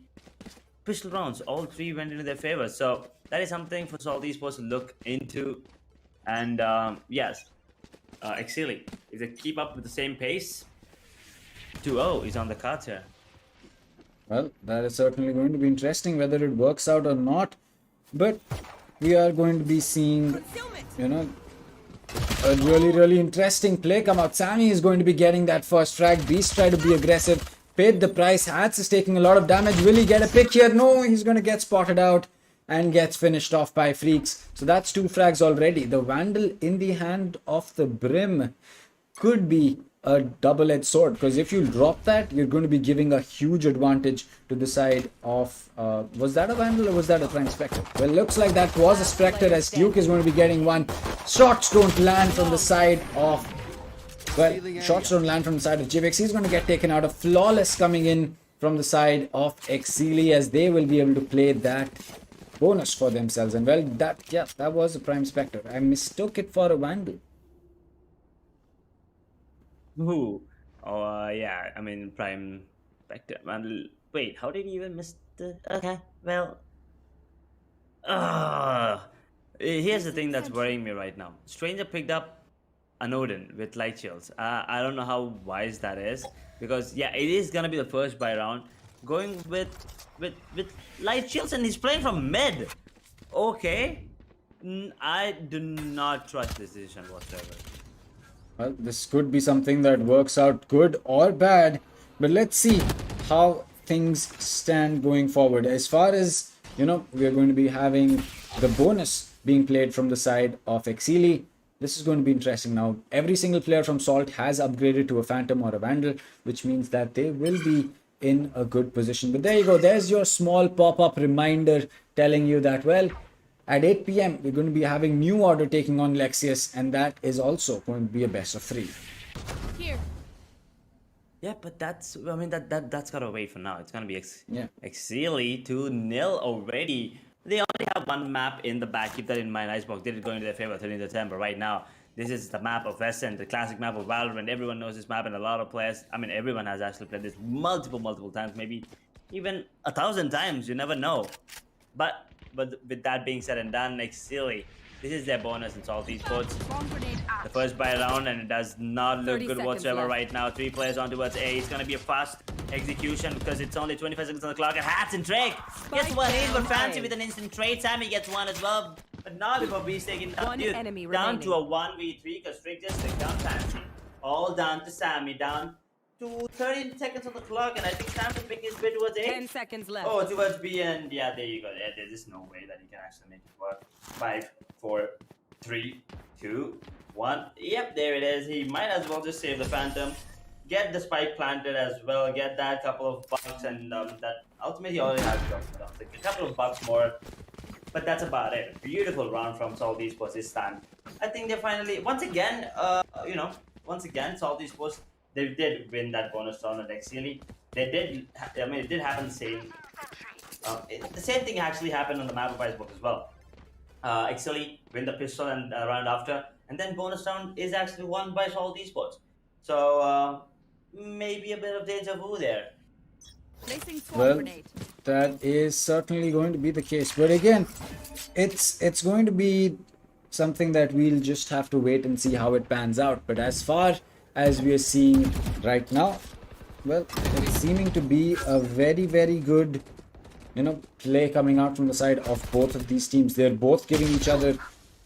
pistol rounds. All 3 went into their favor. So that is something for Salty Esports to look into. And yes, Exceeli, if they keep up with the same pace, 2-0 is on the cards here. Well, that is certainly going to be interesting whether it works out or not. But we are going to be seeing, you know, a really interesting play come out. Sammy is going to be getting that first frag. Beast try to be aggressive. Paid the price. Hats is taking a lot of damage. Will he get a pick here? No, he's going to get spotted out and gets finished off by Freaks. So that's 2 frags already. The Vandal in the hand of the Brim could be a double-edged sword, because if you drop that, you're going to be giving a huge advantage to the side of was that a Vandal or was that a Prime Spectre? Well, looks like that was a Spectre, as Duke is going to be getting one. Shots don't land from the side of, well, shots don't land from the side of Jivix. He's going to get taken out. A Flawless coming in from the side of Exceeli, as they will be able to play that bonus for themselves. And well, that was a Prime Spectre. I mistook it for a Vandal. Who? Oh, yeah, I mean, Prime Spectre. Wait, how did he even miss the... Okay, well... here's the thing that's worrying me right now. Stranger picked up an Odin with light shields. I don't know how wise that is, because, yeah, it is gonna be the first buy round. Going with light shields, and he's playing from mid. Okay. I do not trust this decision whatsoever. Well, this could be something that works out good or bad, but let's see how things stand going forward. As far as, you know, we are going to be having the bonus being played from the side of Exceeli. This is going to be interesting now. Every single player from Salt has upgraded to a Phantom or a Vandal, which means that they will be in a good position. But there you go. There's your small pop-up reminder telling you that, well, at 8 p.m. we're going to be having New Order taking on Lexious, and that is also going to be a best of 3. Here. Yeah, but that's, I mean, that's gotta wait for now. It's gonna be Exceeli 2-0 already. They only have one map in the back. Keep that in mind. Icebox did it go into their favor 13th September. Right now, this is the map of Ascent, the classic map of Valorant. Everyone knows this map, and a lot of players, I mean, everyone has actually played this multiple times, maybe even 1,000 times. You never know. But with that being said and done, Exceeli, this is their bonus in Salty Esports. The first buy round, and it does not look good whatsoever right now. 3 players on towards A. It's gonna be a fast execution because it's only 25 seconds on the clock. And Hats and Drake. Guess what? He's got Fancy with an instant trade. Sammy gets one as well, but not before Beast taking down to a 1v3 because Drake just took down Fancy. All down to Sammy, down to 13 seconds on the clock, and I think Sam will pick his way towards A. 10 seconds left. Oh, towards B, and yeah, there you go. There is no way that he can actually make it work. 5, 4, 3, 2, 1. Yep, there it is. He might as well just save the Phantom, get the spike planted as well, get that couple of bucks, and that ultimately already has a couple of bucks more. But that's about it. Beautiful round from Salty Esports this time. I think they finally, once again, Salty Esports, they did win that bonus round at Exceeli. They did, I mean, it did happen the same. The same thing actually happened on the map of Icebox as well. Exceeli win the pistol and round after, and then bonus round is actually won by Salty Esports. So maybe a bit of deja vu there. Well, that is certainly going to be the case. But again, it's going to be something that we'll just have to wait and see how it pans out. But as far as we are seeing right now, well, it's seeming to be a very good, you know, play coming out from the side of both of these teams. They're both giving each other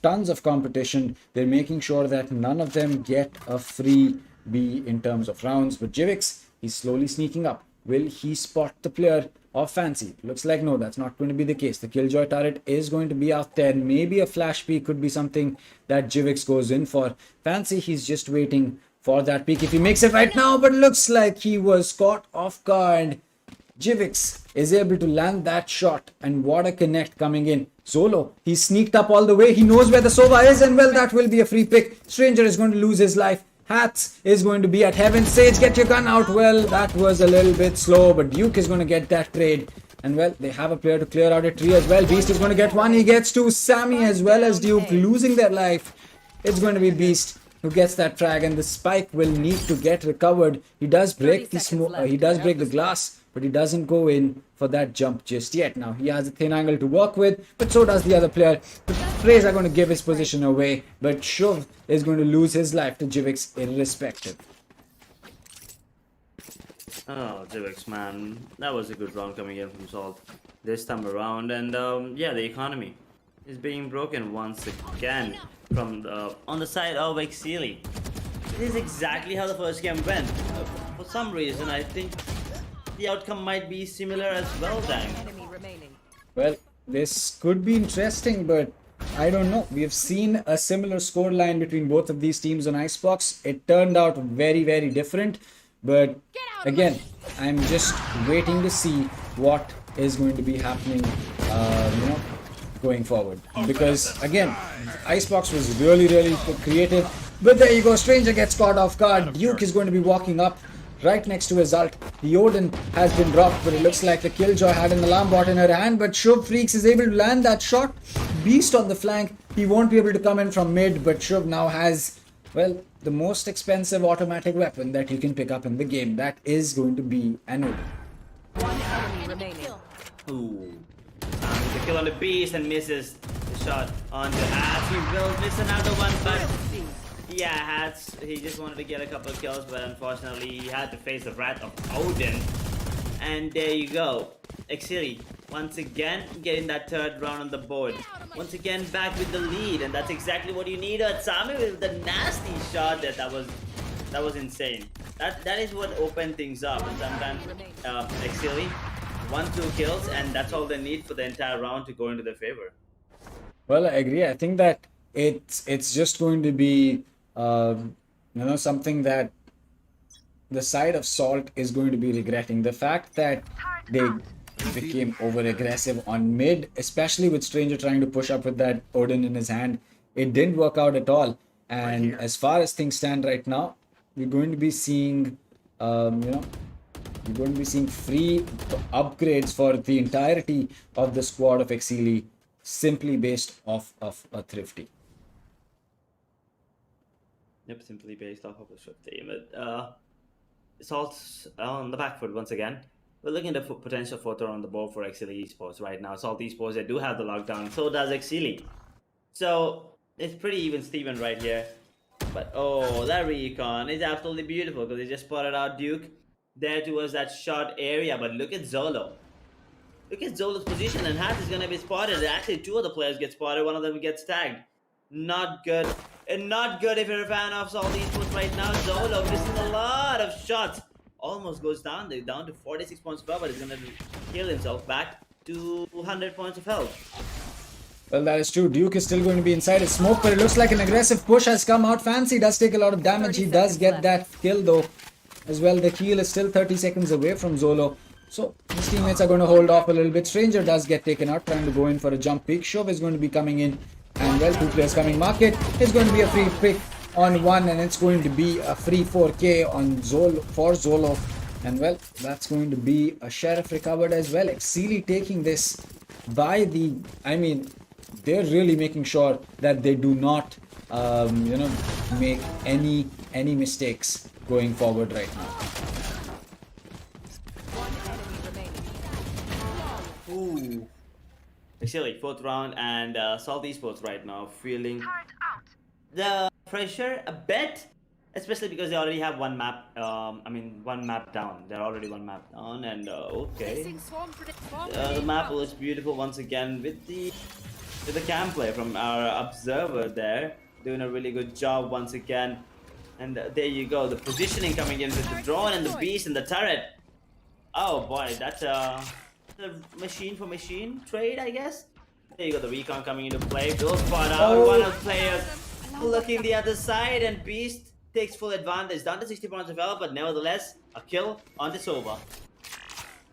tons of competition. They're making sure that none of them get a free B in terms of rounds. But Jivix, he's slowly sneaking up. Will he spot the player of Fancy? Looks like no, that's not going to be the case. The Killjoy turret is going to be out there. Maybe a flash peek could be something that Jivix goes in for. Fancy, he's just waiting for that peek if he makes it right now, but looks like he was caught off guard. Jivix is able to land that shot, and what a connect coming in. Zolo, he sneaked up all the way. He knows where the Sova is, and well, that will be a free pick. Stranger is going to lose his life. Hats is going to be at heaven. Sage, get your gun out. Well, that was a little bit slow, but Duke is going to get that trade. And well, they have a player to clear out a tree as well. Beast is going to get one. He gets two. Sammy as well as Duke losing their life. It's going to be Beast who gets that frag, and the spike will need to get recovered. He does break the break the glass, but he doesn't go in for that jump just yet. Now he has a thin angle to work with, but so does the other player. The Frays are going to give his position away, but Shuv is going to lose his life to Jivix irrespective. Oh, Jivix, man, that was a good round coming in from Salt this time around, and yeah, the economy is being broken once again from on the side of Exceeli. This is exactly how the first game went. For some reason, I think the outcome might be similar as well, Dang. Well, this could be interesting, but I don't know. We have seen a similar scoreline between both of these teams on Icebox. It turned out very, very different. But again, I'm just waiting to see what is going to be happening, going forward. Because again, Icebox was really, really creative. But there you go, Stranger gets caught off guard. Duke is going to be walking up right next to his ult. The Odin has been dropped, but it looks like the Killjoy had an alarm bot in her hand. But Shuv Freaks is able to land that shot. Beast on the flank. He won't be able to come in from mid, but Shuv now has, well, the most expensive automatic weapon that you can pick up in the game. That is going to be an Odin. One enemy remaining. Ooh. The kill on the Beast and misses the shot on the Hats. He will miss another one, but yeah, Hats, he just wanted to get a couple of kills, but unfortunately he had to face the wrath of Odin. And there you go. Exceeli once again getting that third round on the board. Once again back with the lead, and that's exactly what you need. Sami with the nasty shot that was insane. That is what opened things up. And sometimes Exceeli 1-2 kills, and that's all they need for the entire round to go into their favor. Well, I agree. I think that it's just going to be something that the side of Salt is going to be regretting. The fact that they became over aggressive on mid, especially with Stranger trying to push up with that Odin in his hand, it didn't work out at all. And as far as things stand right now, we're going to be seeing free upgrades for the entirety of the squad of Exceeli, simply based off of a Thrifty. Yep, simply based off of a Thrifty. But Salt's on the back foot once again. We're looking at the potential photo on the board for Exceeli Esports right now. Salt Esports, they do have the lockdown, so does Exceeli. So it's pretty even Steven right here. But oh, that recon is absolutely beautiful because they just spotted out Duke there towards that short area. But look at Zolo. Look at Zolo's position, and Hat is going to be spotted. Actually, two of the players get spotted. One of them gets tagged. Not good. And not good if you're a fan of Salt Esports right now. Zolo missing a lot of shots. Almost goes down. They're down to 46 points of health, but he's going to heal himself back to 200 points of health. Well, that is true. Duke is still going to be inside his smoke, but it looks like an aggressive push has come out. Fancy does take a lot of damage. He does get that kill though. As well, the heal is still 30 seconds away from Zolo. So his teammates are going to hold off a little bit. Stranger does get taken out, trying to go in for a jump pick. Shove is going to be coming in. And well, two players coming. Market is going to be a free pick on one, and it's going to be a free 4K on Zolo for Zolo. And well, that's going to be a sheriff recovered as well. Exceeli taking this by the, they're really making sure that they do not, make any mistakes going forward right now. Ooh. Exceeli, fourth round, and Salt Esports right now feeling the pressure a bit, especially because they already have one map. One map down. They're already one map down, and okay. The map looks beautiful once again with the cam play from our observer there, doing a really good job once again. And there you go, the positioning coming in with the drone and the beast and the turret. Oh boy, that's a machine for machine trade, I guess. There you go, the recon coming into play. Bill spot out, one of the players looking the other side, and Beast takes full advantage. Down to 60 points of health, but nevertheless, a kill on the Sova.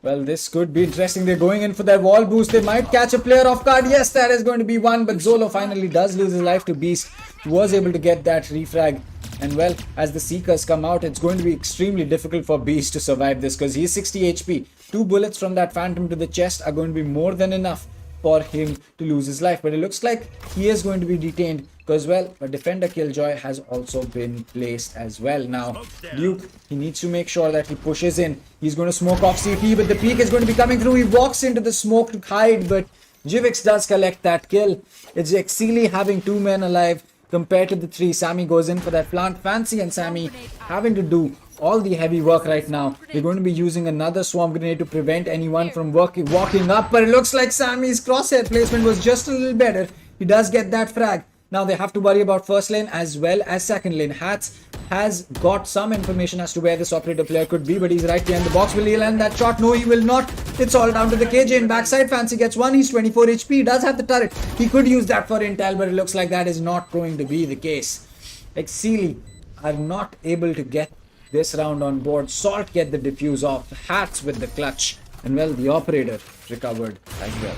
Well, this could be interesting. They're going in for their wall boost. They might catch a player off guard. Yes, that is going to be one, but Zolo finally does lose his life to Beast. He was able to get that refrag And well, as the Seekers come out, it's going to be extremely difficult for Beast to survive this because he's 60 HP. 2 bullets from that Phantom to the chest are going to be more than enough for him to lose his life. But it looks like he is going to be detained because, well, a Defender Killjoy has also been placed as well. Now, Duke, he needs to make sure that he pushes in. He's going to smoke off CT, but the peek is going to be coming through. He walks into the smoke to hide, but Jivix does collect that kill. It's Exceeli having 2 men alive compared to the 3. Sammy goes in for that plant. Fancy and Sammy having to do all the heavy work right now. They're going to be using another swarm grenade to prevent anyone from walking up, but it looks like Sammy's crosshair placement was just a little better. He does get that frag. Now they have to worry about first lane as well as second lane. Hats has got some information as to where this operator player could be, but he's right behind the box. Will he land that shot? No, he will not. It's all down to the KJ in backside. Fancy gets 1. He's 24 HP. He does have the turret. He could use that for intel, but it looks like that is not going to be the case. Exceeli are not able to get this round on board. Salt get the defuse off. Hats with the clutch. And well, the operator recovered as well.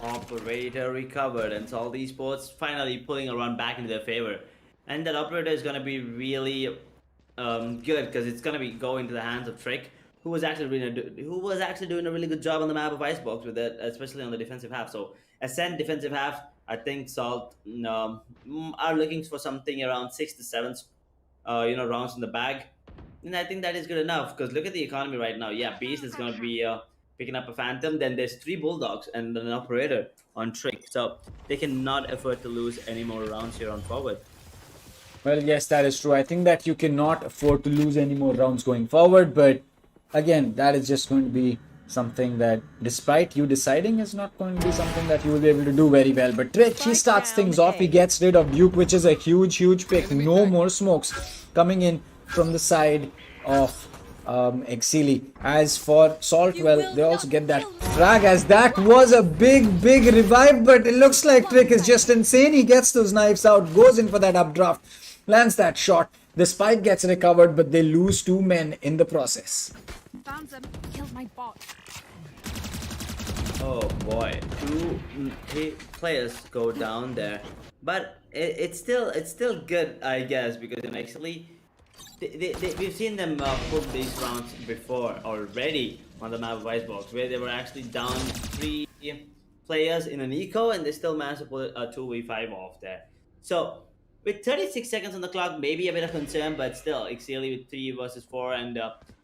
Operator recovered, and Salt Esports finally pulling a run back into their favor. And that operator is going to be really good because it's going to be going to the hands of Trick, who was actually doing a really good job on the map of Icebox with it, especially on the defensive half. So Ascent defensive half, I think Salt are looking for something around 6 to 7 rounds in the bag, and I think that is good enough because look at the economy right now. Yeah, Beast is going to be picking up a Phantom, then there's 3 Bulldogs and an operator on Trick, so they cannot afford to lose any more rounds here on forward. Well, yes, that is true. I think that you cannot afford to lose any more rounds going forward, but again, that is just going to be something that, despite you deciding, is not going to be something that you will be able to do very well. But Trick, he starts things off. He gets rid of Duke, which is a huge pick. No more smokes coming in from the side of Exceeli. As for Salt, well, they also get that frag, as that was a big revive, but it looks like Trick is just insane. He gets those knives out, goes in for that updraft, lands that shot. The spike gets recovered, but they lose 2 men in the process. Found them. Killed my bot. Oh boy, 2 players go down there, but it's still good, I guess, because actually we've seen them pull these rounds before already on the map of Icebox, where they were actually down 3 players in an eco and they still managed to pull a 2v5 off there. So with 36 seconds on the clock, maybe a bit of concern, but still, Exceeli with 3 versus 4 and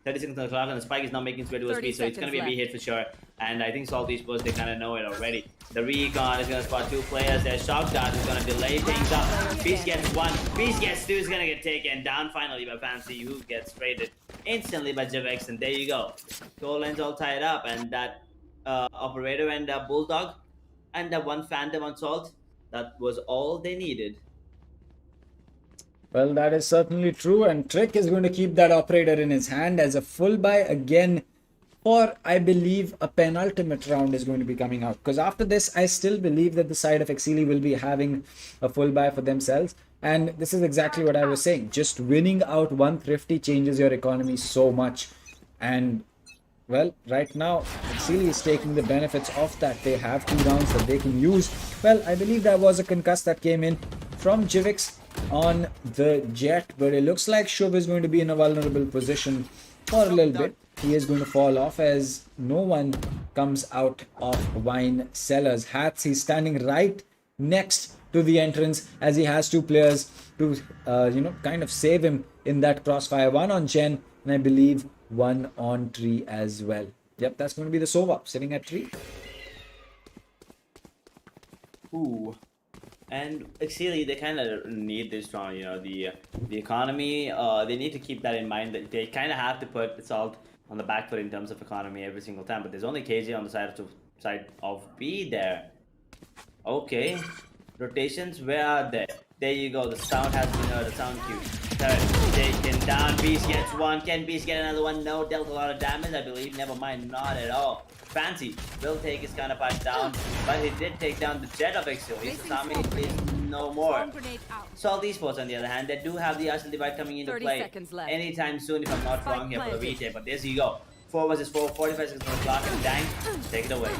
30 seconds on the clock, and the spike is now making its way to a speed, so it's going to be a B hit for sure. And I think Salt Esports, they kind of know it already. The recon is going to spot 2 players. Their shock dart is going to delay things up. Beast gets 1, Beast gets 2, is going to get taken down finally by Fancy, who gets traded instantly by Jivix, and there you go. Goal lane's all tied up, and that operator and Bulldog and that 1 Phantom on Salt, that was all they needed. Well, that is certainly true, and Trick is going to keep that operator in his hand as a full buy again for, I believe, a penultimate round is going to be coming out. Because after this, I still believe that the side of Exceeli will be having a full buy for themselves. And this is exactly what I was saying. Just winning out 1 Thrifty changes your economy so much. And, well, right now, Exceeli is taking the benefits of that. They have 2 rounds that they can use. Well, I believe that was a concuss that came in from Jivix on the Jet, but it looks like Shub is going to be in a vulnerable position for a little bit. He is going to fall off as no one comes out of Wine Cellars. Hats, he's standing right next to the entrance as he has 2 players to kind of save him in that crossfire. 1 on Jen, and I believe 1 on Tree as well. Yep, that's going to be the Sova sitting at Tree. Ooh. And Exceeli, they kind of need this round, the economy. They need to keep that in mind, that they kind of have to put Salt on the back foot in terms of economy every single time. But there's only KJ on the side of B there. Okay, rotations, where are they? There you go. The sound has been heard. The sound cue. Third, taken down. Beast gets 1. Can Beast get another one? No, dealt a lot of damage, I believe. Never mind, not at all. Fancy will take his counterpart down, but he did take down the Jet of Exceeli, so Sami is no more. Salt Esports, on the other hand, they do have the Arsenal Divide coming into play anytime soon, if I'm not wrong here for the retake, but there you go. 4 versus 4, 45 seconds on the clock, and Dang, take it away.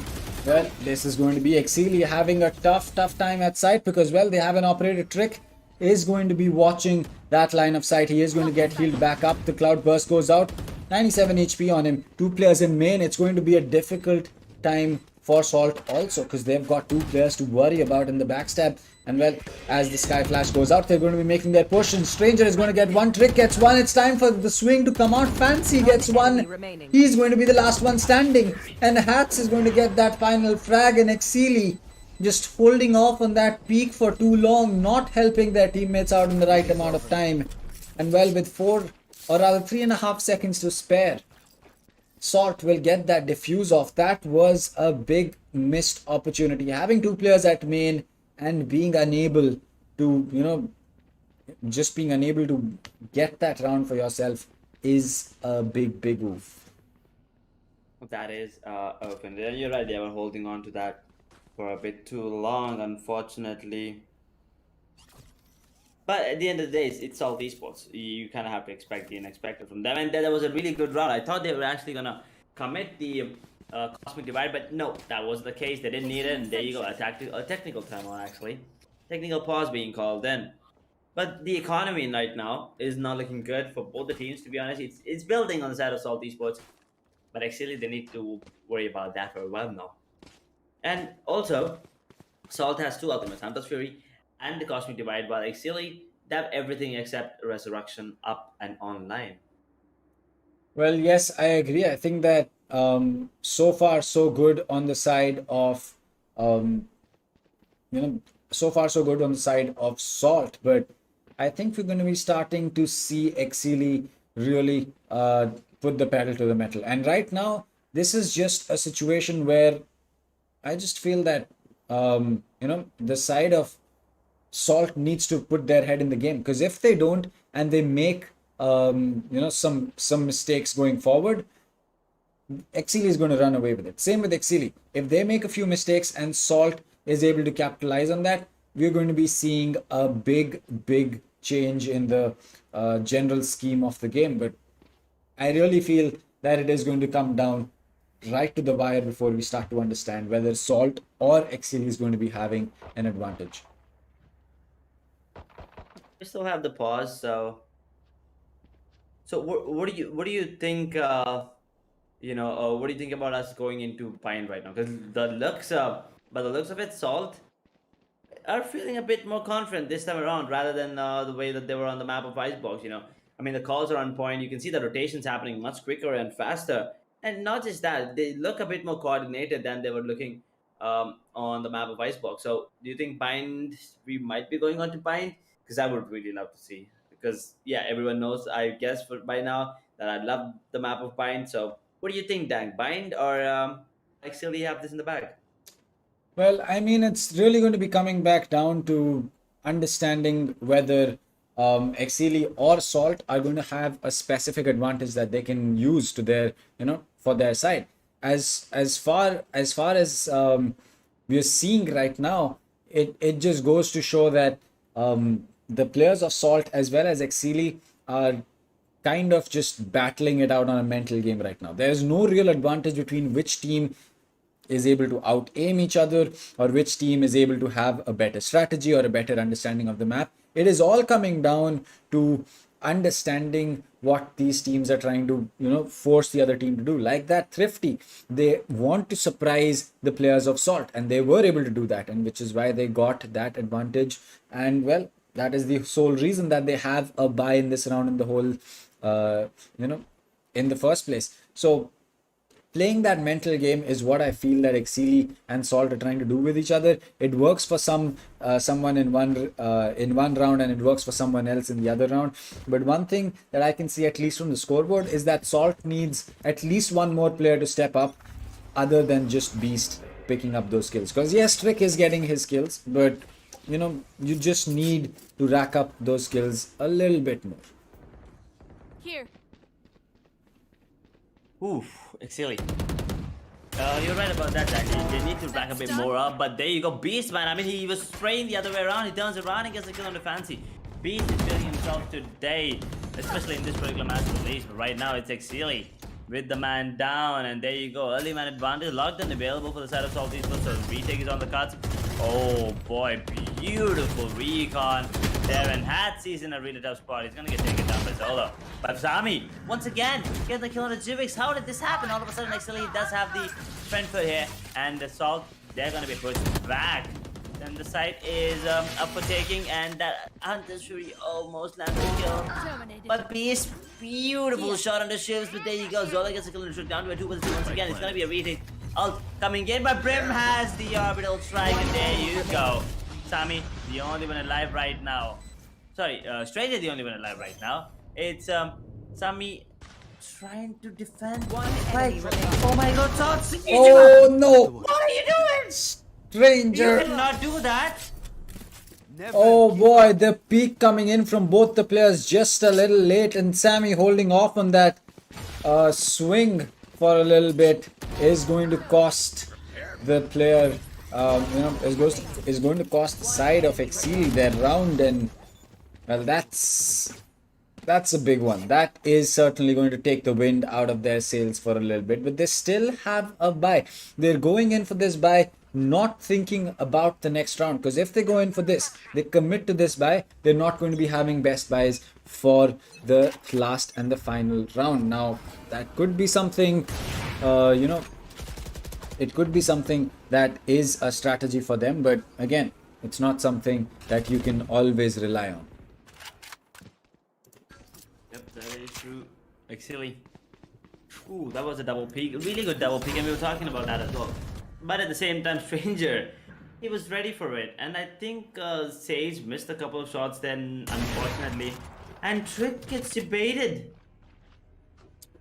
Well, this is going to be Exceeli having a tough time at site because, well, they have an operator Trick is going to be watching that line of sight. He is going to get healed back up. The cloud burst goes out. 97 HP on him. 2 players in main. It's going to be a difficult time for Salt also, because they've got 2 players to worry about in the backstab. And well, as the Sky Flash goes out, they're going to be making their push, and Stranger is going to get one. Trick gets one. It's time for the swing to come out. Fancy gets one. He's going to be the last one standing, and Hats is going to get that final frag, and Exceeli just holding off on that peak for too long, not helping their teammates out in the right amount of time. And well, with 4 or rather 3.5 seconds to spare, Salt will get that diffuse off. That was a big missed opportunity. Having 2 players at main and being unable to, just being unable to get that round for yourself is a big oof. That is open. Yeah, you're right. They were holding on to that for a bit too long, unfortunately. But at the end of the day, it's all esports. You kind of have to expect the unexpected from them. And that was a really good round. I thought they were actually going to commit the Cosmic Divide, but no, that wasn't the case. They didn't need it, and there you go. A technical timeout, actually. Technical pause being called then. But the economy right now is not looking good for both the teams, to be honest. It's building on the side of Salt Esports. But actually, they need to worry about that for a while now. And also, Salt has 2 ultimates, Hunter's Fury and the Cosmic Divide, while Exceeli, they have everything except Resurrection up and online. Well, yes, I agree. I think that so far so good on the side of so far so good on the side of Salt, but I think we're going to be starting to see Exceeli really put the pedal to the metal. And right now, this is just a situation where I just feel that the side of Salt needs to put their head in the game, because if they don't and they make some mistakes going forward, Exceeli is going to run away with it. Same with Exceeli. If they make a few mistakes and Salt is able to capitalize on that, we're going to be seeing a big change in the general scheme of the game. But I really feel that it is going to come down right to the wire before we start to understand whether Salt or Exceeli is going to be having an advantage. We still have the pause, so what do you think? What do you think about us going into Pine right now? Because by the looks of it, Salt are feeling a bit more confident this time around, rather than the way that they were on the map of Icebox. I mean, the calls are on point. You can see the rotations happening much quicker and faster, and not just that, they look a bit more coordinated than they were looking on the map of Icebox. So, do you think Bind? We might be going on to Bind, because I would really love to see. Because yeah, everyone knows, I guess, by now that I love the map of Bind. So, what do you think, Dan? Bind or Exceeli have this in the bag? Well, I mean, it's really going to be coming back down to understanding whether Exceeli or Salt are going to have a specific advantage that they can use to their, for their side. As far as we are seeing right now, it just goes to show that the players of Salt as well as Exceeli are kind of just battling it out on a mental game right now. There's no real advantage between which team is able to out aim each other or which team is able to have a better strategy or a better understanding of the map. It is all coming down to understanding what these teams are trying to force the other team to do. Like that Thrifty, they want to surprise the players of Salt, and they were able to do that, and which is why they got that advantage. And well, that is the sole reason that they have a bye in this round in the whole in the first place. So playing that mental game is what I feel that Exceeli and Salt are trying to do with each other. It works for someone in one round, and it works for someone else in the other round. But one thing that I can see, at least from the scoreboard, is that Salt needs at least one more player to step up, other than just Beast picking up those kills. Because yes, Trick is getting his kills, but you just need to rack up those kills a little bit more. Here. Oof, Exceeli. You're right about that, actually. They need to rack a bit more up, but there you go. Beast, man. I mean, he was spraying the other way around. He turns around and gets a kill on the Fancy. Beast is feeling himself today, especially in this particular match release. But right now, it's Exceeli with the man down, and there you go. Early man advantage, locked and available for the side of Salt Esports. So retake is on the cuts. Oh boy, beautiful recon. there, and Hatsy's in a really tough spot. He's gonna get taken down by Zolo. But Sami, once again, getting the kill on the Jivix. How did this happen? All of a sudden, Exceeli does have the front foot here, and the Salt, they're gonna be pushed back. Then the site is up for taking, and that Hunter's Fury almost landed a kill. But Beast, beautiful shot on the shivs, but there you go. Zola gets a kill and shoot down to a 2-2 once again. It's gonna be a retake. Ult coming in, but Brim has the orbital strike, and there you go. Sami, the only one alive right now. Sorry, Stranger, the only one alive right now. It's Sami trying to defend one. Oh my God, Tots! Oh no! What are you doing? Stranger! You cannot do that. Oh boy, the peak coming in from both the players just a little late, and Sami holding off on that swing for a little bit is going to cost the player, is going to cost the side of Exceeli their round, and well, that's a big one. That is certainly going to take the wind out of their sails for a little bit, but they still have a bye. They're going in for this bye not thinking about the next round, because if they go in for this, they commit to this bye, they're not going to be having best buys for the last and the final round. Now that could be something, it could be something that is a strategy for them, but again, it's not something that you can always rely on. Yep, that is true. Exceeli. Ooh, that was a double peak, really good double peak, and we were talking about that as well. But at the same time, Stranger, he was ready for it. And I think Sage missed a couple of shots then, unfortunately. And Trick gets debated.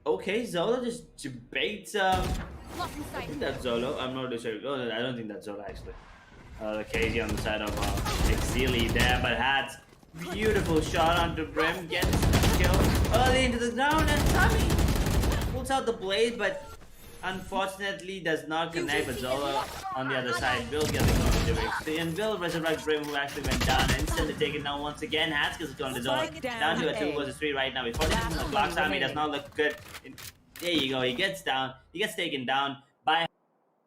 Okay, Zolo just debates. I think that's Zolo. I'm not really sure. Oh, I don't think that's Zolo, actually. The KG on the side of Exceeli there. But Hats, beautiful shot onto Brim. Gets killed early into the ground. And Sami pulls out the blade, but unfortunately does not connect with Zola on the other side. Will get the counter, and Will resurrect Brim, who actually went down and instantly taken down once again. Hats gets going to Zola down to a 2 versus 3 right now. Before the clock, Sami does not look good. There you go. He gets down. He gets taken down by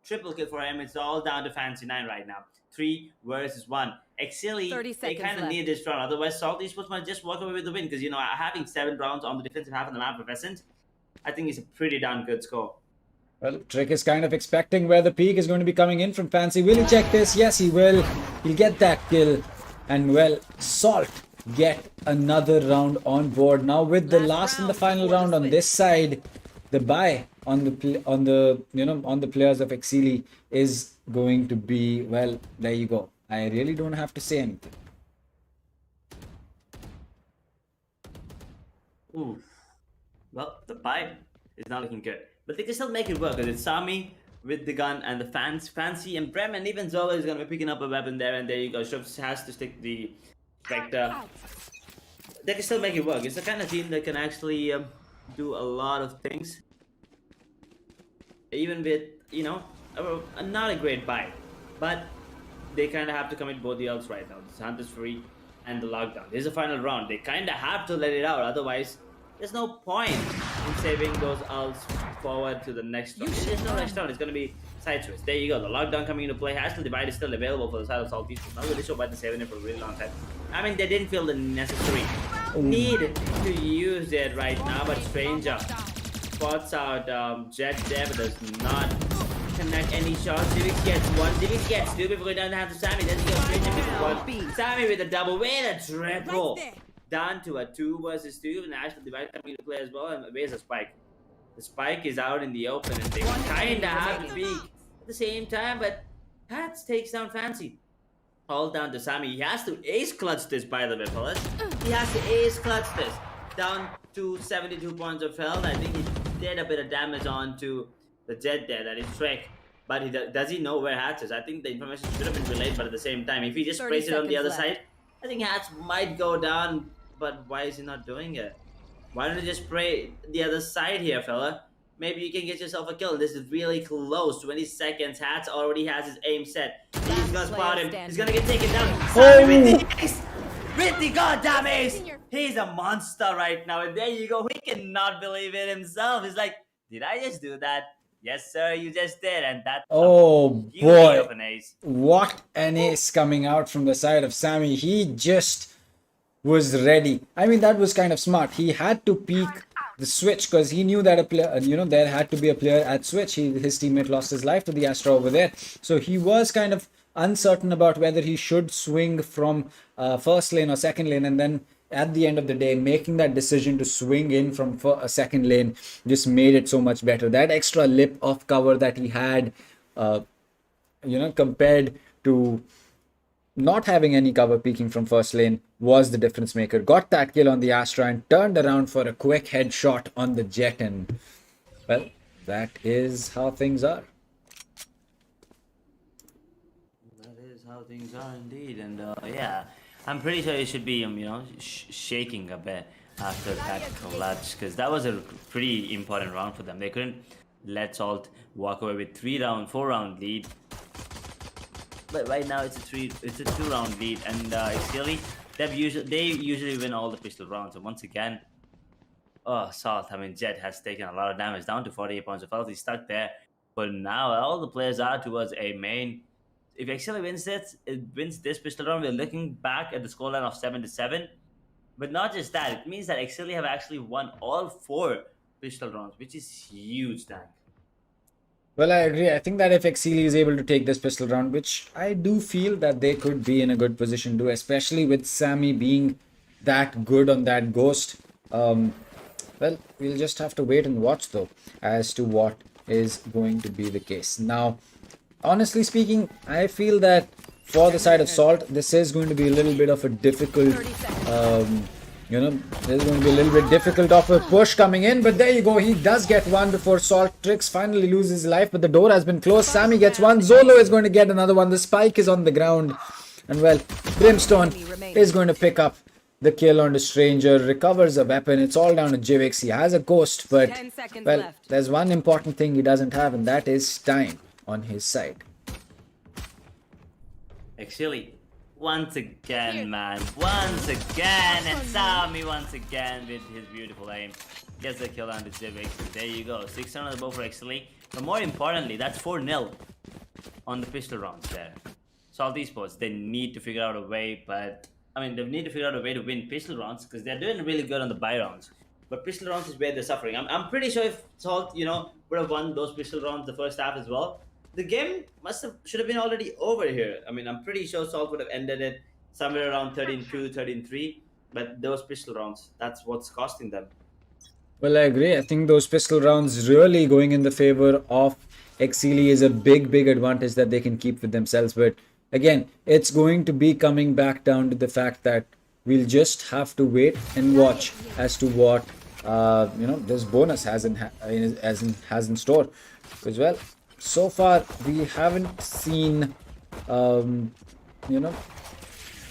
triple kill for him. It's all down to Fancy 9 right now. 3 versus 1. Exceeli, they kind of need this round. Otherwise, Salt Esports might just walk away with the win, because having 7 rounds on the defensive half of the map of Ascent, I think is a pretty darn good score. Well, Trick is kind of expecting where the peak is going to be coming in from Fancy. Will he check this? Yes, he will. He'll get that kill. And well, Salt get another round on board. Now with the last and the final round on this side, the buy on the players of Exceeli is going to be, well, there you go. I really don't have to say anything. Ooh. Well, the buy is not looking good. But they can still make it work, because it's Sami with the gun and the Fancy and Brem, and even Zola is going to be picking up a weapon there, and there you go. Shubs has to stick the Spectre. They can still make it work. It's the kind of team that can actually do a lot of things. Even with, not a great buy. But they kind of have to commit both the ults right now. The Hunter's Fury and the Lockdown. This is the final round. They kind of have to let it out, otherwise there's no point in saving those ults forward to the next round. There's no next round. It's going to be side switch. There you go. The Lockdown coming into play. Hastel Divide is still available for the side of Salt Esports. Not really sure why they're saving it for a really long time. I mean, they didn't feel the necessary need to use it right now, but Stranger spots out Jet there, but does not connect any shots. Divix gets 1. Divix gets 2 before going down to have to Sami. Then he goes Stranger with 1. Sami with a double. With a triple. Down to a 2 versus 2. And Hastel Divide coming into play as well. And where's the spike? The spike is out in the open, and they kinda have to peek at the same time, but Hats takes down Fancy. All down to Sami. He has to ace clutch this, by the way, fellas. He has to ace clutch this. Down to 72 points of health. I think he did a bit of damage onto the Jet there, that is Trek. But does he know where Hats is? I think the information should have been relayed, but at the same time, if he just sprays it on the other side, I think Hats might go down, but why is he not doing it? Why don't you just spray the other side here, fella? Maybe you can get yourself a kill. This is really close. 20 seconds. Hats already has his aim set. He's gonna spot him. He's gonna get taken down. Sami with the ace! With the goddamn ace! He's a monster right now. And there you go. He cannot believe it himself. He's like, did I just do that? Yes, sir, you just did. And that's oh boy, of an ace. What an ace coming out from the side of Sami. He just was ready. I mean, that was kind of smart. He had to peek the switch because he knew that a player, there had to be a player at switch. His teammate lost his life to the Astra over there. So he was kind of uncertain about whether he should swing from first lane or second lane, and then at the end of the day, making that decision to swing in from a second lane just made it so much better. That extra lip of cover that he had, compared to not having any cover peeking from first lane, was the difference maker. Got that kill on the Astra and turned around for a quick headshot on the Jet, and well, that is how things are. That is how things are indeed, and yeah, I'm pretty sure it should be shaking a bit after that clutch, because that was a pretty important round for them. They couldn't let Salt walk away with 4-round lead. But right now it's a 2-round lead, and Exceeli, they usually win all the pistol rounds. And once again, Salt, Jet has taken a lot of damage, down to 48 points of health. He's stuck there. But now all the players are towards a main. If Exceeli wins this pistol round, we're looking back at the scoreline of 7-7. But not just that, it means that Exceeli have actually won all 4 pistol rounds, which is huge, Dan. Well, I agree. I think that if Exceeli is able to take this pistol round, which I do feel that they could be in a good position to, especially with Sammy being that good on that Ghost. Well, we'll just have to wait and watch, though, as to what is going to be the case. Now, honestly speaking, I feel that for the side of Salt, this is going to be a little bit of a difficult, there's going to be a little bit difficult of a push coming in, but there you go. He does get one before Salt Tricks finally loses his life, but the door has been closed. Sammy gets one. Zolo is going to get another one. The spike is on the ground, and well, Brimstone is going to pick up the kill on the Stranger, recovers a weapon. It's all down to Jivix. He has a Ghost, but well, there's one important thing he doesn't have, and that is time on his side. Exceeli, once again, man. Once again. And Sammy once again with his beautiful aim gets the kill on the Jivix. There you go. 6 on the bow for Exceeli. But more importantly, that's 4-0 on the pistol rounds there. Salt Esports, they need to figure out a way, but they need to figure out a way to win pistol rounds because they're doing really good on the buy rounds. But pistol rounds is where they're suffering. I'm pretty sure if Salt, would have won those pistol rounds the first half as well, the game should have been already over here. I'm pretty sure Salt would have ended it somewhere around 13-2, 13-3. But those pistol rounds, that's what's costing them. Well, I agree. I think those pistol rounds really going in the favor of Exceeli is a big advantage that they can keep with themselves. But again, it's going to be coming back down to the fact that we'll just have to wait and watch as to what this bonus has in store. Because well, so far we haven't seen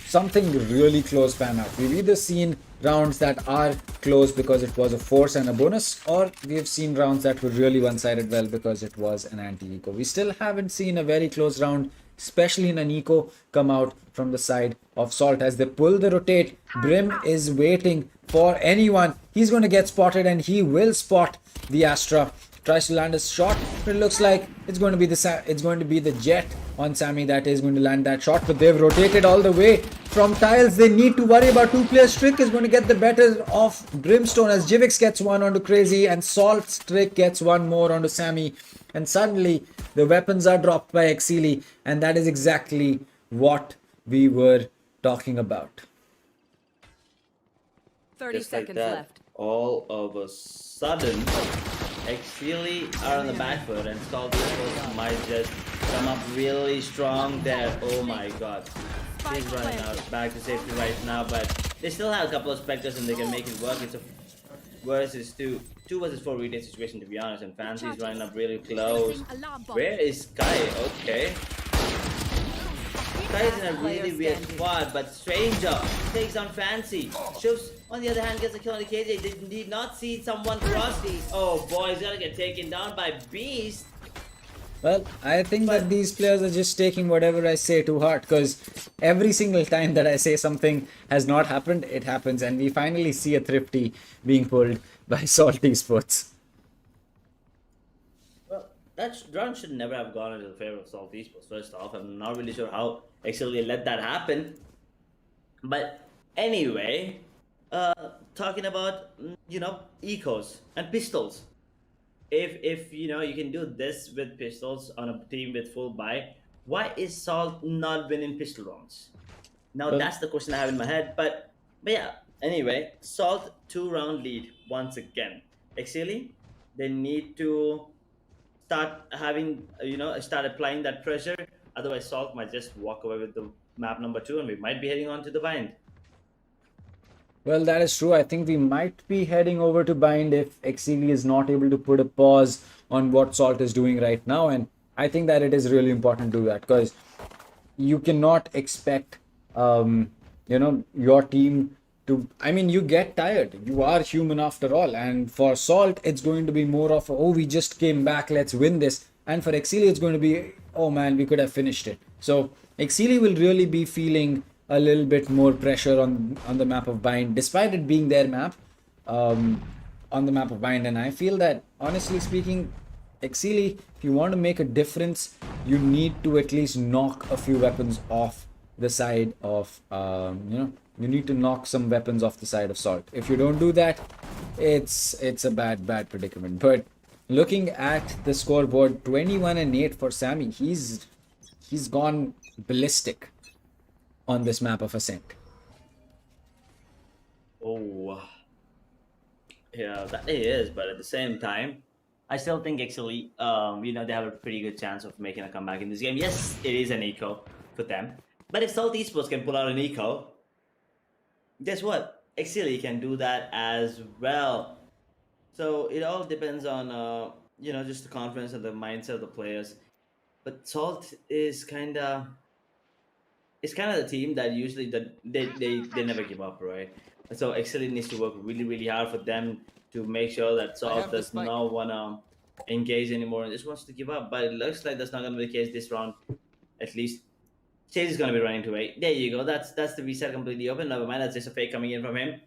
something really close pan out. We've either seen rounds that are close because it was a force and a bonus, or we've seen rounds that were really one-sided well because it was an anti-eco. We still haven't seen a very close round, especially in an eco, come out from the side of Salt. As they pull the rotate, Brim is waiting for anyone. He's going to get spotted, and he will spot the Astra. Tries to land a shot, but it looks like it's going to be the Jet on Sammy that is going to land that shot. But they've rotated all the way from tiles. They need to worry about 2-player Trick is going to get the better of Brimstone as Jivix gets one onto Crazy and Salt's Trick gets one more onto Sammy. And suddenly the weapons are dropped by Exceeli, and that is exactly what we were talking about. 30 Just like seconds that, left. all of a sudden, Exceeli are on the back foot, and Salt Esports might just come up really strong there. Oh my god. He's running out back to safety right now, but they still have a couple of Spectres and they can make it work. It's a versus 2 versus 4 retain situation, to be honest, and Fancy's running up really close. Where is Sky? Okay. Sky is in a really weird spot, but Stranger takes on Fancy. Shoops, on the other hand, gets a kill on the KJ. They did not see someone cross. Oh boy, he's gonna get taken down by Beast. Well, I think that these players are just taking whatever I say to heart, because every single time that I say something has not happened, it happens, and we finally see a Thrifty being pulled by Salt Esports. Well, that run should never have gone into the favor of Salt Esports. First off, I'm not really sure how Exceeli let that happen, but Anyway, talking about ecos and pistols. If you can do this with pistols on a team with full buy, why is Salt not winning pistol rounds? Now Well, that's the question I have in my head. But yeah. Anyway, Salt 2-round lead once again. Exceeli, they need to start having start applying that pressure. Otherwise, Salt might just walk away with the map number 2, and we might be heading on to the bind. well, that is true. I think we might be heading over to bind if Exceeli is not able to put a pause on what Salt is doing right now. And I think that it is really important to do that, because you cannot expect your team to, I mean, you get tired, you are human after all, and for Salt it's going to be more of oh, we just came back, let's win this. And for Exceeli it's going to be, oh man, we could have finished it. So Exceeli will really be feeling a little bit more pressure on the map of bind, despite it being their map, on the map of bind. And I feel that, honestly speaking, Exceeli, if you want to make a difference, you need to at least knock a few weapons off the side of, you need to knock some weapons off the side of Salt. If you don't do that, it's a bad predicament. But looking at the scoreboard, 21-8 for Sammy. He's gone ballistic on this map of Ascent. Oh, yeah, that it is. But at the same time, I still think Exceeli, they have a pretty good chance of making a comeback in this game. Yes, it is an eco for them. But if Salt Esports can pull out an eco, guess what? Exceeli can do that as well. So it all depends on, just the confidence and the mindset of the players. But Salt is kind of the team that usually they never give up, right? So Exceeli needs to work really, really hard for them to make sure that Salt does not want to engage anymore and just wants to give up. But it looks like that's not going to be the case this round, at least. Chase is going to be running to 8. There you go. That's the reset completely open. Never mind. That's just a fake coming in from him.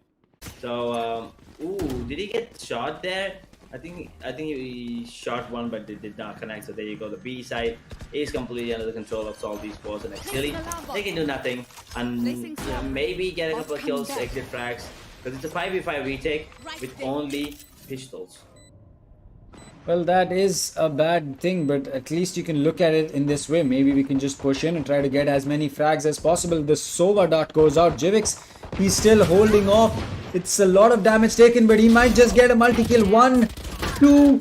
So, did he get shot there? I think he shot one, but it did not connect. So there you go. The B side is completely under the control of Salt Esports, and Exceeli, they can do nothing. And maybe get a couple of kills, exit frags, because it's a 5v5 retake with only pistols. Well, that is a bad thing, but at least you can look at it in this way. Maybe we can just push in and try to get as many frags as possible. The Sova dot goes out. Jivix, he's still holding off. It's a lot of damage taken, but he might just get a multi-kill. 1, 2,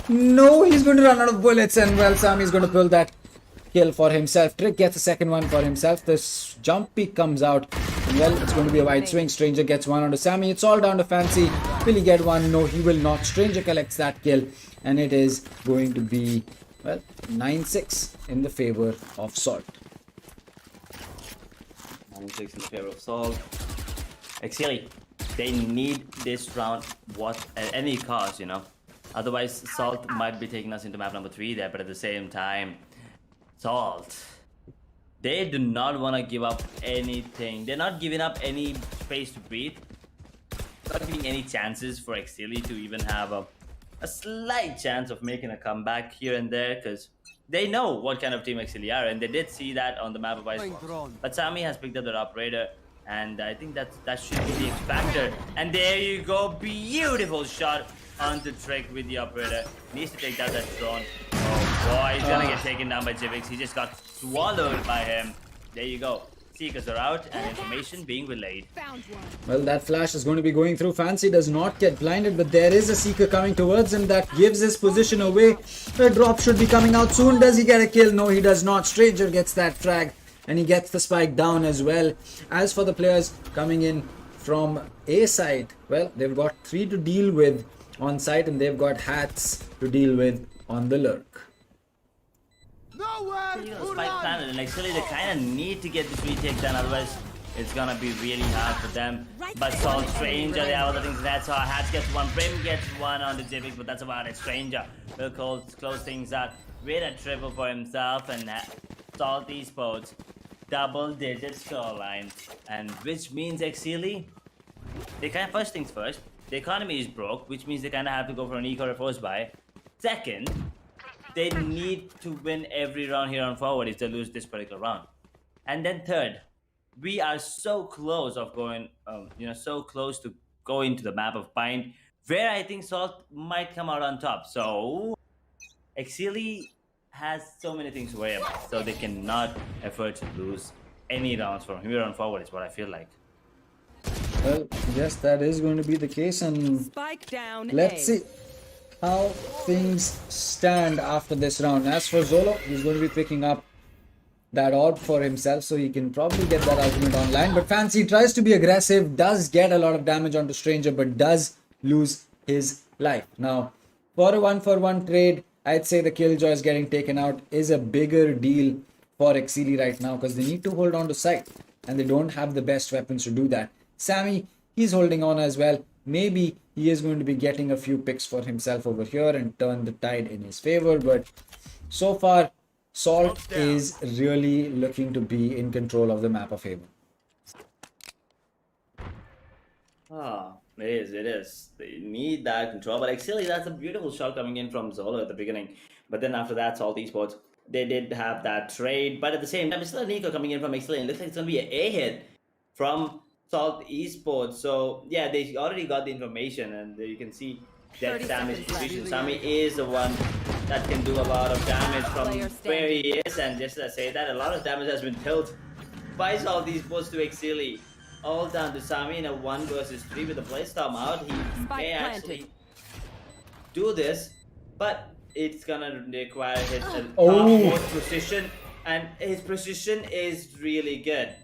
no, he's going to run out of bullets, and well, Sammy's going to pull that kill for himself. Trick gets a second one for himself. This jump peek comes out. And well, it's going to be a wide swing. Stranger gets one onto Sammy. It's all down to Fancy. Will he get one? No, he will not. Stranger collects that kill. And it is going to be, well, 9-6 in the favor of Salt. 9-6 in the favor of Salt. Exceeli, they need this round at any cost, Otherwise, Salt might be taking us into map number 3 there, but at the same time, Salt, they do not want to give up anything. They're not giving up any space to breathe. Not giving any chances for Exceeli to even have a slight chance of making a comeback here and there, because they know what kind of team Exceeli are, and they did see that on the map of Icebox. But Sammy has picked up the operator, and I think that should be the X factor. And there you go, beautiful shot onto Trick with the operator. Needs to take down that drone. Oh boy, he's gonna get taken down by Jivix. He just got swallowed by him. There you go. Seekers are out and information being relayed. Well, that flash is going to be going through. Fancy does not get blinded, but there is a Seeker coming towards him that gives his position away. The drop should be coming out soon. Does he get a kill? No, he does not. Stranger gets that frag and he gets the spike down as well. As for the players coming in from A side, well, they've got 3 to deal with on site, and they've got hats to deal with on the lurk. Spike planted, and actually they kind of need to get this retake done, otherwise it's gonna be really hard for them. But Salt, Stranger, they have other things. That's how Hats gets one, Brim gets one on the Jivix, but that's about it. Stranger will close things out with a triple for himself, and Salt Esports double-digit scoreline, and which means Exceeli, they kind of, first things first, the economy is broke, which means they kind of have to go for an eco or force buy. Second, they need to win every round here on forward if they lose this particular round. And then third, we are so close of going, so close to going to the map of Bind, where I think Salt might come out on top. So Exceeli has so many things to worry about, so they cannot afford to lose any rounds from here on forward. Is what I feel like. Well, yes, that is going to be the case, and Spike down. let's see how things stand after this round. As for Zolo, he's going to be picking up that orb for himself, so he can probably get that ultimate online. But Fancy tries to be aggressive, does get a lot of damage onto Stranger, but does lose his life. Now, for a 1-for-1 trade, I'd say the Killjoys getting taken out is a bigger deal for Exceeli right now, because they need to hold on to site, and they don't have the best weapons to do that. Sammy, he's holding on as well. Maybe he is going to be getting a few picks for himself over here and turn the tide in his favor, but so far, Salt is really looking to be in control of the map of Haven. It is. They need that control. But actually, that's a beautiful shot coming in from Zolo at the beginning. But then after that, Salt Esports, they did have that trade. But at the same time, it's still a Nico coming in from Exceeli. It looks like it's going to be an A hit from Salt Esports. So, yeah, they already got the information. And you can see that damage distribution. Sami is the one that can do a lot of damage from where he is. And just to say that, a lot of damage has been dealt by Salt Esports to Exceeli. All down to Sami in a 1 versus 3 with the playstyle out. He may actually do this, but it's gonna require his more precision, and his precision is really good.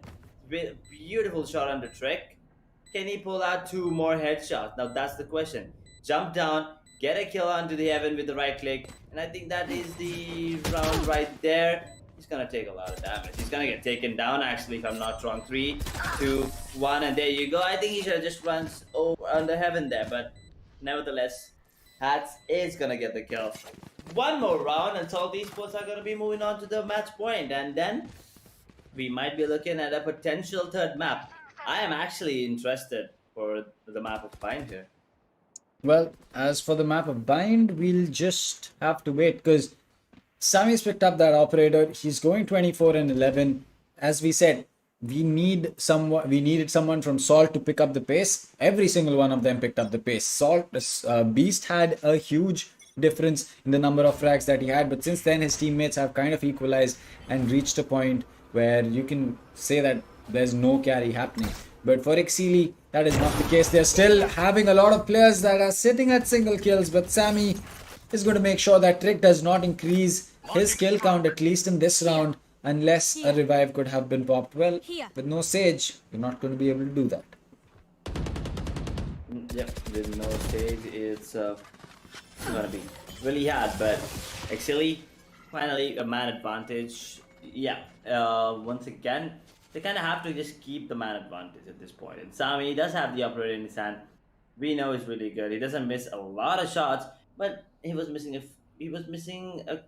Beautiful shot on the trick. Can he pull out 2 more headshots? Now that's the question. Jump down, get a kill onto the heaven with the right click, and I think that is the round right there. He's gonna take a lot of damage. He's gonna get taken down, actually, if I'm not wrong. 3, 2, 1, and there you go. I think he should have just run over under heaven there, but nevertheless, Hats is gonna get the kill. 1 more round, and Salt Esports are gonna be moving on to the match point, and then we might be looking at a potential 3rd map. I am actually interested for the map of Bind here. Well, as for the map of Bind, we'll just have to wait, because Sammy's picked up that operator. He's going 24 and 11. As we said, we needed someone from Salt to pick up the pace. Every single one of them picked up the pace. Beast had a huge difference in the number of frags that he had, but since then his teammates have kind of equalized and reached a point where you can say that there's no carry happening. But for Exceeli, that is not the case. They're still having a lot of players that are sitting at single kills, but Sammy is going to make sure that Trick does not increase his kill count, at least in this round, unless a revive could have been popped. Well, with no Sage, you're not going to be able to do that. Yep, with no Sage, it's gonna be really hard, but Exceeli, finally a man advantage. Yeah, once again, they kind of have to just keep the man advantage at this point. And Sami does have the operator in his hand. We know he's really good. He doesn't miss a lot of shots, but he was missing a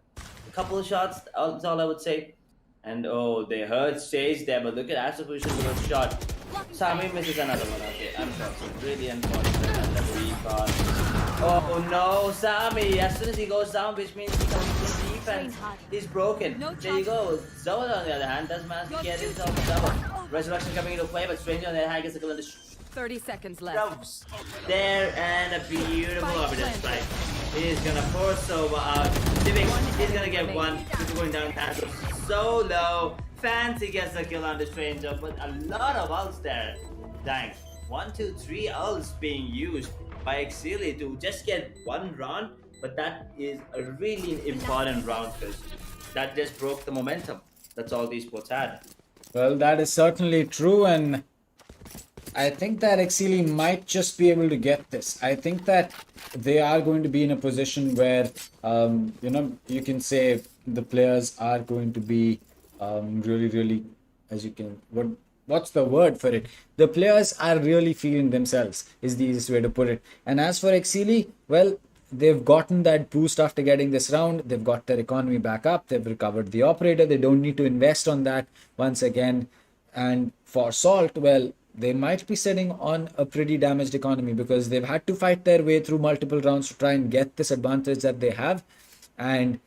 couple of shots. That's all I would say. And oh, they heard Sage there, but look at Astro position to a shot. Sami misses another one. Okay, unfortunate. Really unfortunate. And the recon. Oh no, Sami! As soon as he goes down, which means he comes in defense, he's broken. There you go. Zola, on the other hand, does manage to get himself a double. Resurrection coming into play, but Stranger on the other hand gets a kill on the 30 seconds left. There, and a beautiful orbital strike. He's gonna force over out. Civics, he's gonna get 1. He's going down so low. Fancy gets the kill on the Stranger, but a lot of ults there. Dang. 1, 2, 3 ults being used by Exceeli to just get 1 round, but that is a really important round because that just broke the momentum. That's all these sports had. Well, that is certainly true, and I think that Exceeli might just be able to get this. I think that they are going to be in a position where, you can say the players are going to be really, as you can, what's the word for it? The players are really feeling themselves, is the easiest way to put it. And as for Exceeli, well, they've gotten that boost after getting this round. They've got their economy back up. They've recovered the operator. They don't need to invest on that once again. And for Salt, well, they might be sitting on a pretty damaged economy because they've had to fight their way through multiple rounds to try and get this advantage that they have. And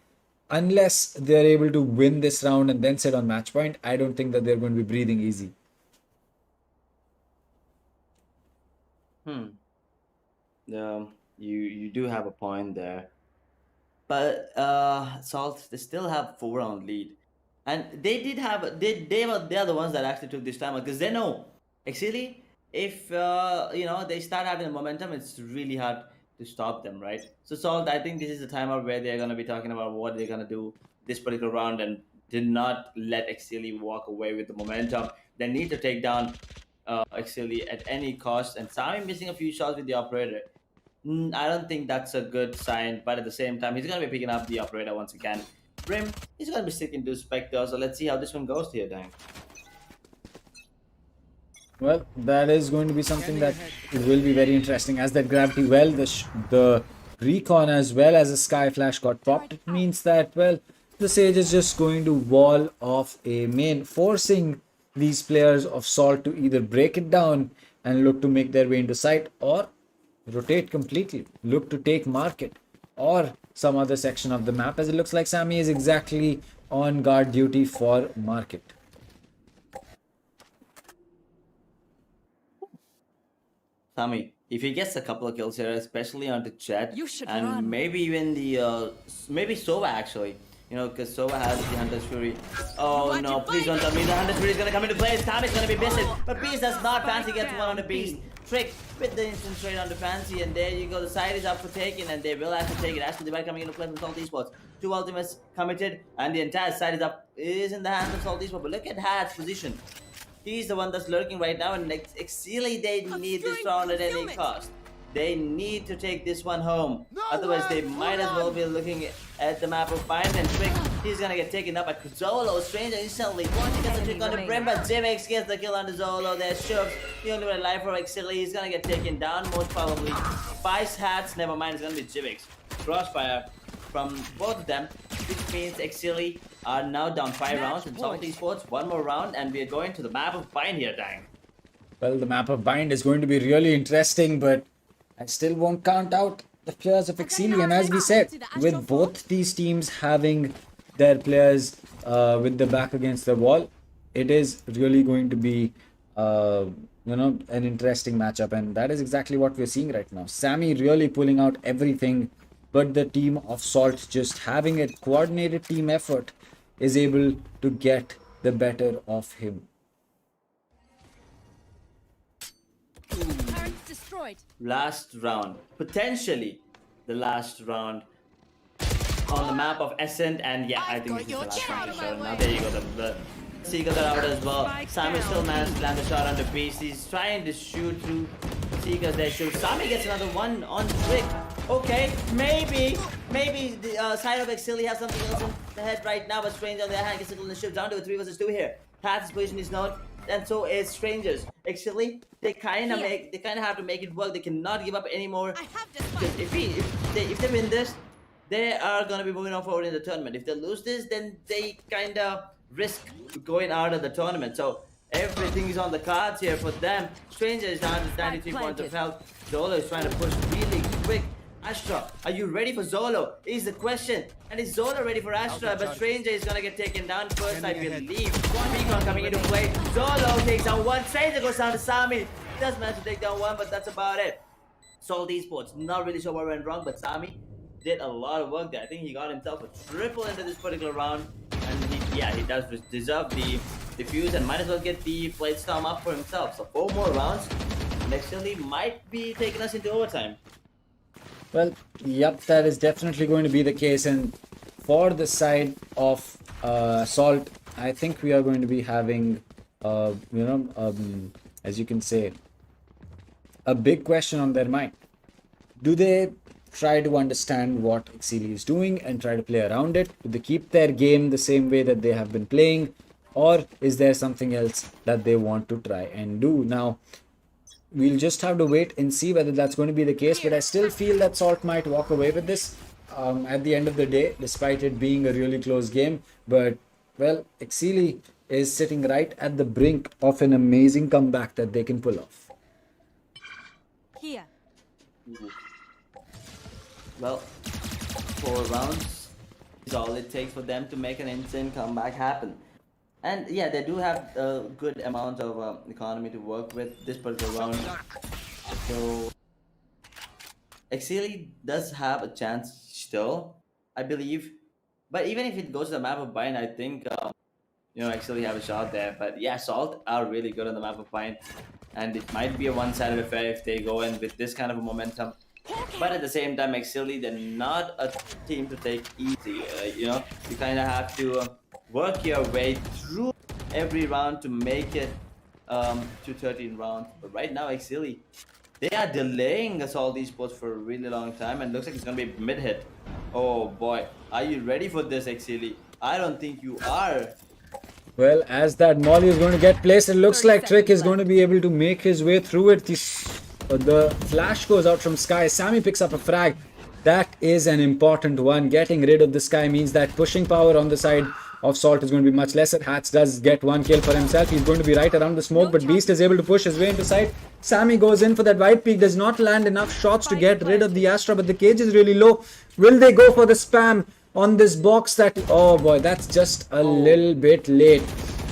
unless they're able to win this round and then sit on match point, I don't think that they're going to be breathing easy. Hmm. You do have a point there. But Salt, they still have 4 round lead, and they did have they're the ones that actually took this time because they know actually if they start having a momentum, it's really hard to stop them, right? So Salt, I think this is the time out where they're gonna be talking about what they're gonna do this particular round and did not let Exceeli walk away with the momentum. They need to take down Exceeli at any cost, and Sami missing a few shots with the operator. I don't think that's a good sign, but at the same time, he's going to be picking up the operator once again. Brim, he's going to be sticking to Spectre, so let's see how this one goes here, Dang. Well, that is going to be something that will be very interesting. As that gravity well, the recon as well as a sky flash got popped. It means that, well, the Sage is just going to wall off a main, forcing these players of Salt to either break it down and look to make their way into sight, or rotate completely, look to take market or some other section of the map, as it looks like Sami is exactly on guard duty for market. Sami, if he gets a couple of kills here, especially on the Chet, and run. maybe even the maybe Sova actually, because Sova has the Hunter's Fury. Oh no, please don't tell me the Hunter's Fury is gonna come into play. Sami's gonna be missing, but Beast does not. Fancy gets one on the Beast. Trick with the instant trade on the Fancy, and there you go. The side is up for taking, and they will actually take it. Actually, they're coming into play from Salt Esports. 2 ultimates committed, and the entire side is in the hands of Salt Esports. But look at Hat's position. He's the one that's lurking right now, and Exceeli, they need this round at any cost. They need to take this one home. Otherwise, they might as well be looking at the map of Bind and Trick. He's gonna get taken up by Zolo. Stranger instantly. He gets a trick on the Brim, but Jivex gets the kill on the Zolo. There's Shubs. The only one alive for Exceeli. He's gonna get taken down, most probably. Spice Hats, never mind, it's gonna be Jivex. Crossfire from both of them, which means Exceeli are now down 5 rounds in Salt Esports. 1 more round, and we are going to the map of Bind here, Dang. Well, the map of Bind is going to be really interesting, but I still won't count out the players of Exceeli. And as we said, with both these teams having their players with the back against the wall, it is really going to be an interesting matchup, and that is exactly what we're seeing right now. Sami really pulling out everything, but the team of Salt, just having a coordinated team effort, is able to get the better of him. Destroyed. Last round, potentially the last round on the map of Ascent, and yeah, I think this is the last round for sure. Now there you go, the Seekers are out as well. Sami still managed to land a shot on the Beast. He's trying to shoot through Seekers. They shoot. Sami gets another one on Trick. Okay, maybe the side of Exceeli has something else in the head right now, but Strange on the other hand gets a little shift down to a 3 versus 2 here. Pat's position is known, and so is Strangers. Exceeli, they kind of have to make it work. They cannot give up anymore. Because if they win this, they are gonna be moving on forward in the tournament. If they lose this, then they kind of risk going out of the tournament. So everything is on the cards here for them. Stranger is down to 93 points of health. Zolo is trying to push really quick. Astra, are you ready for Zolo? Is the question. And is Zolo ready for Astra? But Stranger is gonna get taken down first, I believe. Recon coming into play. Zolo takes down one. Stranger goes down to Sami. Does manage to take down one, but that's about it. Salt Esports, not really sure what went wrong, but Sami did a lot of work there. I think he got himself a triple into this particular round. And he does deserve the defuse and might as well get the Blade Storm up for himself. So 4 more rounds. Exceeli might be taking us into overtime. Well, yep, that is definitely going to be the case. And for the side of Salt, I think we are going to be having, as you can say, a big question on their mind. Do they try to understand what Exceeli is doing and try to play around it? Do they keep their game the same way that they have been playing? Or is there something else that they want to try and do? Now, we'll just have to wait and see whether that's going to be the case, but I still feel that Salt might walk away with this at the end of the day, despite it being a really close game. But, well, Exceeli is sitting right at the brink of an amazing comeback that they can pull off. Here. Well, 4 rounds is all it takes for them to make an insane comeback happen. And yeah, they do have a good amount of economy to work with this particular round. So Exceeli does have a chance still, I believe. But even if it goes to the map of Bind, I think Exceeli have a shot there. But yeah, Salt are really good on the map of Bind, and it might be a one-sided affair if they go in with this kind of a momentum. But at the same time, Exceeli, they're not a team to take easy. You kind of have to work your way through every round to make it to 13 rounds. But right now, Exceeli, they are delaying Assault Esports for a really long time, and looks like it's gonna be mid-hit. Oh boy, are you ready for this, Exceeli? I don't think you are. Well, as that molly is going to get placed, it looks like Trick is going to be able to make his way through it. The flash goes out from Sky. Sammy picks up a frag. That is an important one. Getting rid of the Sky means that pushing power on the side of Salt is going to be much lesser. Hats does get one kill for himself. He's going to be right around the smoke, but Beast is able to push his way into sight. Sammy goes in for that white peak, does not land enough shots to get rid of the Astra, but the cage is really low. Will they go for the spam on this box? Oh boy, that's just a little bit late.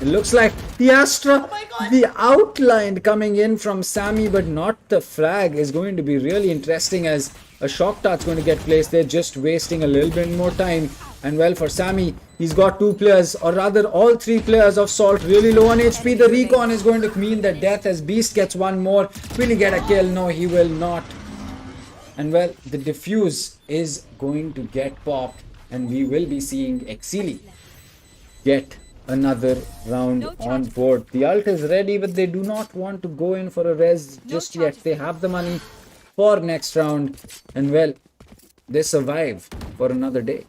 It looks like the Astra, the outline coming in from Sammy, but not the frag, is going to be really interesting as a shock dart's going to get placed. They're just wasting a little bit more time. And well, for Sammy, he's got two players, or rather all three players of Salt really low on HP. The recon is going to mean that death as Beast gets one more. Will he get a kill? No, he will not. And well, the defuse is going to get popped, and we will be seeing Exceeli get another round on board. The ult is ready, but they do not want to go in for a res just yet. They have the money for next round, and well, they survive for another day.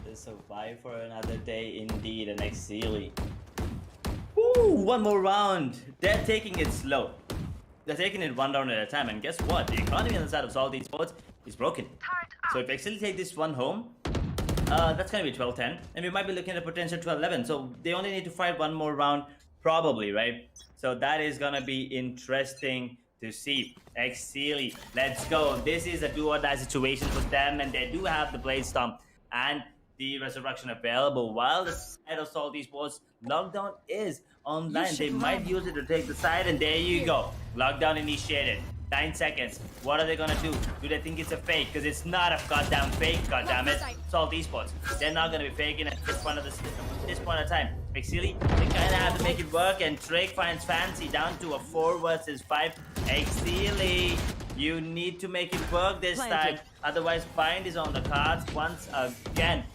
They survive for another day indeed, and Exceeli. Ooh, one more round. They're taking it slow. They're taking it one round at a time, and guess what? The economy on the side of Assault Esports is broken. So if Exceeli take this one home, that's going to be 12-10, and we might be looking at a potential 12-11. So they only need to fight one more round, probably, right? So that is going to be interesting to see. Exceeli, let's go. This is a do-or-die situation for them, and they do have the Blade Stomp and the Resurrection available. While the side of Assault Esports, Lockdown is online. They might use it to take the side, and there you go. Lockdown initiated. 9 seconds. What are they gonna do? Do they think it's a fake? Because it's not a goddamn fake, goddammit. Assault Esports. They're not gonna be faking at this point of time. Exceeli, they kinda have to make it work, and Drake finds Fancy down to a 4 versus 5. Exceeli, you need to make it work this time. Otherwise, Bind is on the cards once again.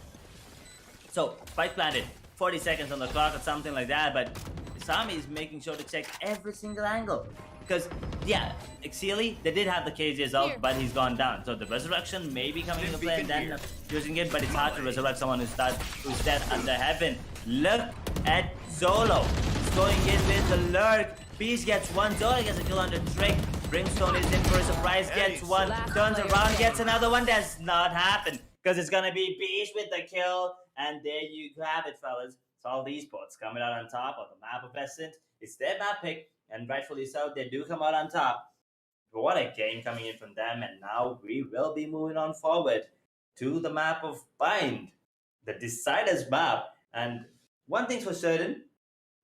So, fight planted. 40 seconds on the clock or something like that, but Sami is making sure to check every single angle. Because, yeah, Exceeli, they did have the cages out, but he's gone down. So the resurrection may be coming into play and then using it, but it's hard to resurrect someone who's dead under heaven. Look at Zolo. He's going in with the lurk. Beast gets one. Zolo gets a kill on the trick. Brimstone is in for a surprise, gets one. Turns around, gets another one. Does not happen. Because it's going to be Beast with the kill. And there you have it, fellas. Assault Esports coming out on top of the map of Ascent. It's their map pick. And rightfully so, they do come out on top. But what a game coming in from them. And now we will be moving on forward to the map of Bind, the Deciders map. And one thing's for certain,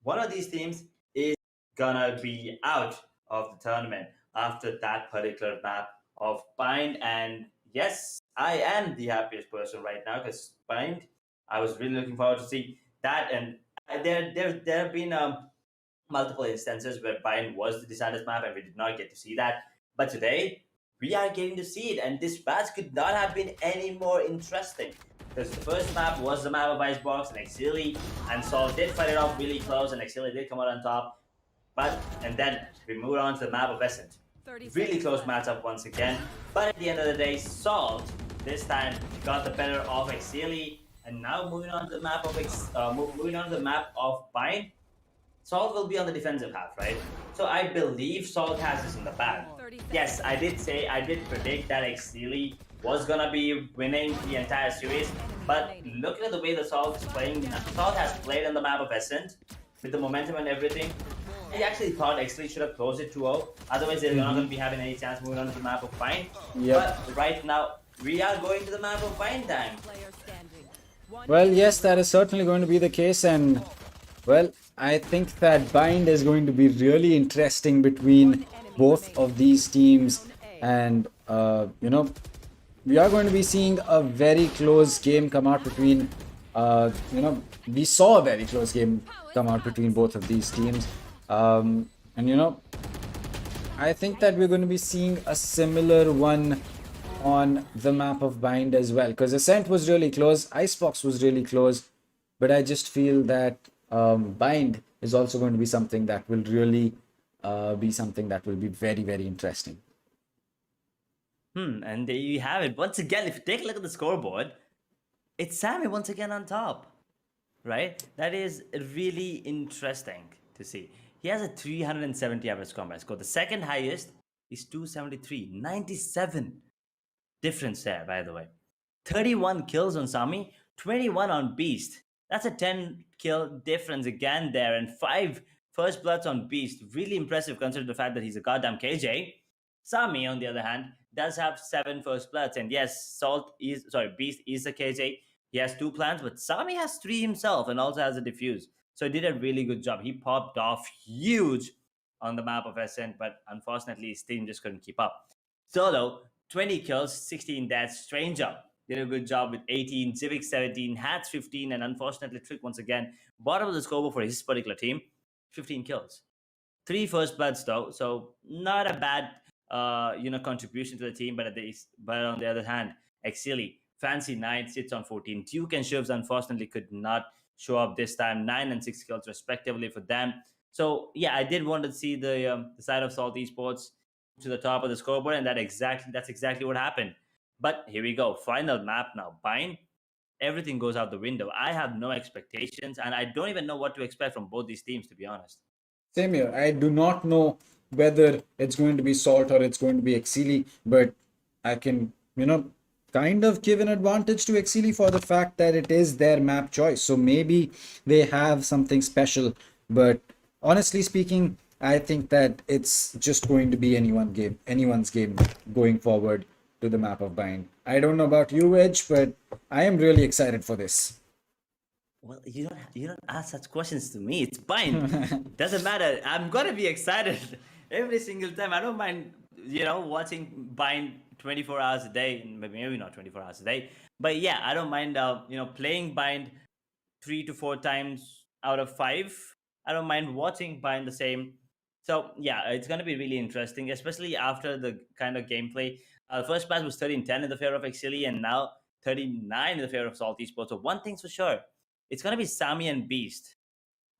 one of these teams is gonna be out of the tournament after that particular map of Bind. And yes, I am the happiest person right now because Bind, I was really looking forward to see that. And there have been multiple instances where Bind was the Deciders map and we did not get to see that. But today, we are getting to see it, and this match could not have been any more interesting. Because the first map was the map of Icebox, and Exceeli and Saul did fight it off really close, and Exceeli did come out on top. And then we moved on to the map of Ascent. Really close matchup once again. But at the end of the day, Salt this time got the better of Exceeli, and now moving on to the map of Bind. Salt will be on the defensive half, right? So I believe Salt has this in the bag. Yes, I did predict that Exceeli was gonna be winning the entire series, but looking at the way the Salt is playing, Salt has played on the map of Ascent with the momentum and everything. I actually thought Exceeli should have closed it 2-0. Otherwise, they're not gonna be having any chance moving on to the map of Bind. But right now, we are going to the map of Bind time. Well, yes, that is certainly going to be the case, and well, I think that Bind is going to be really interesting between both of these teams, and we are going to be seeing a very close game come out between we saw a very close game come out between both of these teams, and I think that we're going to be seeing a similar one on the map of Bind as well, because Ascent was really close, Icebox was really close, but I just feel that Bind is also going to be something that will really be something that will be very, very interesting. And there you have it. Once again, if you take a look at the scoreboard, it's Sammy once again on top, right? That is really interesting to see. He has a 370 average combat score. The second highest is 273, 97 difference there, by the way. 31 kills on Sami, 21 on Beast. That's a 10 kill difference again there, and 5 first bloods on Beast. Really impressive considering the fact that he's a goddamn KJ. Sami, on the other hand, does have 7 first bloods, and yes, Beast is a KJ. He has 2 plants, but Sami has 3 himself and also has a diffuse. So he did a really good job. He popped off huge on the map of Ascent, but unfortunately his team just couldn't keep up. Solo, 20 kills, 16 deaths. Stranger did a good job with 18, Civic 17, Hats 15, and unfortunately Trick once again, bottom of the scoreboard for his particular team, 15 kills. 3 first bloods though, so not a bad contribution to the team, but on the other hand, Exceeli, Fancy 9 sits on 14. Duke and Shivs unfortunately could not show up this time, 9 and 6 kills respectively for them. So yeah, I did want to see the side of Salt Esports to the top of the scoreboard, and that's exactly what happened. But here we go, final map now. Bind, everything goes out the window. I have no expectations, and I don't even know what to expect from both these teams, to be honest. Same here. I do not know whether it's going to be Salt or it's going to be Exceeli, but I can, kind of give an advantage to Exceeli for the fact that it is their map choice. So maybe they have something special, but honestly speaking, I think that it's just going to be anyone's game going forward to the map of Bind. I don't know about you, Edge, but I am really excited for this. Well, you don't ask such questions to me. It's Bind. Doesn't matter. I'm gonna be excited every single time. I don't mind, watching Bind 24 hours a day. Maybe not 24 hours a day, but yeah, I don't mind. Playing Bind 3 to 4 times out of 5. I don't mind watching Bind the same. So yeah, it's gonna be really interesting, especially after the kind of gameplay. First pass was 13-10 in the favor of Exceeli, and now 39 in the favor of Salt Esports. So one thing's for sure, it's gonna be Sami and Beast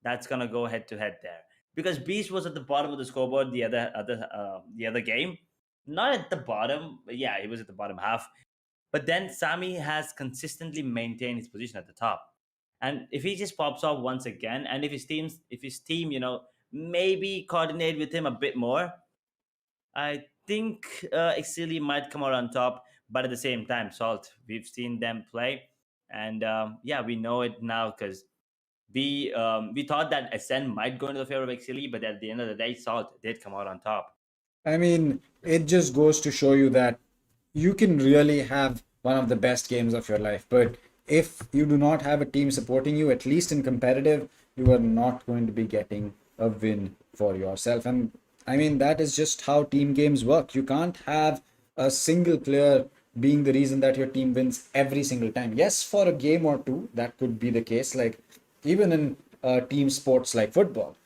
that's gonna go head to head there, because Beast was at the bottom of the scoreboard the other game, not at the bottom, but yeah, he was at the bottom half. But then Sami has consistently maintained his position at the top, and if he just pops off once again, and if his team, maybe coordinate with him a bit more, I think Exceeli might come out on top. But at the same time, Salt, we've seen them play, and we know it now, because we thought that Ascent might go into the favor of Exceeli, but at the end of the day, Salt did come out on top. I mean, it just goes to show you that you can really have one of the best games of your life, but if you do not have a team supporting you, at least in competitive, you are not going to be getting a win for yourself. And I mean, that is just how team games work. You can't have a single player being the reason that your team wins every single time. Yes, for a game or two, that could be the case. Like even in team sports like football,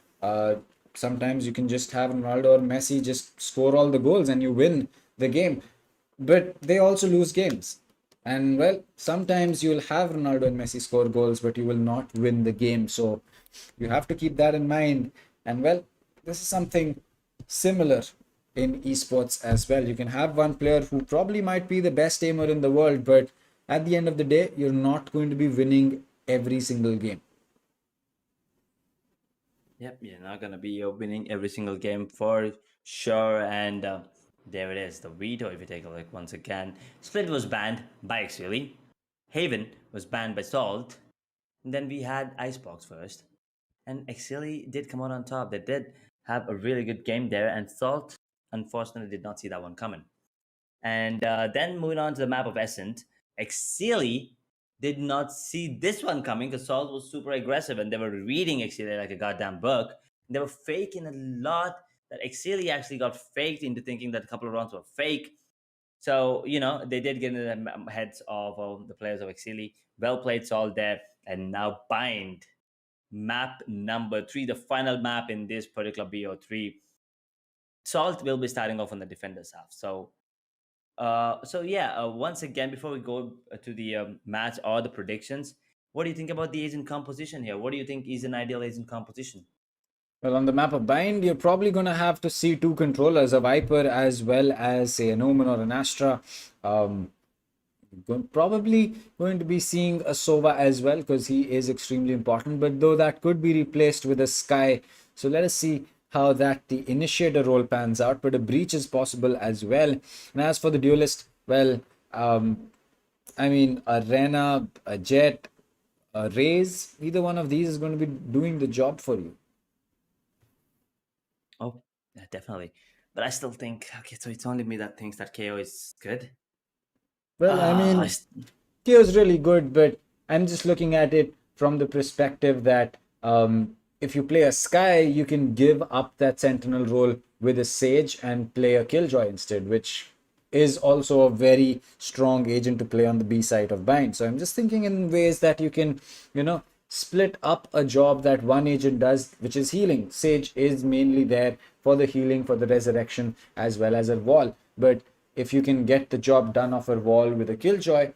sometimes you can just have Ronaldo or Messi just score all the goals and you win the game. But they also lose games. And well, sometimes you'll have Ronaldo and Messi score goals, but you will not win the game. So you have to keep that in mind. And well, this is something similar in esports as well. You can have one player who probably might be the best aimer in the world, but at the end of the day, you're not going to be winning every single game. Yep, you're not going to be winning every single game for sure. And there it is, the veto. If you take a look once again, Split was banned by Exceeli, Haven was banned by Salt, and then we had Icebox first, and Exceeli did come out on top. They did have a really good game there, and Salt unfortunately did not see that one coming. And then moving on to the map of Ascent, Exceeli did not see this one coming because Salt was super aggressive and they were reading Exceeli like a goddamn book. They were faking a lot that Exceeli actually got faked into thinking that a couple of rounds were fake. So, they did get in the heads of the players of Exceeli. Well played, Salt there. And now Bind, map number 3, the final map in this particular BO3. Salt will be starting off on the defender's half. Once again, before we go to the match or the predictions, what do you think about the agent composition here? What do you think is an ideal agent composition? Well, on the map of Bind, you're probably going to have to see 2 controllers, a Viper as well as, say, an Omen or an Astra. Probably going to be seeing a Sova as well because he is extremely important, but though that could be replaced with a Sky. So let us see how that the initiator role pans out, but a breach is possible as well. And as for the duelist, well, I mean, a Rena, a Jet, a Raze, either one of these is going to be doing the job for you. Oh, yeah, definitely. But I still think, okay, so it's only me that thinks that KO is good. Well, I mean, KO is really good, but I'm just looking at it from the perspective that if you play a Sky, you can give up that Sentinel role with a Sage and play a Killjoy instead, which is also a very strong agent to play on the B side of Bind. So I'm just thinking in ways that you can, split up a job that one agent does, which is healing. Sage is mainly there for the healing, for the resurrection, as well as a wall. But if you can get the job done of a wall with a Killjoy,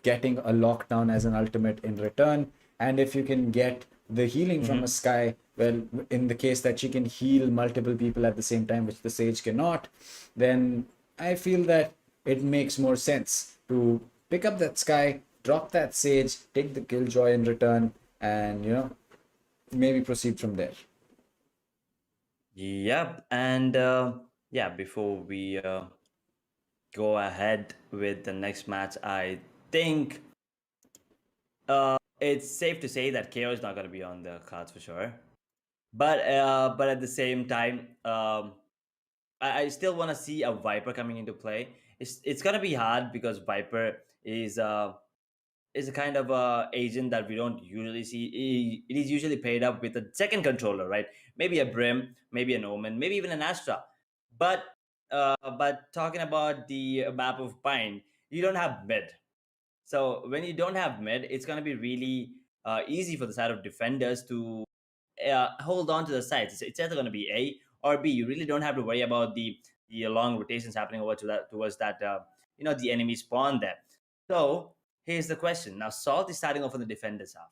getting a lockdown as an ultimate in return, and if you can get the healing from a Sky, well, in the case that she can heal multiple people at the same time, which the Sage cannot, then I feel that it makes more sense to pick up that Sky, drop that Sage, take the Killjoy in return, and maybe proceed from there. Yep. And before we go ahead with the next match, I think it's safe to say that KO is not going to be on the cards for sure. But at the same time, I still want to see a Viper coming into play. It's gonna be hard because Viper is a kind of agent that we don't usually see. It is usually paired up with a second controller, right? Maybe a Brim, maybe an Omen, maybe even an Astra. But talking about the map of Pine, you don't have mid. So when you don't have mid, it's gonna be really easy for the side of defenders to hold on to the sides. It's either going to be A or B. You really don't have to worry about the long rotations happening over to that towards that the enemy spawn there. So here's the question. Now Salt is starting off on the defender's half.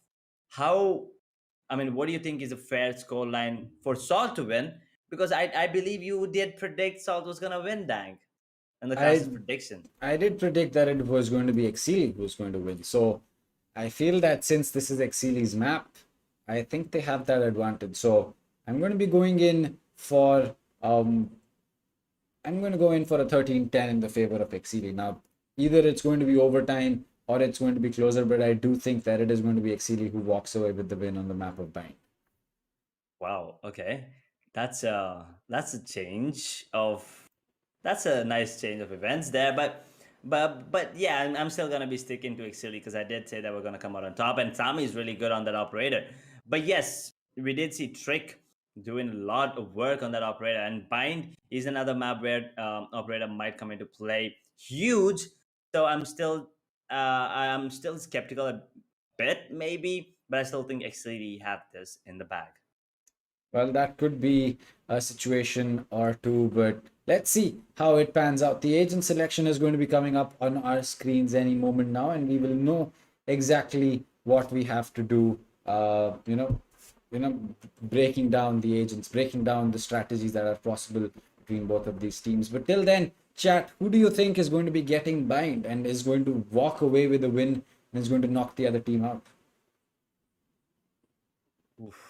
What do you think is a fair score line for Salt to win? Because I believe you did predict Salt was going to win, Dang, in the cast's prediction. I did predict that it was going to be Exceeli who was going to win. So I feel that since this is Exceeli's map, I think they have that advantage. So I'm going to be going in for a 13-10 in the favor of Exceeli. Now, either it's going to be overtime or it's going to be closer, but I do think that it is going to be Exceeli who walks away with the win on the map of Bind. Wow. Okay, that's a change of that's a nice change of events there, but yeah, I'm still gonna be sticking to Exceeli because I did say that we're gonna come out on top, and Sami is really good on that operator. But yes, we did see Trick doing a lot of work on that operator, and Bind is another map where operator might come into play huge. So I'm still skeptical a bit maybe, but I still think Exceeli have this in the bag. Well, that could be a situation or two, but let's see how it pans out. The agent selection is going to be coming up on our screens any moment now, and we will know exactly what we have to do. Breaking down the agents, breaking down the strategies that are possible between both of these teams. But till then, chat, who do you think is going to be getting Bind and is going to walk away with a win and is going to knock the other team out? Oof.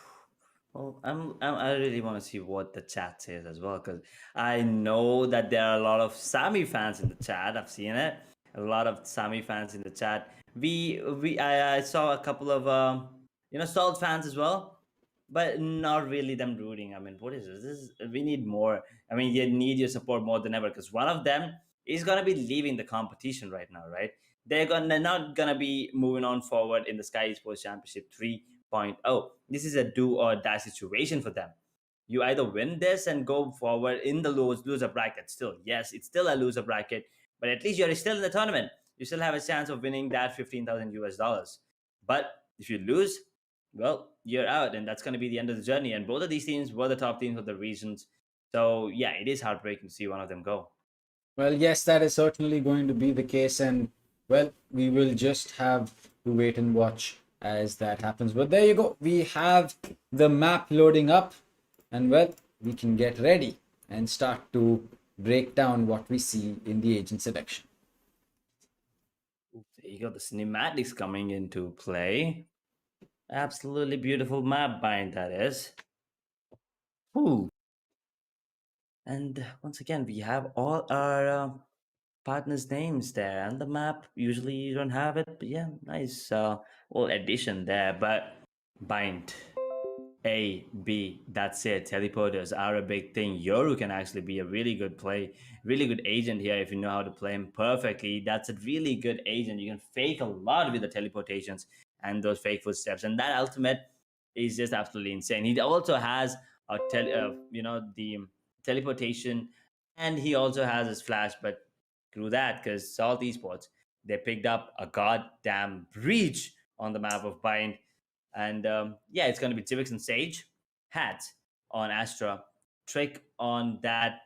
Well, I really want to see what the chat says as well, because I know that there are a lot of Sami fans in the chat. I've seen it. A lot of Sami fans in the chat. I saw a couple of Salt fans as well, but not really them rooting. What is this? We need more. You need your support more than ever, because one of them is gonna be leaving the competition right now, right? They're not gonna be moving on forward in the Skyesports Championship 3.0. This is a do or die situation for them. You either win this and go forward in the loser bracket. Still, yes, it's still a loser bracket, but at least you're still in the tournament. You still have a chance of winning that 15,000 US dollars. But if you lose, well, you're out, and that's going to be the end of the journey. And both of these teams were the top teams of the regions. So yeah, it is heartbreaking to see one of them go. Well, yes, that is certainly going to be the case, and well, we will just have to wait and watch as that happens. But there you go, we have the map loading up, and well, we can get ready and start to break down what we see in the agent selection. There you go, the cinematics coming into play. Absolutely beautiful map bind, that is. Ooh. And once again, we have all our partners' names there, and the map. Usually you don't have it, but yeah, nice little addition there. But bind A, B, that's it. Teleporters are a big thing. Yoru can actually be a really good really good agent here if you know how to play him perfectly. That's a really good agent. You can fake a lot with the teleportations and those fake footsteps, and that ultimate is just absolutely insane. He also has the teleportation, and he also has his flash. But through that, because Salt Esports, they picked up a goddamn breach on the map of Bind. And yeah, it's going to be Tivix and Sage, Hat on Astra, Trick on that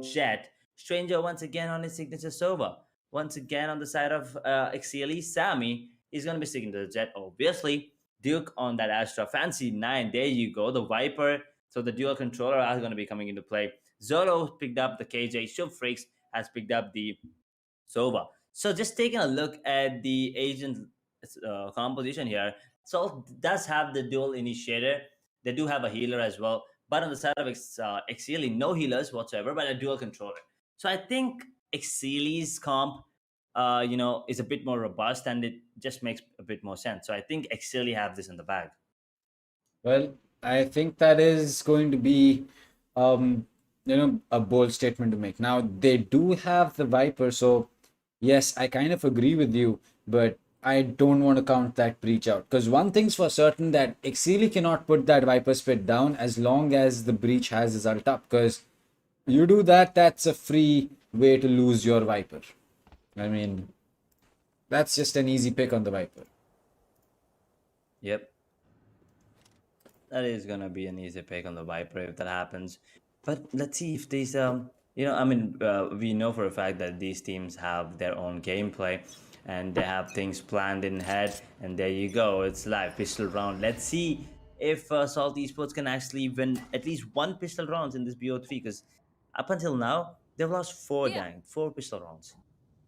Jet, Stranger once again on his signature Sova. Once again on the side of Exceeli, Sammy is going to be sticking to the Jet, obviously. Duke on that Astra, Fancy 9, there you go, the Viper. So the dual controller are going to be coming into play. Zoro picked up the KJ, Shub Freaks has picked up the Sova. So just taking a look at the agent composition here, Salt does have the dual initiator. They do have a healer as well. But on the side of Exceeli, no healers whatsoever, but a dual controller. So I think Exceeli's comp, is a bit more robust, and it just makes a bit more sense. So I think Exceeli have this in the bag. Well, I think that is going to be, a bold statement to make. Now, they do have the Viper, so yes, I kind of agree with you, but I don't want to count that breach out. Because one thing's for certain, that Exceeli cannot put that Viper Spit down as long as the breach has his ult up. Because you do that, that's a free way to lose your Viper. I mean, that's just an easy pick on the Viper. Yep. That is going to be an easy pick on the Viper if that happens. But let's see if these, we know for a fact that these teams have their own gameplay and they have things planned in head. And there you go, it's live pistol round. Let's see if Salt Esports can actually win at least one pistol rounds in this BO3, because up until now, they've lost four pistol rounds.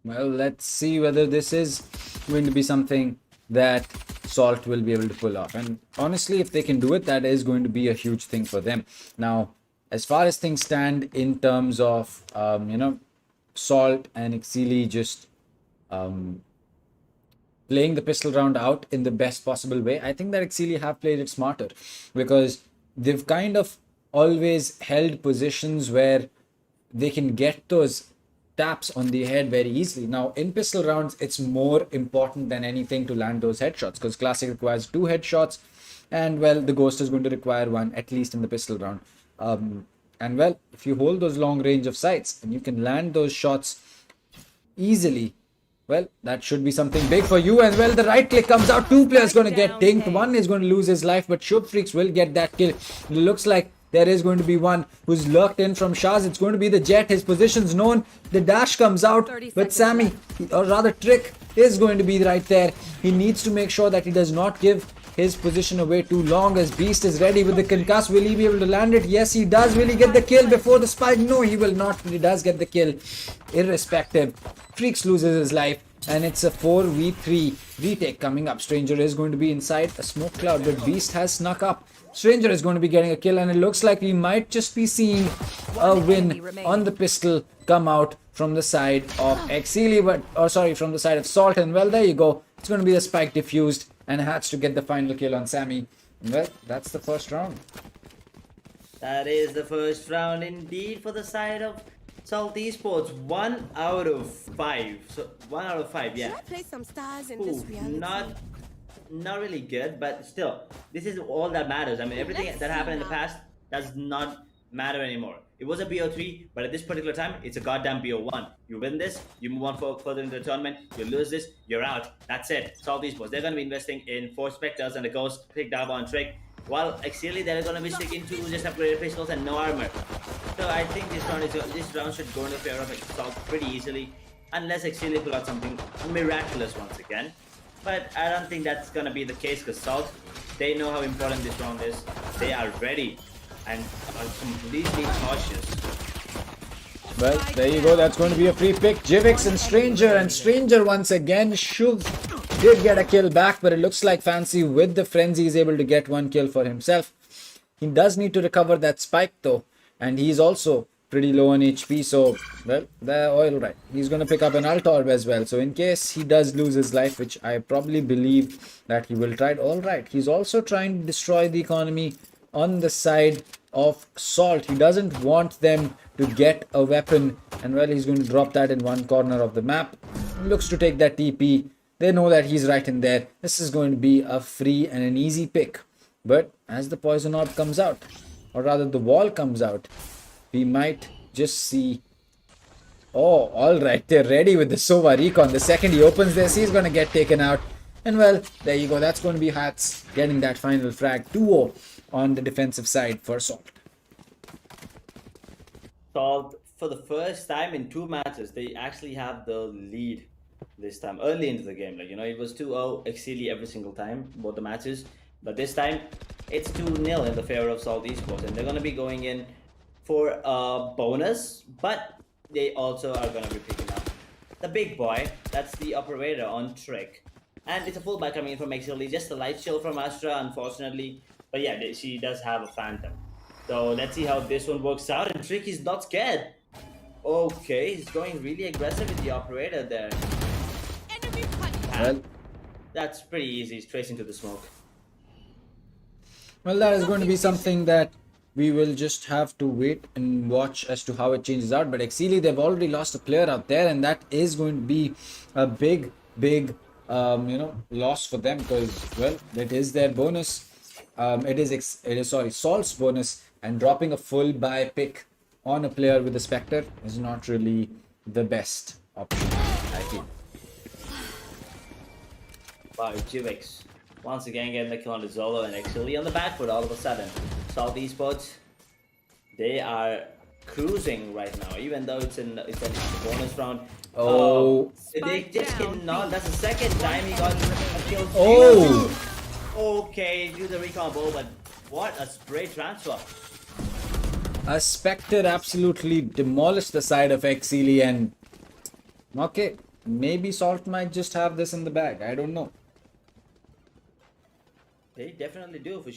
Well, let's see whether this is going to be something that Salt will be able to pull off. And honestly, if they can do it, that is going to be a huge thing for them. Now, as far as things stand in terms of, Salt and Exceeli just playing the pistol round out in the best possible way, I think that Exceeli have played it smarter, because they've kind of always held positions where they can get those taps on the head very easily. Now, in pistol rounds, it's more important than anything to land those headshots, because Classic requires 2 headshots, and well, the Ghost is going to require 1, at least in the pistol round. And well, if you hold those long range of sights and you can land those shots easily, well, that should be something big for you. And well, the right click comes out. 2 players going to get dinked. 1 is going to lose his life, but Shub Freaks will get that kill. It looks like there is going to be one who's lurked in from Shaz. It's going to be the Jet. His position's known. The dash comes out, but Sammy, or rather Trick, is going to be right there. He needs to make sure that he does not give his position away too long, as Beast is ready with the concuss. Will he be able to land it? Yes, he does. Will he get the kill before the spike? No, he will not, but he does get the kill. Irrespective, Freaks loses his life, and it's a 4v3 retake coming up. Stranger is going to be inside a smoke cloud, but Beast has snuck up. Stranger is going to be getting a kill, and it looks like we might just be seeing a win on the pistol come out from the side of Exceeli, from the side of Salt. And well, there you go. It's going to be the spike diffused, and Hats to get the final kill on Sammy. And well, that's the first round. That is the first round indeed for the side of Salt Esports. 1 out of 5. So 1 out of 5, yeah. Should I play some stars in this reality? Not really good, but still, this is all that matters. I mean, everything that happened in the past does not matter anymore. It was a BO3, but at this particular time, it's a goddamn BO1. You win this, you move on further in the tournament. You lose this, you're out. That's it. Solve these Esports. They're going to be investing in 4 Spectres and a Ghost, Pick, Dava, and Trick. While Exceeli, they're going to be sticking to just upgraded pistols and no armor. So I think this round should go in the favor of Salt pretty easily, unless Exceeli pull out something miraculous once again. But I don't think that's going to be the case because Salt, they know how important this round is. They are ready and are completely cautious. Well, there you go. That's going to be a free pick. Jivix and Stranger once again did get a kill back, but it looks like Fancy with the frenzy is able to get 1 kill for himself. He does need to recover that spike though, and he's also pretty low on HP, so well, they're all right. He's going to pick up an alt orb as well, so in case he does lose his life, which I probably believe that he will try. All right, he's also trying to destroy the economy on the side of Salt. He doesn't want them to get a weapon, and well, he's going to drop that in one corner of the map. Looks to take that TP. They know that he's right in there. This is going to be a free and an easy pick. But as the poison orb comes out, or rather the wall comes out, we might just see... Oh, alright, they're ready with the Sova Recon. The second he opens this, he's going to get taken out. And well, there you go. That's going to be Hats getting that final frag. 2-0 on the defensive side for Salt. Salt, for the first time in 2 matches, they actually have the lead this time, early into the game. Like, you know, it was 2-0 Exceeli every single time, both the matches. But this time, it's 2-0 in the favor of Salt Esports. And they're going to be going in for a bonus, but they also are going to be picking up the big boy. That's the operator on Trick. And it's a fullback coming in from Exceeli, just a light shield from Astra, unfortunately. But yeah, she does have a Phantom. So let's see how this one works out. And Trick is not scared. Okay, he's going really aggressive with the operator there. Well, that's pretty easy. He's tracing to the smoke. Well, that is going to be something that we will just have to wait and watch as to how it changes out. But Exceeli, they've already lost a player out there, and that is going to be a big loss for them, because well, it is their bonus. It is Salt's bonus, and dropping a full buy pick on a player with a Spectre is not really the best option, I feel. Wow, Jivix once again getting the kill on the Zolo, and Exceeli on the back foot all of a sudden. Salt Esports, they are cruising right now, even though it's a bonus round. Oh, they just cannot. That's the second time he got a kill. Oh, okay, do the recon ball, but what a spray transfer. A Spectre absolutely demolished the side of Exceeli, and okay, maybe Salt might just have this in the bag. I don't know. They definitely do, for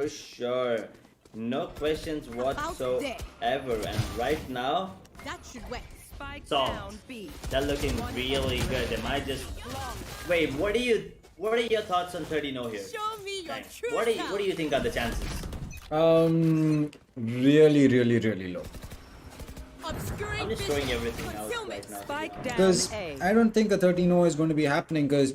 sure. No questions whatsoever. And right now, That should wet. Spike Salt, down B. they're looking really good. They might just... Wait, what are your thoughts on 30-0 here? Show me your Thanks. true What do you think are the chances? Really low. Obscuring I'm just vision. throwing everything out Concealment. right now. Spike down Because A. I don't think a 13-0 is going to be happening, because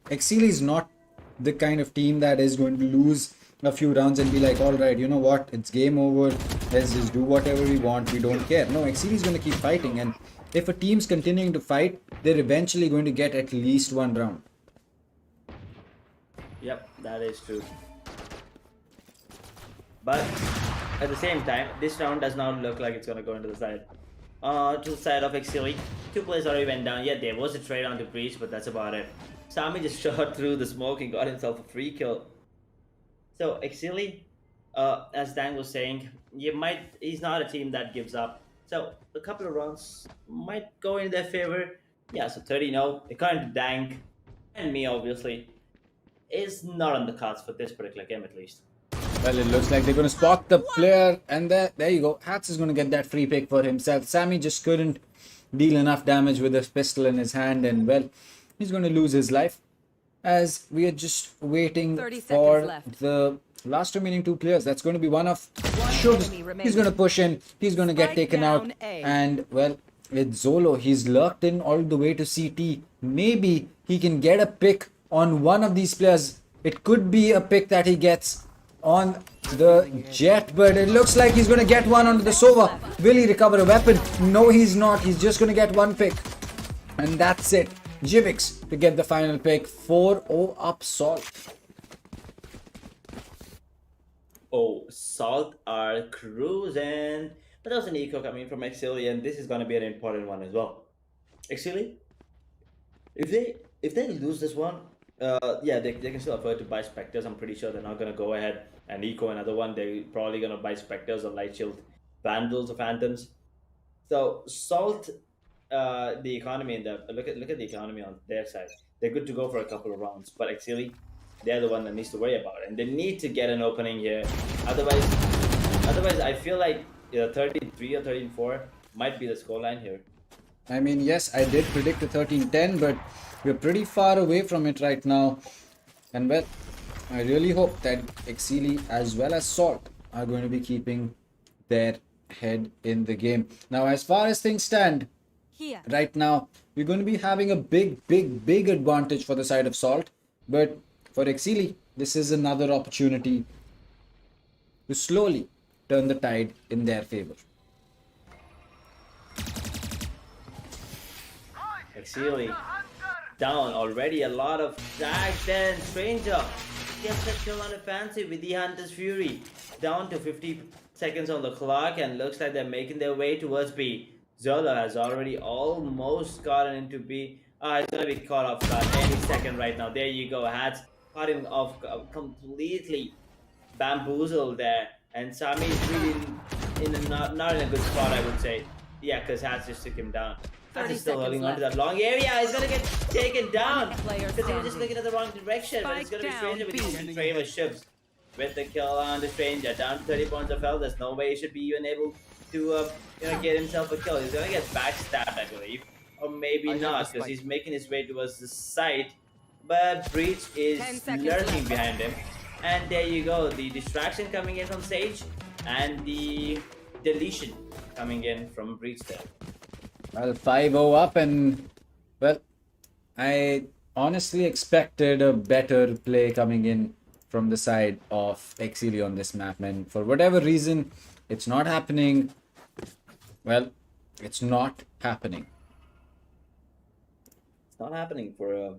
Exceeli is not the kind of team that is going to lose a few rounds and be like, all right, you know what, it's game over, let's just do whatever we want, we don't care. No, Exceeli is going to keep fighting, and if a team's continuing to fight, they're eventually going to get at least 1 round. Yep, that is true. But at the same time, this round does not look like it's gonna go into the side. To the side of Exceeli. 2 players already went down. Yeah, there was a trade on the breach, but that's about it. Sami just shot through the smoke and got himself a free kill. So Exceeli, as Dan was saying, he's not a team that gives up. So a couple of rounds might go in their favor. Yeah, so 30-0, according to Dank and me obviously, is not on the cards for this particular game at least. Well, it looks like they're going to spot the player, and there you go. Hats is going to get that free pick for himself. Sami just couldn't deal enough damage with his pistol in his hand, and well, he's going to lose his life. As we are just waiting for the last remaining 2 players. That's going to be one of Shubs. He's going to push in. He's going to get taken out. And well, with Zolo, he's lurked in all the way to CT. Maybe he can get a pick on one of these players. It could be a pick that he gets on the Jet, but it looks like he's going to get one onto the Sova. Will he recover a weapon? No, he's not. He's just going to get one pick. And that's it. Jivix to get the final pick. 4-0 up Salt. Oh, Salt are cruising. But that was an eco coming from Exceeli, and this is going to be an important one as well. Exceeli, if they lose this one, yeah, they can still afford to buy Spectres. I'm pretty sure they're not going to go ahead and eco another one. They're probably going to buy Spectres or Light Shield Vandals or Phantoms. So Salt, the economy in the look at the economy on their side. They're good to go for a couple of rounds, but Exceeli, they're the one that needs to worry about it, and they need to get an opening here. Otherwise, I feel like 13-3 or 13-4 might be the scoreline here. I mean, yes, I did predict a 13-10, but we're pretty far away from it right now. And well, I really hope that Exceeli as well as Salt are going to be keeping their head in the game. Now, as far as things stand, Here. right now, we're going to be having a big advantage for the side of Salt. But for Exceeli, this is another opportunity to slowly turn the tide in their favor. Exceeli down already, a lot of tags there, and Stranger gets the kill on a fancy with the Hunter's Fury. Down to 50 seconds on the clock, and looks like they're making their way towards B. Zola has already almost gotten into B. It's gonna be caught off guard any second right now. There you go, Hats caught him off completely bamboozled there, and Sami is really not in a good spot, I would say. Yeah, because Hats just took him down. Hats is still holding on to that long area. He's gonna get taken down because he was just looking at the wrong direction. But it's gonna be Stranger with the Traver ships with the kill on the Stranger, down to 30 points of health. There's no way he should be even able to get himself a kill. He's gonna get backstabbed, I believe, or maybe not, because he's making his way towards the site. But Breach is lurking behind him, and there you go. The distraction coming in from Sage, and the deletion coming in from Breach there. Well, 5-0 up, and well, I honestly expected a better play coming in from the side of Exceeli on this map, and for whatever reason, it's not happening. Well, it's not happening. It's not happening for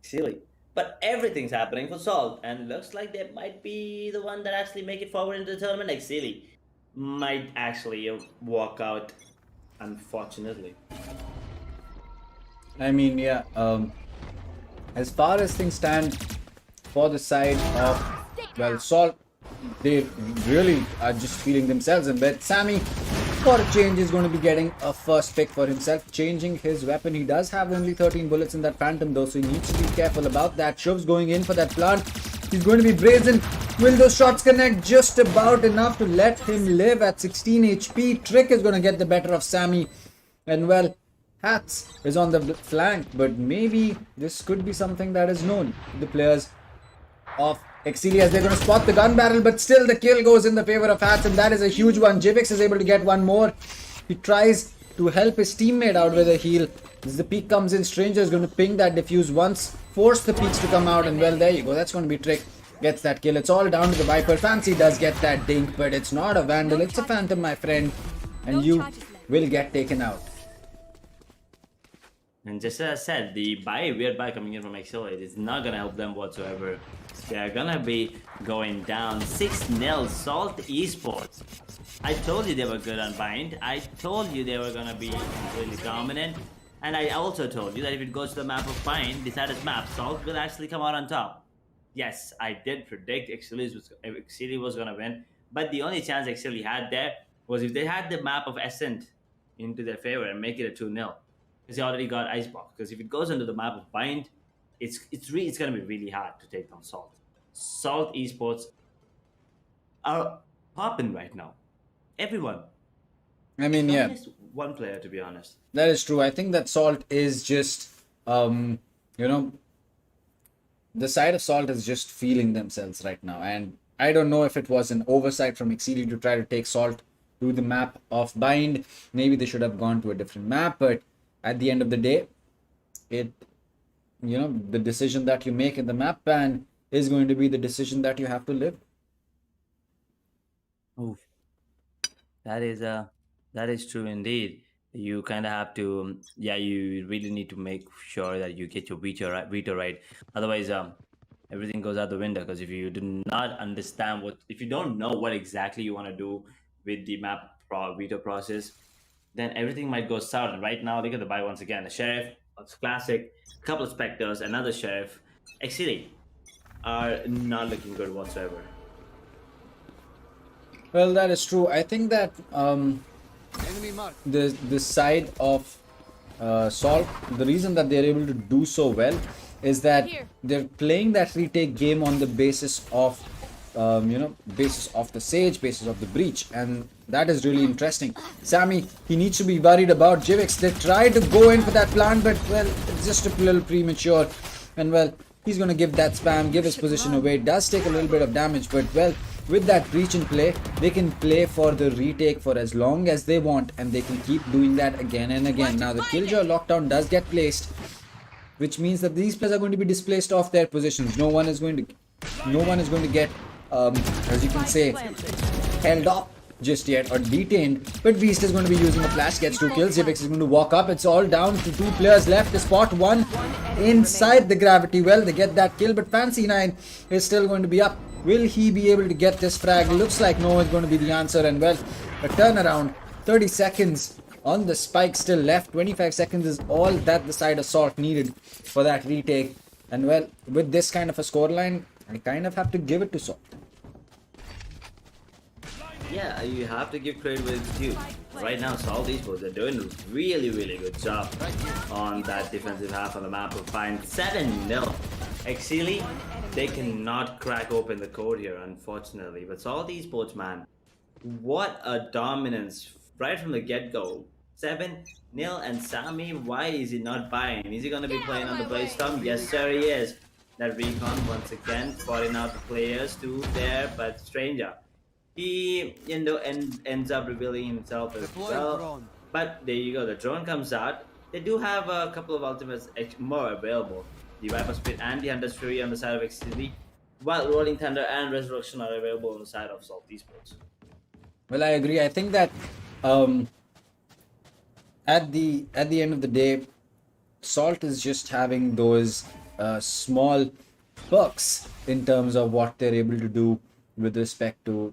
Exceeli, but everything's happening for Salt, and looks like they might be the one that actually make it forward into the tournament. Exceeli might actually walk out, unfortunately. I mean, yeah, as far as things stand for the side of, well, Salt, they really are just feeling themselves in bed. Sami, for a change, is going to be getting a first pick for himself, changing his weapon. He does have only 13 bullets in that Phantom though, so he needs to be careful about that. Shuv's going in for that plant. He's going to be brazen. Will those shots connect? Just about enough to let him live at 16 HP. Trick is going to get the better of Sami. And well, Hats is on the flank, but maybe this could be something that is known to the players of Exceeli, as they're going to spot the gun barrel, but still the kill goes in the favor of Hats, and that is a huge one. Jivix is able to get one more. He tries to help his teammate out with a heal. As the peek comes in, Stranger is going to ping that defuse once, force the peeks to come out, and well, there you go. That's going to be Trick. Gets that kill. It's all down to the Viper. Fancy does get that dink, but it's not a Vandal. It's a Phantom, my friend, and you will get taken out. And just as I said, the weird buy coming in from Exceeli is not gonna help them whatsoever. They are gonna be going down 6-0. Salt Esports. I told you they were good on bind. I told you they were gonna be really dominant. And I also told you that if it goes to the map of bind, decided map, Salt will actually come out on top. Yes, I did predict Exceeli was gonna win, but the only chance Exceeli had there was if they had the map of Ascent into their favor and make it a 2-0. Because he already got Icebox. Because if it goes into the map of bind, it's gonna be really hard to take down Salt. Salt Esports are popping right now. Everyone. I mean, Not yeah, just one player, to be honest. that is true. I think that Salt is just, the side of Salt is just feeling themselves right now. And I don't know if it was an oversight from Exceeli to try to take Salt to the map of bind. Maybe they should have gone to a different map, but at the end of the day, the decision that you make in the map ban is going to be the decision that you have to live. Oof. That is that is true indeed. You kind of have to, yeah. You really need to make sure that you get your veto right. Otherwise, everything goes out the window. Because if you do not understand if you don't know what exactly you want to do with the veto process, then everything might go south. And right now, look at the buy once again. A sheriff, it's classic. A couple of specters, another sheriff. Exceeli are not looking good whatsoever. Well, that is true. I think that the side of Salt, the reason that they're able to do so well is that they're playing that retake game on the basis of basis of the Sage, basis of the Breach, and that is really interesting. Sammy, he needs to be worried about Jivix. They tried to go in for that plant, but well, it's just a little premature, and well, he's going to give that spam, give his position away. It does take a little bit of damage, but well, with that breach in play, they can play for the retake for as long as they want, and they can keep doing that again and again. Now the Killjoy lockdown does get placed, which means that these players are going to be displaced off their positions. No one is going to get as you can say, held up just yet or detained, but Beast is going to be using a flash, gets 2 kills. Jivix is going to walk up. It's all down to 2 players left. The spot 1 inside the gravity well, they get that kill, but Fancy 9 is still going to be up. Will he be able to get this frag? Looks like no is going to be the answer, and well, a turnaround. 30 seconds on the spike still left. 25 seconds is all that the side assault needed for that retake, and well, with this kind of a scoreline, I kind of have to give it to Salt. Yeah, you have to give credit where it's due. Right now, Salt Esports are doing a really, really good job on that defensive half of the map of fine 7-0. Exceeli, they cannot crack open the code here, unfortunately. But Salt Esports, man, what a dominance right from the get-go. 7-0, and Sammy, why is he not buying? Is he going to be playing on the Blaze-Storm? Yes, sir, he is. That recon, once again, spotting out the players too there, but Stranger, he ends up revealing himself as well. But there you go, the drone comes out. They do have a couple of ultimates more available. The Viper Spit and the Hunter's Fury on the side of Exceeli, while Rolling Thunder and Resurrection are available on the side of Salt Esports. Well, I agree. I think that at the end of the day, Salt is just having those small perks in terms of what they're able to do with respect to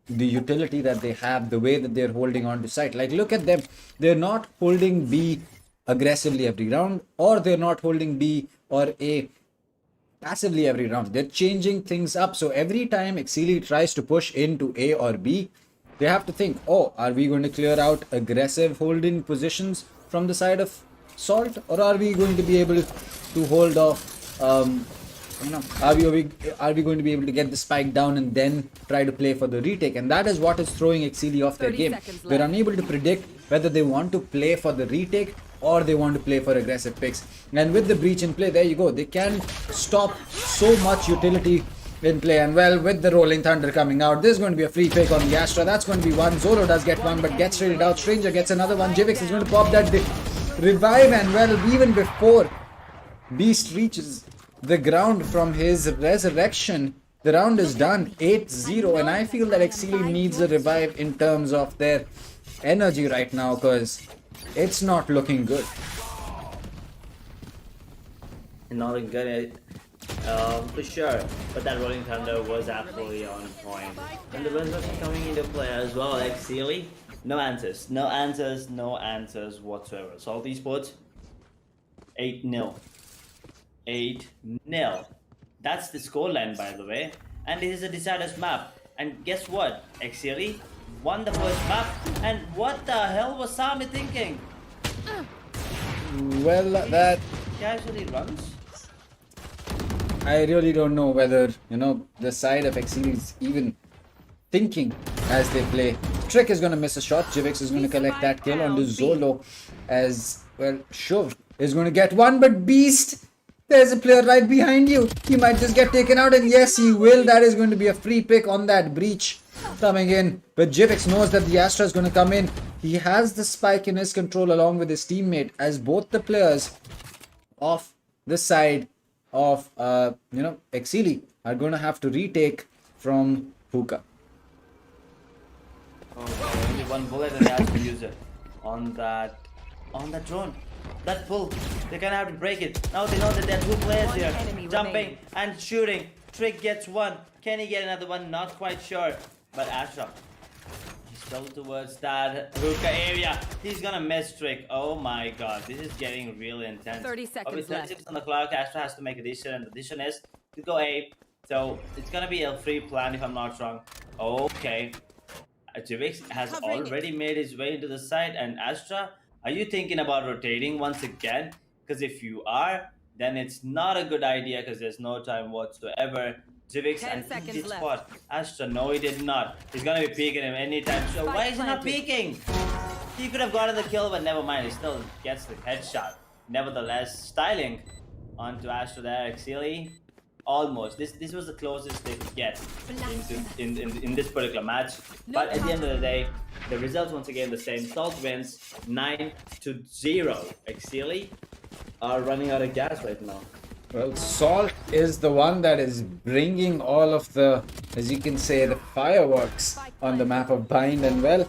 the utility that they have, the way that they're holding on to site. Like, look at them, they're not holding B aggressively every round, or they're not holding B or A passively every round. They're changing things up. So every time Exceeli tries to push into A or B, they have to think, oh, are we going to clear out aggressive holding positions from the side of Salt, or are we going to be able to hold off are we going to be able to get the spike down and then try to play for the retake? And that is what is throwing Exceeli off their game. They're unable to predict whether they want to play for the retake or they want to play for aggressive picks. And with the breach in play, there you go, they can stop so much utility in play. And well, with the Rolling Thunder coming out, there's going to be a free pick on the Astra. That's going to be one. Zolo does get one, but gets traded out. Stranger gets another one. Jivix is going to pop that revive, and well, even before Beast reaches the ground from his resurrection, the round is done. 8-0, and I feel that Exceeli needs a revive in terms of their energy right now, because it's not looking good. Not looking good, for sure. But that Rolling Thunder was absolutely on point. And the resurrection coming into play as well. Exceeli, no answers whatsoever. Salt Esports, 8-0. 8-0. That's the scoreline, by the way. And it is a deciders map. And guess what? Exceeli won the first map. And what the hell was Sami thinking? Well, that Casually runs. I really don't know whether the side of Exceeli is even thinking as they play. Trick is going to miss a shot. Jivix is going to collect that kill on the Zolo, as well. Shuv is going to get one, but Beast, there's a player right behind you. He might just get taken out, and yes, he will. That is going to be a free pick on that breach coming in. But Jivix knows that the Astra is going to come in. He has the spike in his control along with his teammate, as both the players of the side of Exceeli are going to have to retake from Hookah. Okay, only one bullet and he has to use it on that drone. That pull, they're gonna have to break it. Now they know that there are two players here, jumping and shooting. Trick gets one. Can he get another one? Not quite sure. But Astra, he's still towards that hookah area. He's gonna miss Trick. Oh my god, this is getting really intense. 30 seconds With left. 36 on the clock, Astra has to make a decision, and the decision is to go A. So it's gonna be a free plan if I'm not wrong. Okay. Jivix has already made his way into the site, and Astra, are you thinking about rotating once again? Because if you are, then it's not a good idea because there's no time whatsoever. Jivix, I think he did spot Astra. No, he did not. He's gonna be peeking him anytime. So why is he not peeking? He could have gotten the kill, but never mind. He still gets the headshot. Nevertheless, styling onto Astra there. Exceeli, almost. This was the closest they could get in this particular match. But at the end of the day, the results once again the same. Salt wins 9-0. Exceeli are running out of gas right now. Well, Salt is the one that is bringing all of the, as you can say, the fireworks on the map of Bind. And well,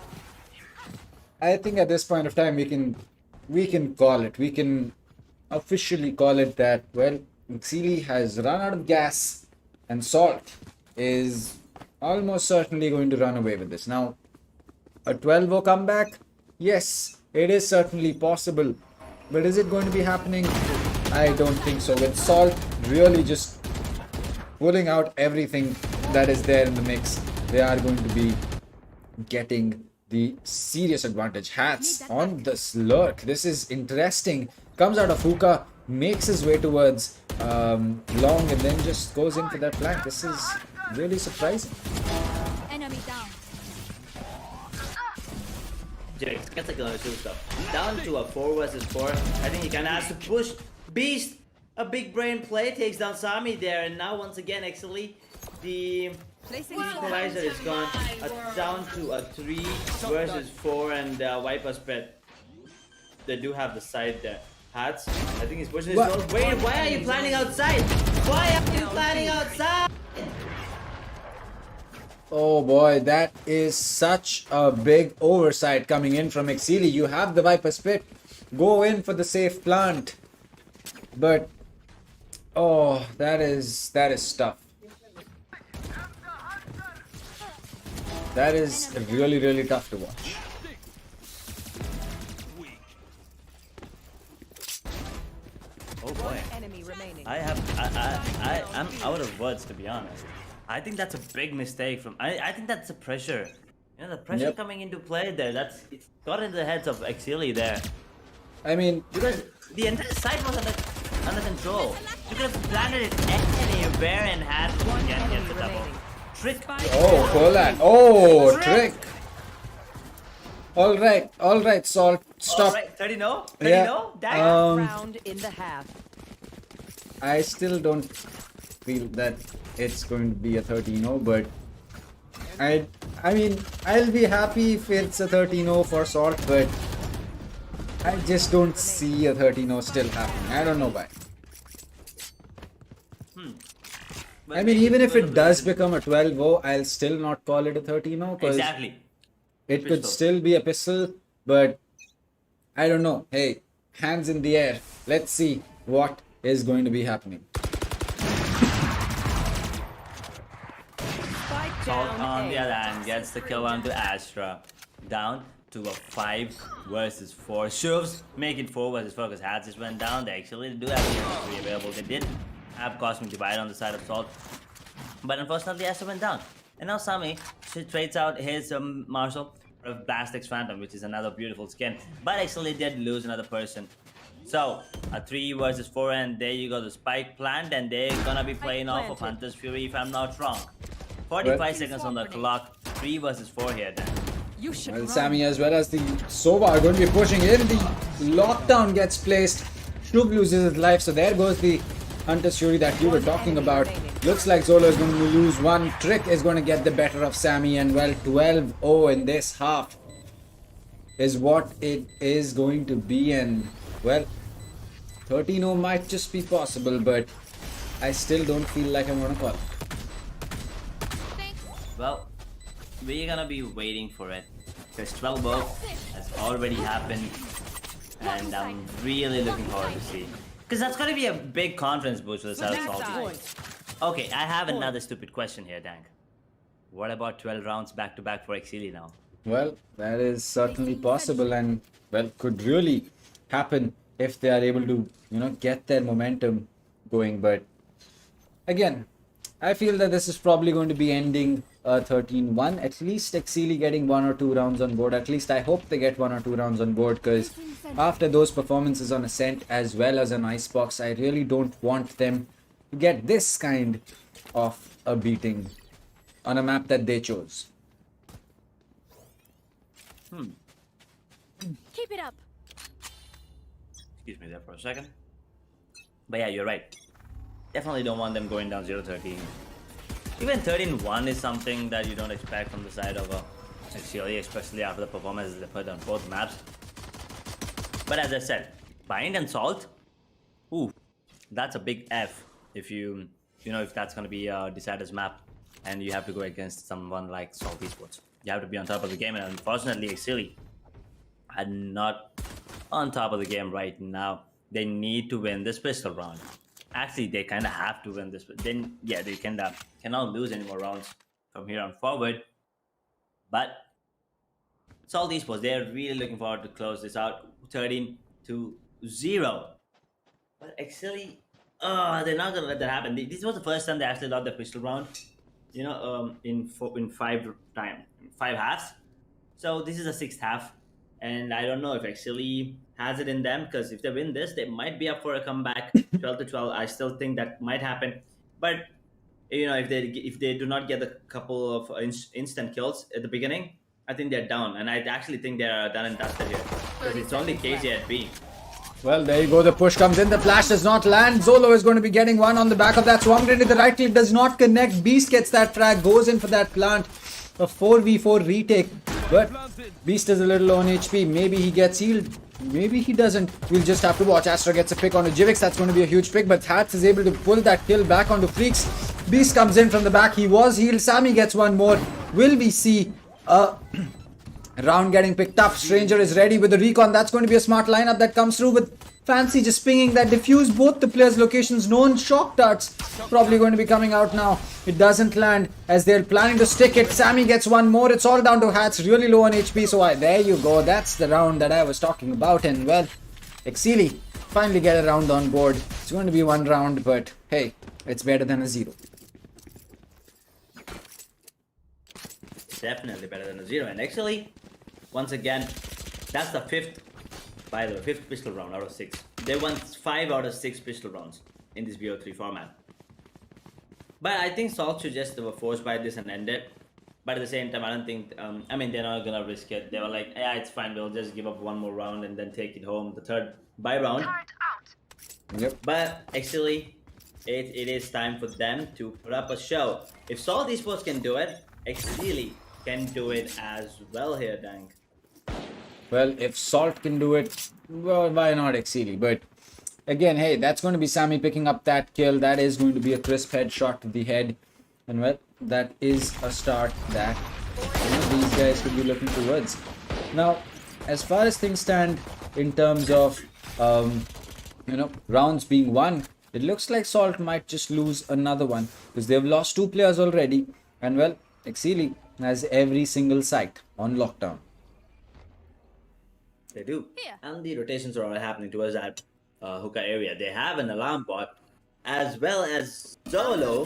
I think at this point of time we can call it. We can officially call it that. Well, Exceeli has run out of gas, and Salt is almost certainly going to run away with this. Now, a 12-0 comeback, yes, it is certainly possible, but is it going to be happening? I don't think so. With Salt really just pulling out everything that is there in the mix, they are going to be getting the serious advantage. Hats on the slurk. This is interesting. Comes out of hookah, makes his way towards long, and then just goes in for that flank. This is really surprising. Enemy down. Jax gets a killer stuff. Down to a 4 versus 4. I think he kind of has to push. Beast, a big brain play, takes down Sami there, and now once again, Exceeli, the equalizer is gone. Down to a 3 versus 4, and Viper spread. They do have the side there. Hats, I think he's pushing his goal. Wait, why are you planning outside? Why are you planning outside? Oh boy, that is such a big oversight coming in from Exceeli. You have the Viper Spit, go in for the safe plant. But oh, that is tough. That is really tough to watch. Oh boy, I'm out of words, to be honest. I think that's a big mistake from. I think that's the pressure. You know, the pressure coming into play there. It's got into the heads of Exceeli there. I mean, because the entire site was under control. You could have planted it anywhere and had again get the double. Trick. Oh, Poland. Oh, Trick. All right, Salt. Stop. All right, 30-0. 30-0. Yeah. Round in the half. I still don't feel that it's going to be a 13-0, but I mean, I'll be happy if it's a 13-0 for Salt, but I just don't see a 13-0 still happening. I don't know why. I mean, even if it does become a 12-0, I'll still not call it a 13-0 because it could still be a pistol, but I don't know. Hey, hands in the air. Let's see what is going to be happening. Salt on the other hand gets the kill onto Astra. Down to a 5 versus 4. Shoves make it 4 versus 4 because Hats just went down. They actually do have the 3 available. They did have Cosmic Divide on the side of Salt, but unfortunately Astra went down. And now Sami trades out his Marshall for a Blastix Phantom, which is another beautiful skin, but actually did lose another person. So a 3 versus 4, and there you go, the spike plant, and they're gonna be playing off of Hunter's Fury if I'm not wrong. 45 seconds on the clock, 3 versus 4 here then. Well, Sami as well as the Sova are going to be pushing in. The lockdown gets placed. Shub loses his life, so there goes the Hunter's Fury that you were talking about. Looks like Zolo is going to lose one. Trick is going to get the better of Sami, and well, 12-0 in this half is what it is going to be, and well, 13-0 might just be possible, but I still don't feel like I'm going to call it. Well, we're gonna be waiting for it. Because 12-0 has already happened, and I'm really looking forward to see. Because that's going to be a big confidence boost for the South Salty. Okay, I have another stupid question here, Dank. What about 12 rounds back-to-back for Exceeli now? Well, that is certainly possible, and well, could really happen if they are able to, get their momentum going. But again, I feel that this is probably going to be ending 13-1. At least Exceeli getting 1 or 2 rounds on board. At least I hope they get 1 or 2 rounds on board, because after those performances on Ascent as well as an Icebox, I really don't want them to get this kind of a beating on a map that they chose. Keep it up. Excuse me there for a second. But yeah, you're right. Definitely don't want them going down 0-13. Even 13-1 is something that you don't expect from the side of Exceeli, especially after the performances they put on both maps. But as I said, Bind and Salt, ooh, that's a big F if if that's going to be a deciders map and you have to go against someone like Salt Esports. You have to be on top of the game, and unfortunately Exceeli are not on top of the game right now. They need to win this pistol round. Actually, they kind of have to win this. Then, yeah, they cannot lose any more rounds from here on forward. But Salt Esports, they're really looking forward to close this out 13-0. But Exceeli, they're not gonna let that happen. This was the first time they actually lost the pistol round. In 5 halves. So this is a 6th half, and I don't know if Exceeli has it in them, because if they win this, they might be up for a comeback. 12-12. I still think that might happen, but if they do not get a couple of instant kills at the beginning, I think they're down, and I actually think they're done and dusted here, because it's only KJ at B. Well, there you go. The push comes in. The flash does not land. Zolo is going to be getting one on the back of that. Swung into the right click. Does not connect. Beast gets that frag. Goes in for that plant. A 4v4 retake. But Beast is a little low on HP. Maybe he gets healed. Maybe he doesn't. We'll just have to watch. Astra gets a pick onto Jivix. That's going to be a huge pick. But Hats is able to pull that kill back onto Freaks. Beast comes in from the back. He was healed. Sammy gets one more. Will we see a round getting picked up? Stranger is ready with the recon. That's going to be a smart lineup that comes through with Fancy just pinging that diffuse both the players' locations. Known shock darts probably going to be coming out now. It doesn't land as they're planning to stick it. Sammy gets one more. It's all down to Hats, really low on HP. So there you go. That's the round that I was talking about. And well, Exceeli finally get a round on board. It's going to be 1 round, but hey, it's better than a 0. Definitely better than a 0. And actually, once again, that's the 5th, by the way, 5th pistol round out of 6. They won 5 out of 6 pistol rounds in this BO3 format. But I think Salt should just force by this and end it. But at the same time, I don't think, they're not gonna risk it. They were like, yeah, it's fine, we'll just give up 1 more round and then take it home, the 3rd buy round. Yep. But actually, it is time for them to put up a show. If Salt Esports can do it, Exceeli can do it as well here, Dank. Well, if Salt can do it, well, why not Exceeli? But again, hey, that's going to be Sammy picking up that kill. That is going to be a crisp headshot to the head. And well, that is a start that these guys could be looking towards. Now, as far as things stand in terms of, rounds being won, it looks like Salt might just lose another one, because they've lost 2 players already. And well, Exceeli has every single site on lockdown. They do. Yeah. And the rotations are all happening towards that hookah area. They have an alarm bot, as well as Solo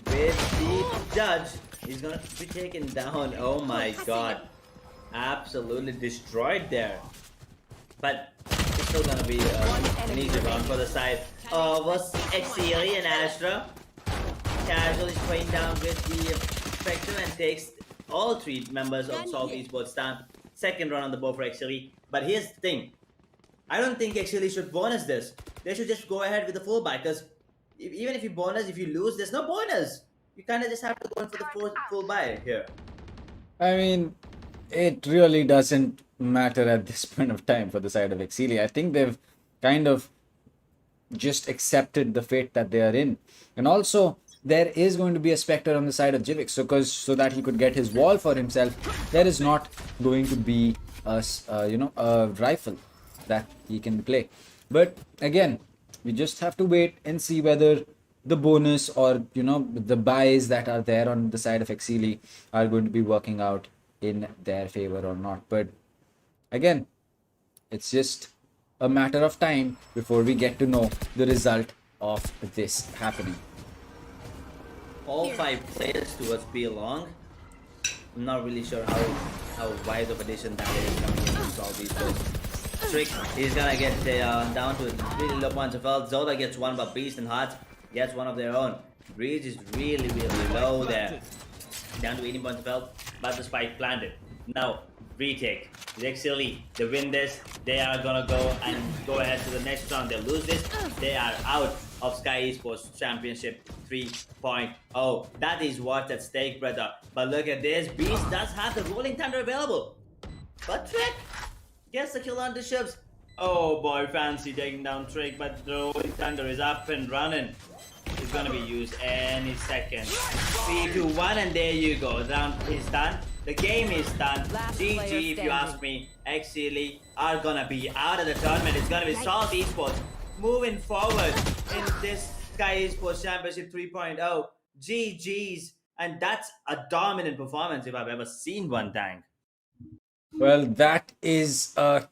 with the judge. He's going to be taken down. Oh my god. Absolutely destroyed there. But it's still going to be an easy round for the side. Was Exceeli and Astra. Casually spraying down with the Spectre and takes all 3 members of Salt Esports down. 2nd round on the board for Exceeli. But here's the thing. I don't think Exceeli should bonus this. They should just go ahead with the full buy, because even if you bonus, if you lose, there's no bonus. You kind of just have to go in for the full buy here. I mean, it really doesn't matter at this point of time for the side of Exceeli. I think they've kind of just accepted the fate that they are in. And also, there is going to be a Spectre on the side of Jivix, so that he could get his wall for himself. There is not going to be a rifle that he can play. But again, we just have to wait and see whether the bonus or the buys that are there on the side of Exceeli are going to be working out in their favor or not. But again, it's just a matter of time before we get to know the result of this happening. All 5 players towards B long. I'm not really sure how wide of addition that is coming in to all these goals. Trick, he's gonna get down to really low points of health. Zoda gets one, but Beast and Heart gets one of their own. Breeze is really low there. Down to 18 points of health, but the spike planted. Now, retake. Exceeli, they win this, they are gonna go ahead to the next round. They lose this, they are out of Skyesports Championship 3.0. That is what's at stake, brother. But look at this, Beast does have the Rolling Thunder available. But Trick gets the kill on the ships. Oh boy, Fancy taking down Trick, but the Rolling Thunder is up and running. It's gonna be used any second. 3, 2, 1, and there you go. The round is done. The game is done. GG if you ask me. Exceeli are gonna be out of the tournament. It's gonna be Salt Esports moving forward in this Skyesports Championship 3.0. GG's, and that's a dominant performance if I've ever seen one, Tank. Well, that is that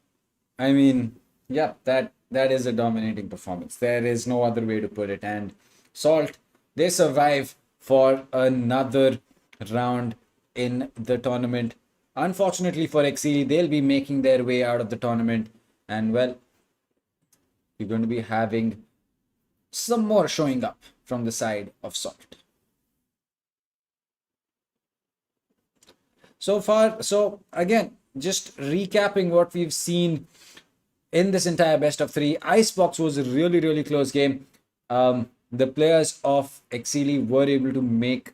is a dominating performance. There is no other way to put it. And Salt, they survive for another round in the tournament. Unfortunately for Exceeli, they'll be making their way out of the tournament. And well, we're going to be having some more showing up from the side of Salt. So again, just recapping what we've seen in this entire best of 3, Icebox was a really close game. The players of Exceeli were able to make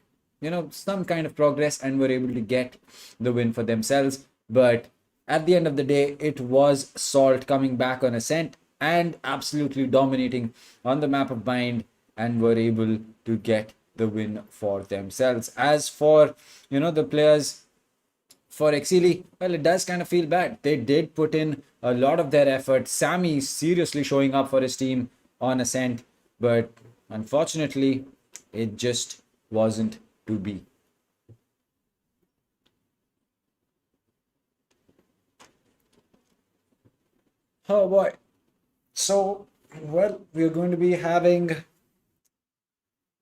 some kind of progress and were able to get the win for themselves. But at the end of the day, it was Salt coming back on Ascent and absolutely dominating on the map of Bind and were able to get the win for themselves. As for the players for Exceeli, well, it does kind of feel bad. They did put in a lot of their effort. Sammy seriously showing up for his team on Ascent, but unfortunately, it just wasn't to be. Oh boy. So, well, we're going to be having...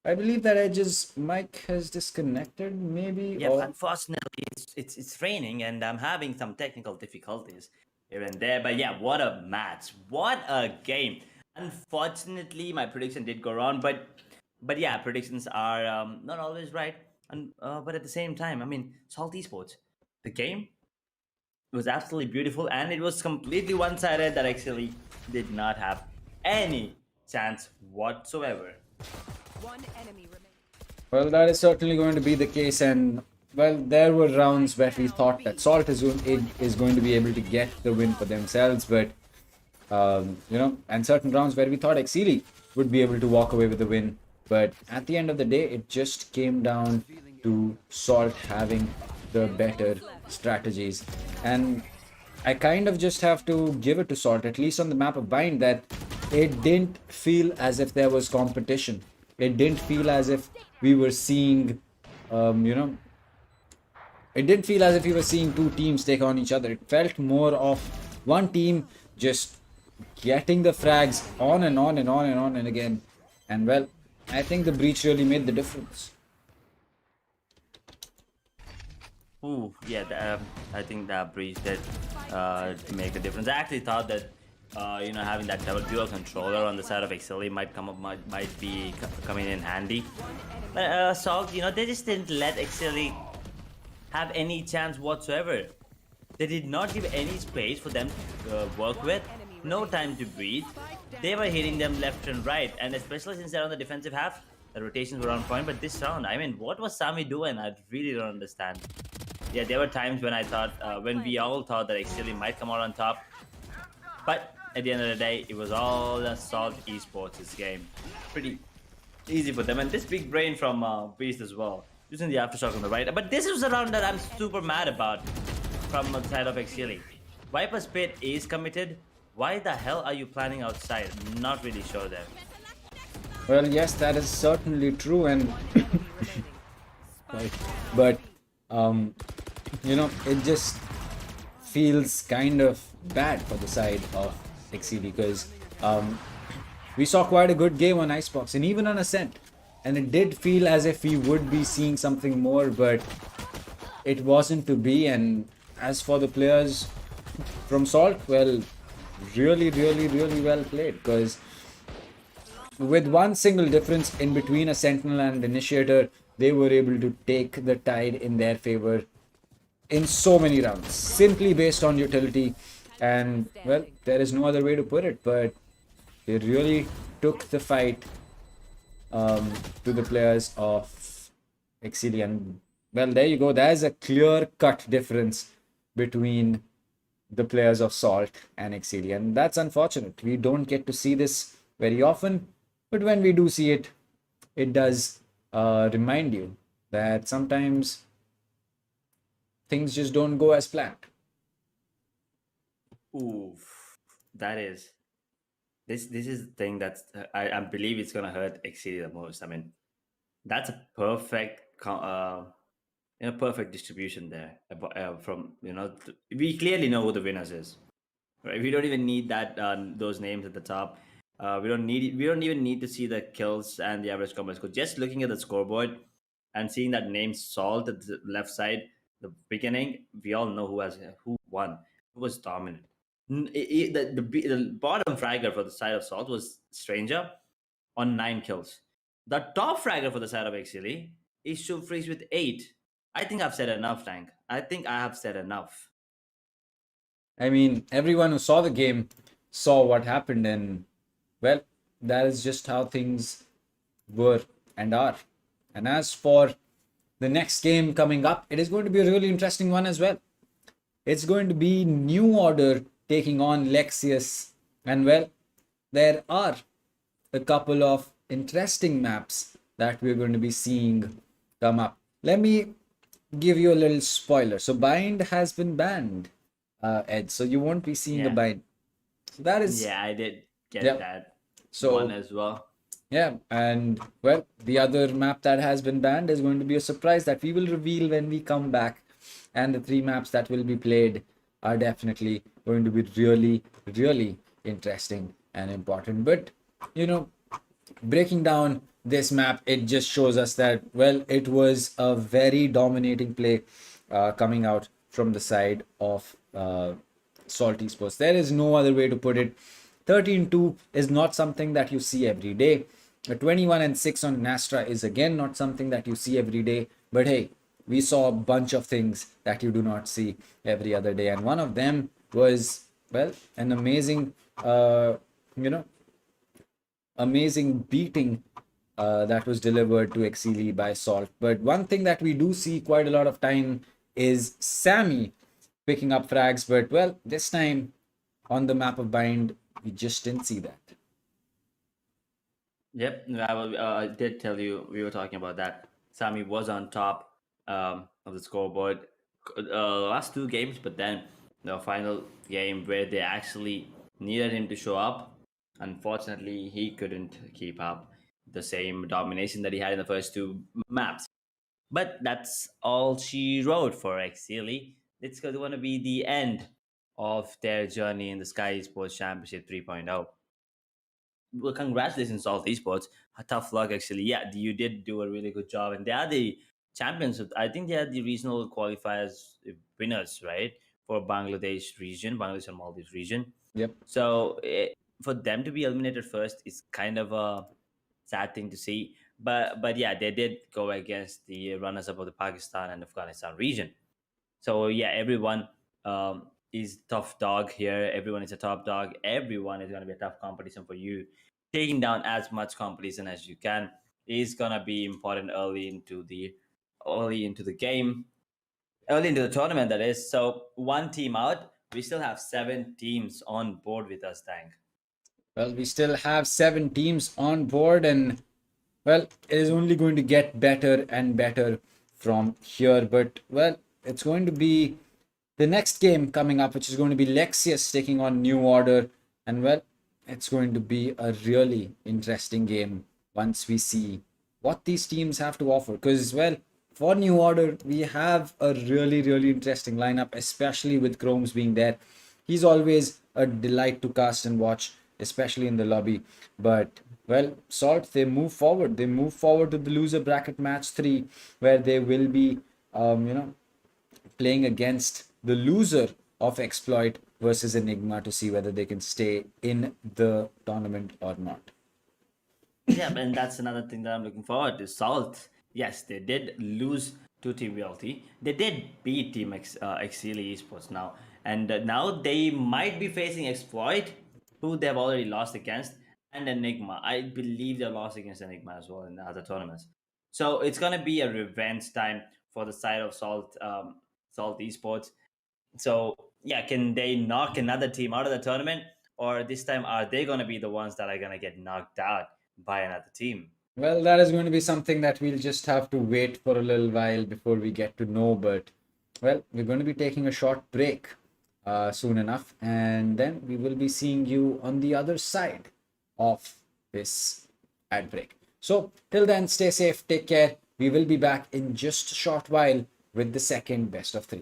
I believe that Edge's mic has disconnected, maybe? Yeah, unfortunately, it's raining and I'm having some technical difficulties here and there. But yeah, what a match. What a game. Unfortunately, my prediction did go wrong, but yeah, predictions are not always right. And but at the same time, I mean, Salt Esports, the game was absolutely beautiful, and it was completely one-sided that Exceeli did not have any chance whatsoever. One enemy remaining. Well, that is certainly going to be the case, and well, there were rounds where we thought that Salt is going to be able to get the win for themselves, but and certain rounds where we thought Exceeli would be able to walk away with the win. But at the end of the day, it just came down to Salt having the better strategies. And I kind of just have to give it to Salt, at least on the map of Bind, that it didn't feel as if there was competition. It didn't feel as if we were seeing, it didn't feel as if we were seeing two teams take on each other. It felt more of one team just getting the frags on and on and on and on and again. And well, I think the breach really made the difference. Ooh, yeah, I think that breach did make a difference. I actually thought that having that double dual controller on the side of Exceeli might be coming in handy. But Salt, they just didn't let Exceeli have any chance whatsoever. They did not give any space for them to work with. No time to breathe. They were hitting them left and right, and especially since they're on the defensive half, the rotations were on point. But this round, I mean, what was Sami doing? I really don't understand. Yeah, there were times when I thought, when we all thought that Exceeli might come out on top, but at the end of the day, it was all the Salt Esports' game. Pretty easy for them. And this big brain from Beast as well, using the aftershock on the right. But this is a round that I'm super mad about from the side of Exceeli. Viper's Pit is committed. Why the hell are you planning outside? Not really sure there. Well, yes, that is certainly true, and but it just feels kind of bad for the side of Exceeli because we saw quite a good game on Icebox and even on Ascent, and it did feel as if we would be seeing something more, but it wasn't to be. And as for the players from Salt, well, really well played, because with one single difference in between a Sentinel and Initiator, they were able to take the tide in their favor in so many rounds, simply based on utility. And, well, there is no other way to put it, but they really took the fight to the players of Exceeli. And, well, there you go. There's a clear-cut difference between the players of Salt and Exceeli, and that's unfortunate. We don't get to see this very often, but when we do see it, it does remind you that sometimes things just don't go as planned. Oof, that is this is the thing that's I believe it's gonna hurt Exceeli the most. I mean, that's a perfect perfect distribution there. From we clearly know who the winners is. Right? We don't even need that those names at the top. We don't even need to see the kills and the average combo score. Just looking at the scoreboard and seeing that name Salt at the left side, the beginning, we all know who won, who was dominant. The bottom fragger for the side of Salt was Stranger on 9 kills. The top fragger for the side of Exceeli is Shufreeze with 8. I think I've said enough, Tank. I think I have said enough. I mean, everyone who saw the game saw what happened, and, well, that is just how things were and are. And as for the next game coming up, it is going to be a really interesting one as well. It's going to be New Order taking on Lexious. And, well, there are a couple of interesting maps that we're going to be seeing come up. Let me give you a little spoiler. So Bind has been banned, Ed, so you won't be seeing the Bind. So that is... Yeah, I did get that one as well. Yeah, and, well, the other map that has been banned is going to be a surprise that we will reveal when we come back. And the 3 maps that will be played are definitely going to be really interesting and important. But, breaking down this map, it just shows us that, well, it was a very dominating play coming out from the side of Salt Esports. There is no other way to put it. 13-2 is not something that you see every day. 21-6 on Nastra is again not something that you see every day. But hey, we saw a bunch of things that you do not see every other day. And one of them was, well, an amazing, amazing beating that was delivered to Exceeli by Salt. But one thing that we do see quite a lot of time is Sammy picking up frags. But, well, this time on the map of Bind, we just didn't see that. Yep, I did tell you we were talking about that. Sammy was on top of the scoreboard last 2 games, but then the final game where they actually needed him to show up, unfortunately, he couldn't keep up the same domination that he had in the first 2 maps. But that's all she wrote for Exceeli. It's going to be the end of their journey in the Skyesports Championship 3.0. Well, congratulations, Salt Esports. Tough luck, actually. Yeah, you did do a really good job, and they are the champions. I think they are the regional qualifiers winners, right, for Bangladesh and Maldives region. Yep. So for them to be eliminated first is kind of a sad thing to see. But yeah, they did go against the runners-up of the Pakistan and Afghanistan region. So yeah, everyone is tough dog here. Everyone is a top dog. Everyone is going to be a tough competition for you. Taking down as much competition as you can is going to be important early into the game, early into the tournament, that is. So 1 team out. We still have 7 teams on board with us, Tank. Well, we still have 7 teams on board, and, Well, it is only going to get better and better from here. But, well, it's going to be the next game coming up, which is going to be Lexious taking on New Order. And, well, it's going to be a really interesting game once we see what these teams have to offer. Because, well, for New Order, we have a really, really interesting lineup, especially with Chromes being there. He's always a delight to cast and watch, especially in the lobby. But, well, Salt, they move forward. They move forward to the loser bracket match 3, where they will be, playing against the loser of Exploit versus Enigma to see whether they can stay in the tournament or not. Yeah, and that's another thing that I'm looking forward to. Salt, yes, they did lose to Team VLT. They did beat Team Exceeli Esports now. And now they might be facing Exploit, who they've already lost against, and Enigma. I believe they lost against Enigma as well in the other tournaments. So it's going to be a revenge time for the side of Salt Esports. So, yeah, can they knock another team out of the tournament? Or this time, are they going to be the ones that are going to get knocked out by another team? Well, that is going to be something that we'll just have to wait for a little while before we get to know. But, well, we're going to be taking a short break soon enough, and then we will be seeing you on the other side of this ad break. So, till then, stay safe, take care. We will be back in just a short while with the second best of 3.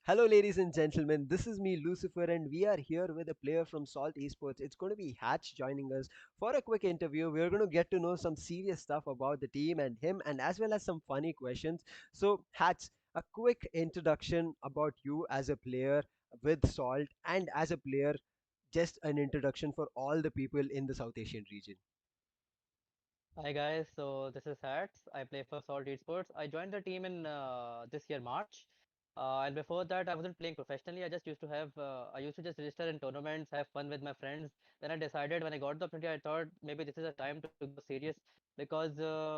Hello, ladies and gentlemen. This is me, Lucifer, and we are here with a player from Salt Esports. It's going to be Hatch joining us for a quick interview. We're going to get to know some serious stuff about the team and him, and as well as some funny questions. So, Hatch, a quick introduction about you as a player with Salt and as a player, just an introduction for all the people in the South Asian region. Hi guys, so this is Hats. I play for Salt Esports. I joined the team in this year March, and before that I wasn't playing professionally. I used to just register in tournaments, have fun with my friends. Then I decided when I got the opportunity, I thought maybe this is a time to go serious because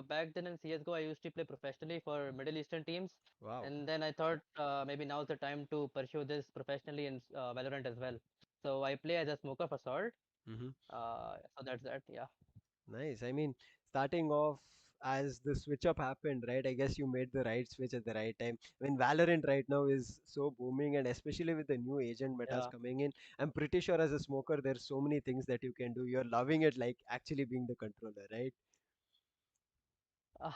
back then in CS:GO I used to play professionally for Middle Eastern teams, Wow. and then I thought maybe now's the time to pursue this professionally in Valorant as well. So I play as a smoker for Salt. Hmm. So that's that. Yeah. Nice. I mean, starting off as the switch up happened, right? I guess you made the right switch at the right time. I mean, Valorant right now is so booming, and especially with the new agent metas Yeah. coming in, I'm pretty sure as a smoker, there's so many things that you can do. You're loving it, like actually being the controller, right?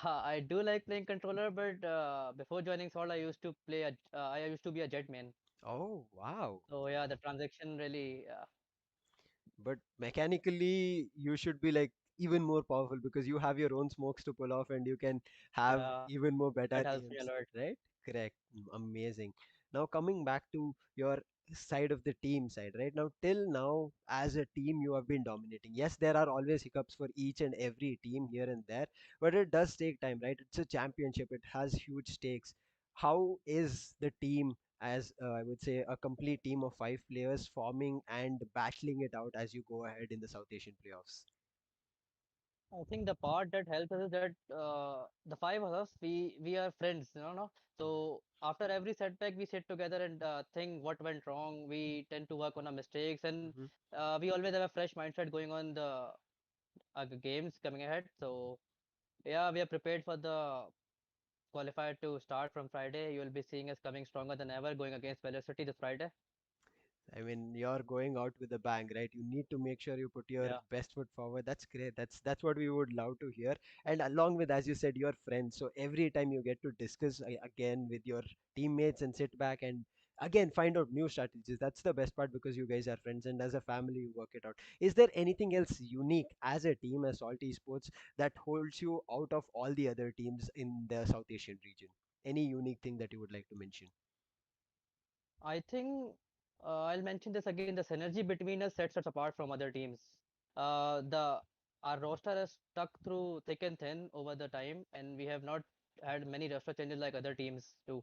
I do like playing controller, but before joining Salt, I used to be a jet main. Oh, wow. So yeah, the transaction really, But mechanically, you should be like even more powerful because you have your own smokes to pull off and you can have yeah, even more better that helps me a aims, lot. right? Correct. Amazing. Now, coming back to your side of the team side, right? Now, till now, as a team, you have been dominating. Yes, there are always hiccups for each and every team here and there, but it does take time, right? It's a championship, it has huge stakes. How is the team, as I would say, a complete team of 5 players forming and battling it out as you go ahead in the South Asian playoffs? I think the part that helps us is that the five of us, we are friends, no? So after every setback, we sit together and think what went wrong. We tend to work on our mistakes, and Hmm. we always have a fresh mindset going on the games coming ahead. So yeah, we are prepared for the qualified to start from Friday. You will be seeing us coming stronger than ever, going against Velocity this Friday. I mean, you're going out with a bang, right? You need to make sure you put your Yeah. best foot forward. That's great. That's what we would love to hear. And along with, as you said, your friends. So every time you get to discuss again with your teammates and sit back and again find out new strategies. That's the best part because you guys are friends and as a family you work it out. Is there anything else unique as a team as Salt Esports that holds you out of all the other teams in the South Asian region? Any unique thing that you would like to mention? I think I'll mention this again. The synergy between us sets us apart from other teams. The Our roster has stuck through thick and thin over the time, and we have not had many roster changes like other teams do.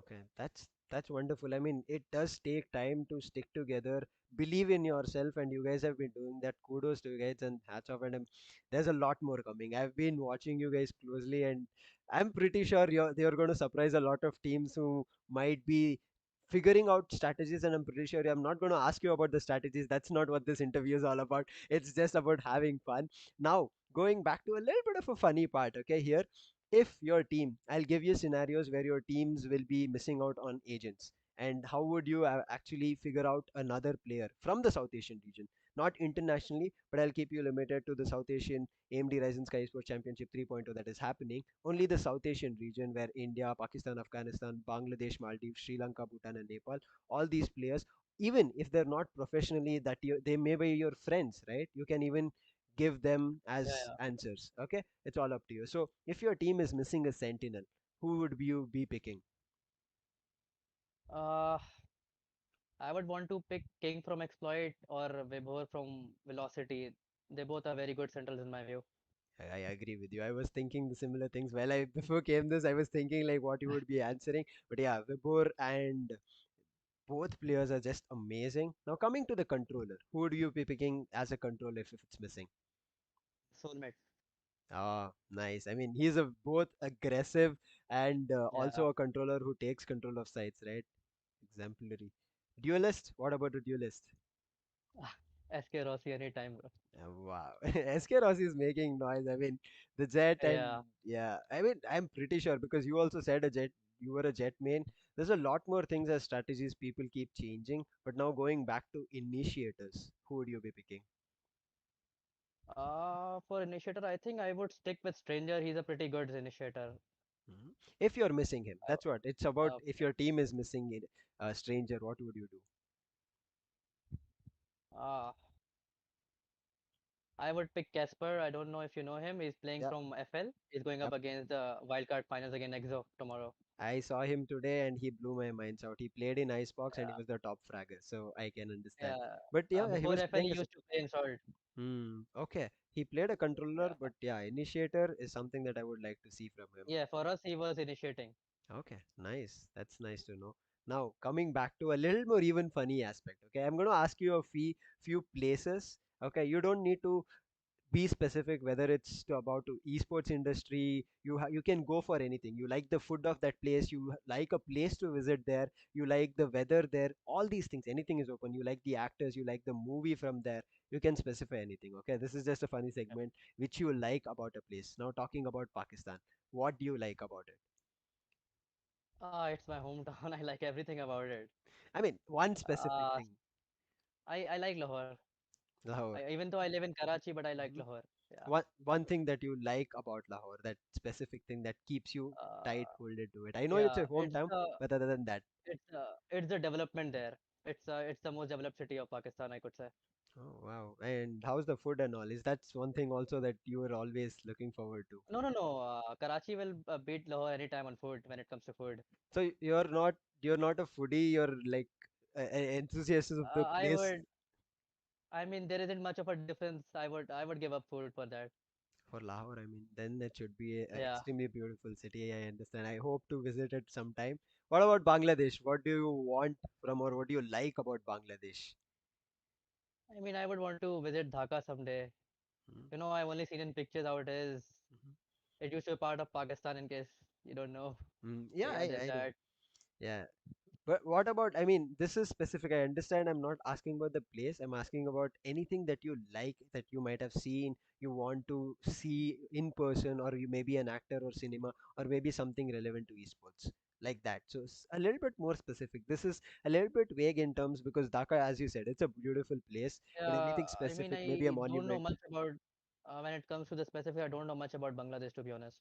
Okay, that's wonderful. I mean, it does take time to stick together, believe in yourself, and you guys have been doing that. Kudos to you guys and hats off. And there's a lot more coming. I've been watching you guys closely, and I'm pretty sure you're going to surprise a lot of teams who might be figuring out strategies, and I'm pretty sure I'm not going to ask you about the strategies. That's not what this interview is all about. It's just about having fun. Now, going back to a little bit of a funny part, okay, here. If your team, I'll give you scenarios where your teams will be missing out on agents, and how would you actually figure out another player from the South Asian region, not internationally, but I'll keep you limited to the South Asian AMD Ryzen Skyesports Championship 3.0 that is happening. Only the South Asian region where India, Pakistan, Afghanistan, Bangladesh, Maldives, Sri Lanka, Bhutan, and Nepal, all these players, even if they're not professionally, they may be your friends, right? You can even give them Yeah, as yeah. answers. Okay, it's all up to you. So if your team is missing a sentinel, who would you be picking? Uh, I would want to pick King from Exploit or Vibhor from Velocity. They both are very good centrals in my view. I agree with you. I was thinking the similar things. Well, I before came this, I was thinking like what you would be answering. But yeah, Vibhor and both players are just amazing. Now coming to the controller, who would you be picking as a controller if it's missing? Soulmate. Ah, nice. I mean, he's a both aggressive and Yeah. also a controller who takes control of sites, right? Exemplary. Duelist? What about a duelist? SK Rossi anytime, bro. Wow. SK Rossi is making noise. I mean, the jet Yeah. and yeah. I mean, I'm pretty sure because you also said a jet. You were a jet main. There's a lot more things as strategies people keep changing. But now going back to initiators, who would you be picking? For initiator, I think I would stick with Stranger. He's a pretty good initiator. Mhm. If you're missing him, that's what it's about. If Okay. your team is missing a stranger, what would you do? Uh, I would pick Casper. I don't know if you know him. He's playing Yeah. from FL. He's going up Yep. against the wildcard finals against EXO tomorrow. I saw him today and he blew my minds out. He played in Icebox and he Yeah. was the top fragger, so I can understand. Yeah. But yeah, he Before was FL, playing he as a used to play in Salt. okay. He played a controller, Yeah. but yeah, initiator is something that I would like to see from him. Yeah, for us, he was initiating. Okay, nice. That's nice to know. Now, coming back to a little more even funny aspect. Okay, I'm going to ask you a few places. Okay, you don't need to be specific whether it's about to esports industry. You can go for anything. You like the food of that place, you like a place to visit there, you like the weather there, all these things, anything is open. You like the actors, you like the movie from there, you can specify anything. Okay, this is just a funny segment which you like about a place. Now talking about Pakistan, what do you like about it? It's my hometown. I like everything about it. I mean, one specific Uh, thing. I like Lahore. Lahore. Even though I live in Karachi, but I like Mhm. Lahore. Yeah. One thing that you like about Lahore, that specific thing that keeps you tight Uh, holded to it. I know it's yeah. your hometown, but other than that. It's the development there. It's the most developed city of Pakistan, I could say. Oh wow. And how's the food and all? Is that one thing also that you were always looking forward to? No, no, no. Karachi will beat Lahore anytime on food when it comes to food. So you're not a foodie, you're like enthusiast of the I place. would. I mean, there isn't much of a difference. I would give up food for that. For Lahore, I mean, then it should be a Yeah. extremely beautiful city. I understand. I hope to visit it sometime. What about Bangladesh? What do you want from or what do you like about Bangladesh? I mean, I would want to visit Dhaka someday. Hmm. I've only seen in pictures how it is. Mhm. It used to be part of Pakistan, in case you don't know. So Yeah, yeah, there's I know. that. Yeah. But what about, I mean, this is specific. I understand I'm not asking about the place. I'm asking about anything that you like that you might have seen, you want to see in person, or you may be an actor or cinema, or maybe something relevant to esports like that. So a little bit more specific. This is a little bit vague in terms because Dhaka, as you said, it's a beautiful place, but Yeah, anything I mean, specific, maybe a I don't know monument. much about when it comes to the specific. I don't know much about Bangladesh, to be honest.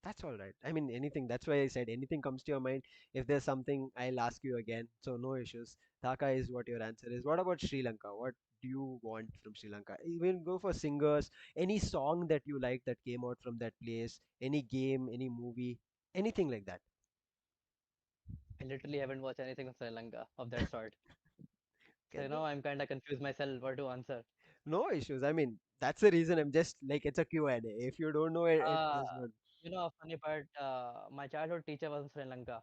That's all right. I mean, anything. That's why I said anything comes to your mind. If there's something, I'll ask you again. So no issues. Dhaka is what your answer is. What about Sri Lanka? What do you want from Sri Lanka? Even go for singers. Any song that you like that came out from that place. Any game, any movie, anything like that. I literally haven't watched anything of Sri Lanka of that sort. So Okay, no, I'm kind of confused myself what to answer. no issues. I mean, that's the reason I'm just like it's a Q&A. If you don't know it, Uh, there's no. a funny part. My childhood teacher was from Sri Lanka.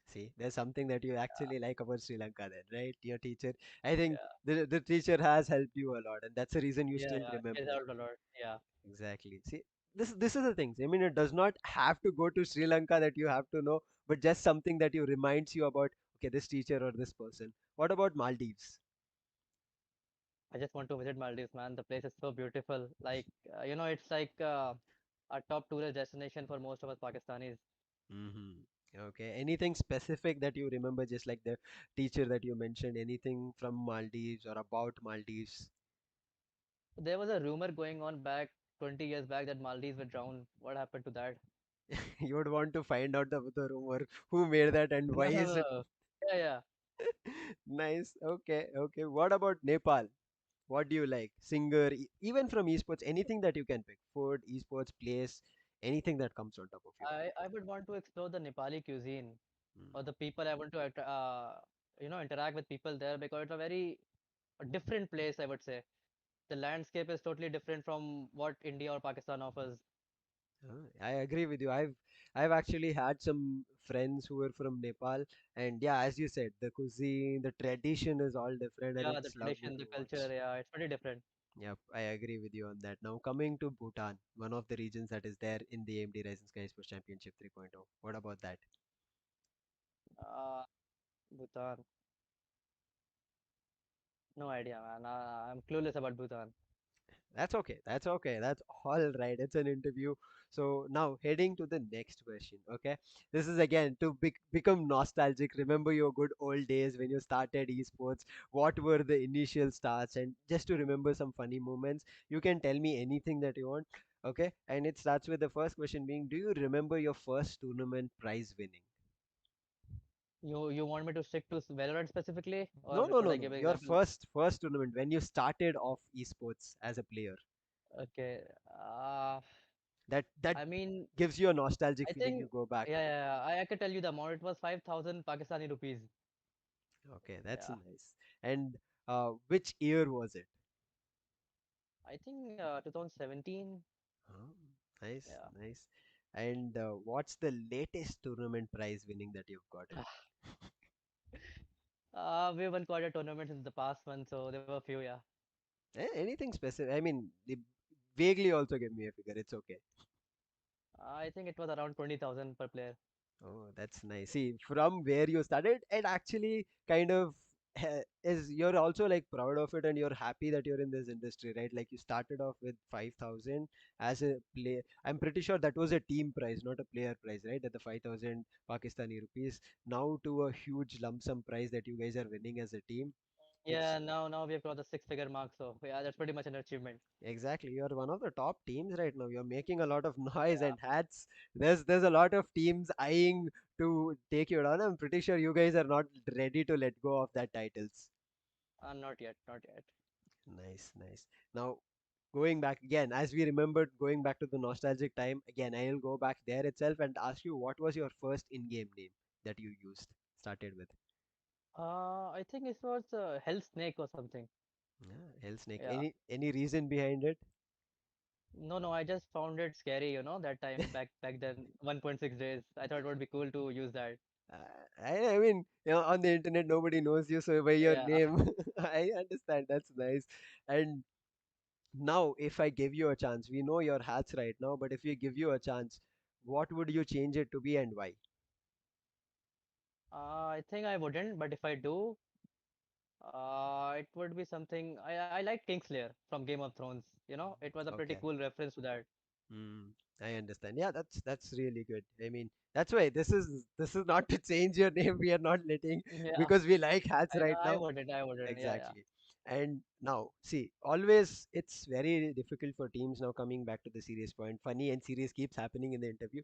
See, there's something that you Yeah, actually like about Sri Lanka then, right? Your teacher. I think yeah, the teacher has helped you a lot, and that's the reason you yeah, still yeah. She has remember. helped a lot. Yeah. Exactly. See, this is the thing. I mean, it does not have to go to Sri Lanka that you have to know, but just something that you reminds you about. okay, this teacher or this person. What about Maldives? I just want to visit Maldives, man. The place is so beautiful. Like, it's like a top tourist destination for most of us Pakistanis. Hmm. Okay. Anything specific that you remember, just like the teacher that you mentioned? Anything from Maldives or about Maldives? There was a rumor going on back 20 years back that Maldives were drowned. What happened to that? You would want to find out the rumor, who made that and why No, no, is it? no. Yeah, yeah. Nice. Okay. Okay. What about Nepal? What do you like? Singer, even from esports, anything that you can pick. Food, esports, place, anything that comes on top of your mind. I would want to explore the Nepali cuisine Hmm. or the people. I want to, interact with people there because it's a very different place, I would say. The landscape is totally different from what India or Pakistan offers. I agree with you. I've actually had some friends who were from Nepal, and yeah, as you said, the cuisine, the tradition is all different, and Yeah, the it's lovely tradition, to the culture, watch. yeah, it's pretty different. Yep, I agree with you on that. Now coming to Bhutan, one of the regions that is there in the AMD Ryzen Skyesports Championship 3.0. What about that? Uh, Bhutan, no idea, man. I'm clueless about Bhutan. That's okay. That's okay. That's all right. It's an interview. So now heading to the next question. Okay. This is again to become nostalgic. Remember your good old days when you started esports. What were the initial starts? And just to remember some funny moments, you can tell me anything that you want. Okay. And it starts with the first question being, do you remember your first tournament prize winning? You want me to stick to Valorant specifically, No, or no, should no, I give no. an Your example? first tournament when you started off esports as a player. Okay. That I mean, gives you a nostalgic I feeling. think, You go back. yeah, yeah, yeah, I can tell you the amount. It was 5,000 Pakistani rupees. Okay, that's Yeah. nice. And which year was it? I think 2017. Oh, nice, Yeah. nice. And what's the latest tournament prize winning that you've gotten? We won quite a tournament in the past one, so there were a few, yeah. Anything specific? I mean, vaguely also give me a figure. It's okay. I think it was around 20,000 per player. Oh, that's nice. See, from where you started, it actually kind of is you're also like proud of it and you're happy that you're in this industry, right? Like you started off with 5,000 as a play. I'm pretty sure that was a team prize, not a player prize, right? At the 5,000 Pakistani rupees. Now to a huge lump sum prize that you guys are winning as a team. It's Yeah, now we have crossed the six-figure mark, so yeah, that's pretty much an achievement. exactly, you're one of the top teams right now. You're making a lot of noise Yeah, and hats. There's a lot of teams eyeing to take you down. I'm pretty sure you guys are not ready to let go of that titles. not yet, not yet. Nice, nice. Now going back again, as we remembered going back to the nostalgic time, again I'll go back there itself and ask you what was your first in-game name that you used, started with? I think it was Hell Snake or something. Yeah, Hell Snake. Yeah. Any reason behind it? No, no, I just found it scary, that time back then, 1.6 days. I thought it would be cool to use that. I mean, on the internet, nobody knows you, so by your Yeah. name, I understand. That's nice. And now, if I give you a chance, we know your hats right now, but if we give you a chance, what would you change it to be and why? I think I wouldn't, but if I do, it would be something. I like Kingslayer from Game of Thrones. It was a pretty Okay. cool reference to that. Mm, I understand. Yeah, that's really good. I mean, that's why this is not to change your name. We are not letting Yeah, because we like hats right I now. wouldn't. I wouldn't. Yeah, yeah. Exactly. And now, see, always it's very difficult for teams now coming back to the serious point. Funny and serious keeps happening in the interview.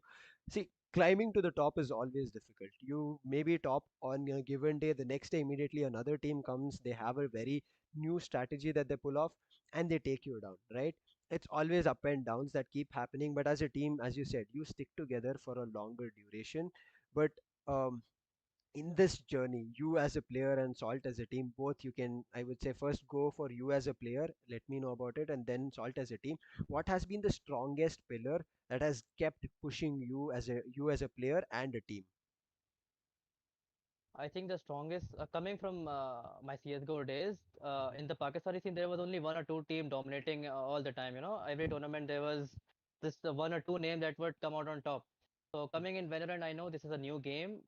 See, climbing to the top is always difficult. You may be top on a given day, the next day immediately another team comes, they have a very new strategy that they pull off and they take you down, right? It's always up and downs that keep happening, but as a team, as you said, you stick together for a longer duration. But um, in this journey, you as a player and Salt as a team, both you can, I would say, first go for you as a player, let me know about it, and then Salt as a team. What has been the strongest pillar that has kept pushing you as a player and a team? I think the strongest coming from my CS:GO days in the Pakistani scene, there was only one or two team dominating all the time. Every tournament there was this one or two name that would come out on top. So coming in Valorant, I know this is a new game.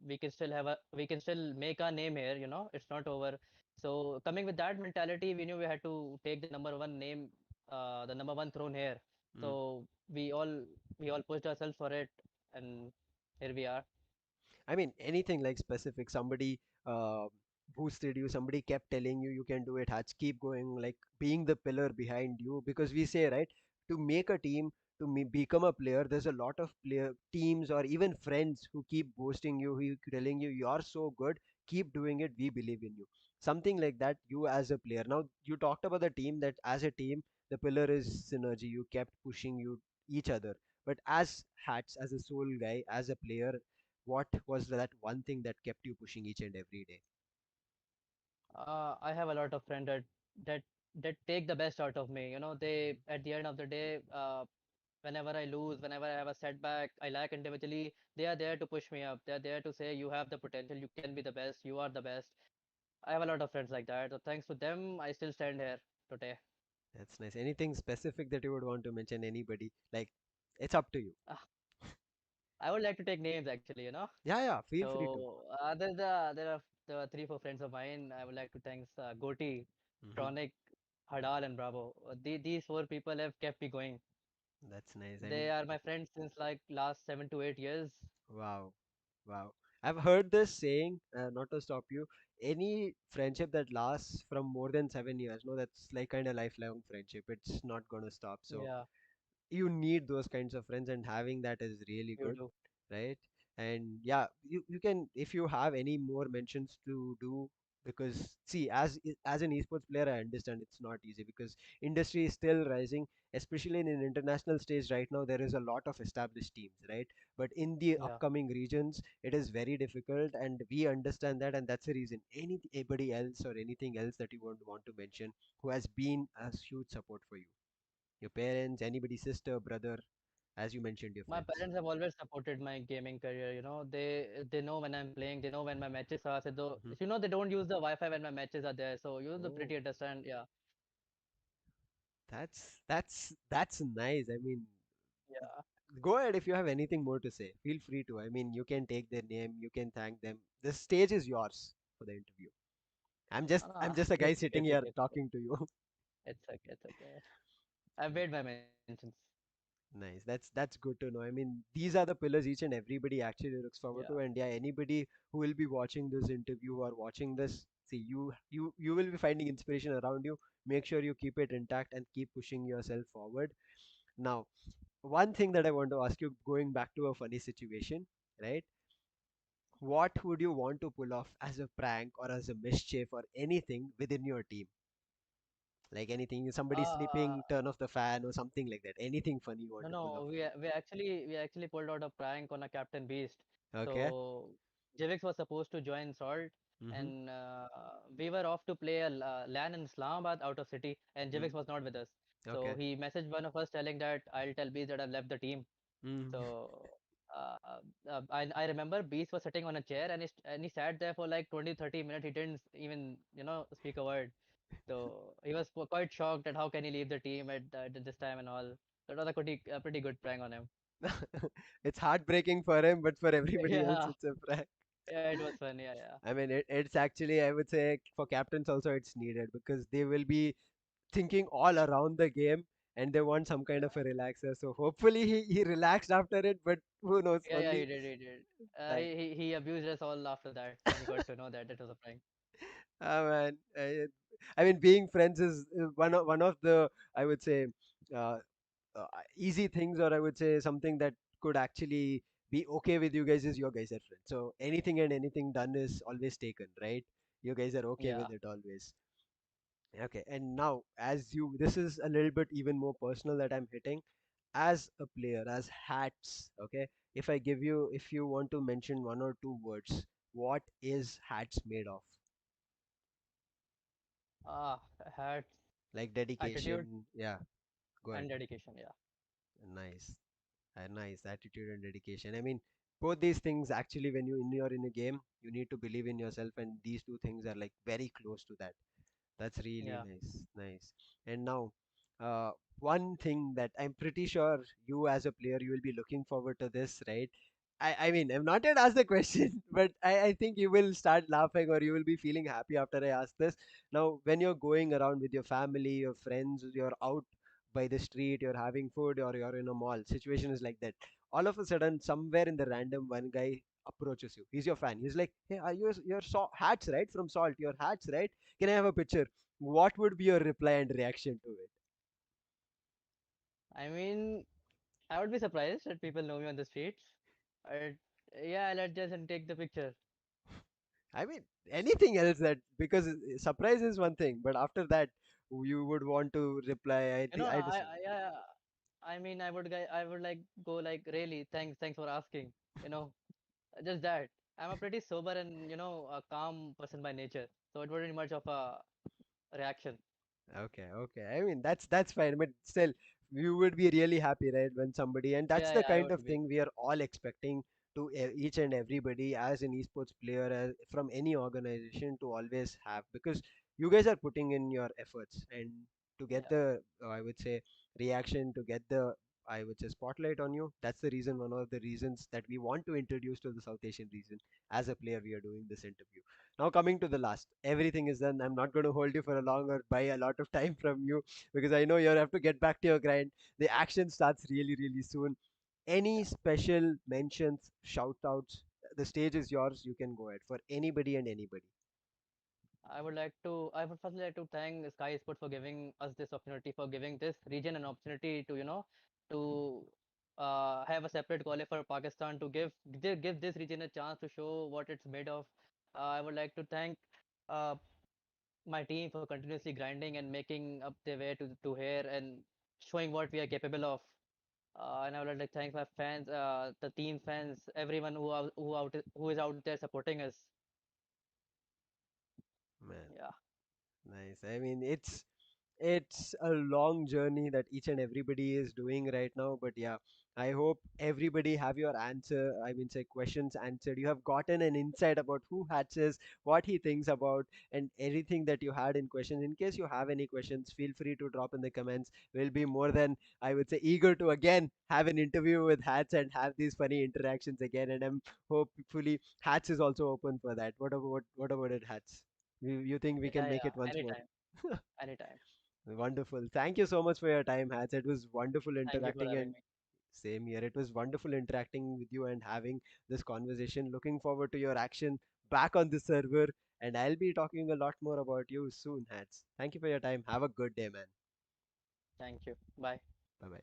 We can still make our name here. It's not over. So coming with that mentality, we knew we had to take the number one name, the number one throne here. Mm. So we all pushed ourselves for it, and here we are. I mean, anything like specific, somebody boosted you, somebody kept telling you you can do it, Hutch, keep going, like being the pillar behind you. Because we say, right, to make a team, to become a player, there's a lot of player teams or even friends who keep boosting you, who telling you you're so good, keep doing it, we believe in you. Something like that, you as a player. Now, you talked about the team that as a team, the pillar is synergy. You kept pushing you each other. But as Hats, as a soul guy, as a player, what was that one thing that kept you pushing each and every day? I have a lot of friends that that take the best out of me. They at the end of the day, whenever I lose, whenever I have a setback, I lack individually, they are there to push me up. They're there to say, you have the potential, you can be the best, you are the best. I have a lot of friends like that. So thanks to them, I still stand here today. That's nice. Anything specific that you would want to mention? Anybody? Like, it's up to you. Ah, I would like to take names actually. Yeah, yeah. Feel free to. So there are three, four friends of mine. I would like to thank Goti, Hmm. Tronic, Hadal, and Bravo. These four people have kept me going. That's nice. I They mean, are my friends since like last 7 to 8 years. wow, wow. I've heard this saying, not to stop you, any friendship that lasts from more than 7 years, no, that's like kind of lifelong friendship. It's not gonna stop. So Yeah, you need those kinds of friends, and having that is really you good, do. right? And yeah, you can, if you have any more mentions to do, because see, as an esports player, I understand it's not easy because industry is still rising, especially in an international stage. Right now there is a lot of established teams, right? But in the Yeah. upcoming regions it is very difficult, and we understand that, and that's the reason. Anybody else or anything else that you would want to mention who has been a huge support for you? Your parents, anybody, sister, brother, as you mentioned, your My friends. parents have always supported my gaming career. They know when I'm playing, they know when my matches are. So though, Mhm. they don't use the Wi-Fi when my matches are there. So you the Oh, pretty understand. Yeah. that's nice. I mean, Yeah. go ahead if you have anything more to say. Feel free to. I mean, you can take their name, you can thank them. The stage is yours for the interview. I'm just a guy It's okay. sitting It's here okay. It's okay. talking to you. It's okay. It's okay. I've made my mentions. Nice. That's good to know. I mean, these are the pillars each and everybody actually looks forward Yeah. to. And yeah, anybody who will be watching this interview or watching this, see, you will be finding inspiration around you. Make sure you keep it intact and keep pushing yourself forward. Now, one thing that I want to ask you, going back to a funny situation, right? What would you want to pull off as a prank or as a mischief or anything within your team? Like anything, somebody Uh, sleeping, turn off the fan or something like that. Anything funny you want no, to pull off? no. We actually pulled out a prank on a Captain Beast. Okay. So Jivix was supposed to join Salt, Mm-hmm. and we were off to play a LAN in Islamabad out of city, and Jivix was not with us. So Okay. he messaged one of us telling that I'll tell Beast that I've left the team. Mm. So uh, I remember Beast was sitting on a chair, and he sat there for like 20-30 minutes. He didn't even speak a word. So he was quite shocked at how can he leave the team at this time and all. That was a pretty good prank on him. It's heartbreaking for him, but for everybody else, Yeah, it's a prank. yeah, it was fun. Yeah, yeah, I mean, it's actually, I would say, for captains also, it's needed because they will be thinking all around the game and they want some kind of a yeah, relaxer. So hopefully he relaxed after it, but who knows? yeah, yeah. He Only did, he did. time. He abused us all after that when he got to know that it was a prank. Ah, man, I mean, being friends is one of the, I would say, uh, easy things, or I would say something that could actually be okay with you guys is your guys are friends. So anything and anything done is always taken, right? You guys are okay Yeah. with it always. Okay, and now as you, this is a little bit even more personal that I'm hitting. As a player, as hats, okay, if you want to mention one or two words, what is hats made of? Ah, had Like attitude dedication, yeah, go and ahead. dedication. Yeah, Nice. Nice attitude and dedication. I mean, both these things actually, when you're in a game, you need to believe in yourself, and these two things are like very close to that. That's really yeah. nice, nice. And now, one thing that I'm pretty sure you as a player you will be looking forward to this, right? I mean, I'm not yet asked the question, but I think you will start laughing or you will be feeling happy after I ask this. Now, when you're going around with your family, your friends, you're out by the street, you're having food, or you're in a mall, situation is like that. All of a sudden, somewhere in the random, one guy approaches you. He's your fan. He's like, "Hey, are you your hats, right? From Salt, your hats, right? Can I have a picture?" What would be your reply and reaction to it? I mean, I would be surprised that people know me on the streets. But yeah, let's just and take the picture. I mean, anything else that because surprise is one thing, but after that, you would want to reply. I You know, think I just yeah, I mean, I would like go like really thanks for asking. You know, just that. I'm a pretty sober and a calm person by nature, so it wouldn't be much of a reaction. okay, okay. I mean, that's fine, but still, you would be really happy, right, when somebody, and that's Yeah, the yeah, I kind would of be. thing we are all expecting to each and everybody as an esports player, from any organization to always have, because you guys are putting in your efforts, and to get Yeah, the, I would say, reaction, to get the, I would say, spotlight on you. That's the reason, one of the reasons that we want to introduce to the South Asian region. As a player, we are doing this interview. Now coming to the last, everything is done. I'm not going to hold you for a long or buy a lot of time from you because I know you have to get back to your grind. The action starts really, really soon. Any yeah. special mentions, shout outs? The stage is yours. You can go ahead for anybody and anybody. I would firstly like to thank Sky Sports for giving us this opportunity, for giving this region an opportunity to, to have a separate qualifier for Pakistan, to give this region a chance to show what it's made of. I would like to thank uh, my team for continuously grinding and making up their way to here and showing what we are capable of. And I would like to thank my fans, the team fans, everyone who is out there supporting us. Man, Yeah. nice. I mean, it's a long journey that each and everybody is doing right now, but yeah, I hope everybody have your answer, I mean say questions answered. You have gotten an insight about who Hats is, what he thinks about, and everything that you had in questions. In case you have any questions, feel free to drop in the comments. We'll be more than, I would say, eager to again have an interview with Hats and have these funny interactions again, and I'm hopefully Hats is also open for that. What about it, Hats? You think we can Yeah, make yeah. it once more? Anytime. Anytime. Wonderful. Thank you so much for your time, Hats. It was wonderful Thank you for interacting, having and me. same here. It was wonderful interacting with you and having this conversation. Looking forward to your action back on the server, and I'll be talking a lot more about you soon, Hats. Thank you for your time. Have a good day, man. Thank you. Bye. Bye bye.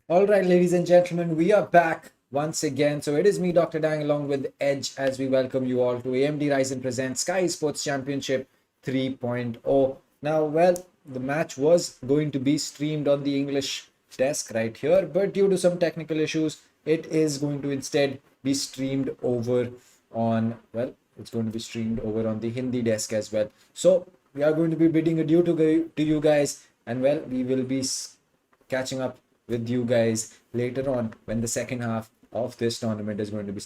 All right, ladies and gentlemen, we are back once again. So it is me, Dr. Dang, along with Edge, as we welcome you all to AMD Ryzen presents Skyesports Championship 3.0. Now, well, the match was going to be streamed on the English desk right here, but due to some technical issues, it is going to instead be streamed over on, well, it's going to be streamed over on the Hindi desk as well. So we are going to be bidding adieu to you guys, and well, we will be catching up with you guys later on when the second half of this tournament is going to be started.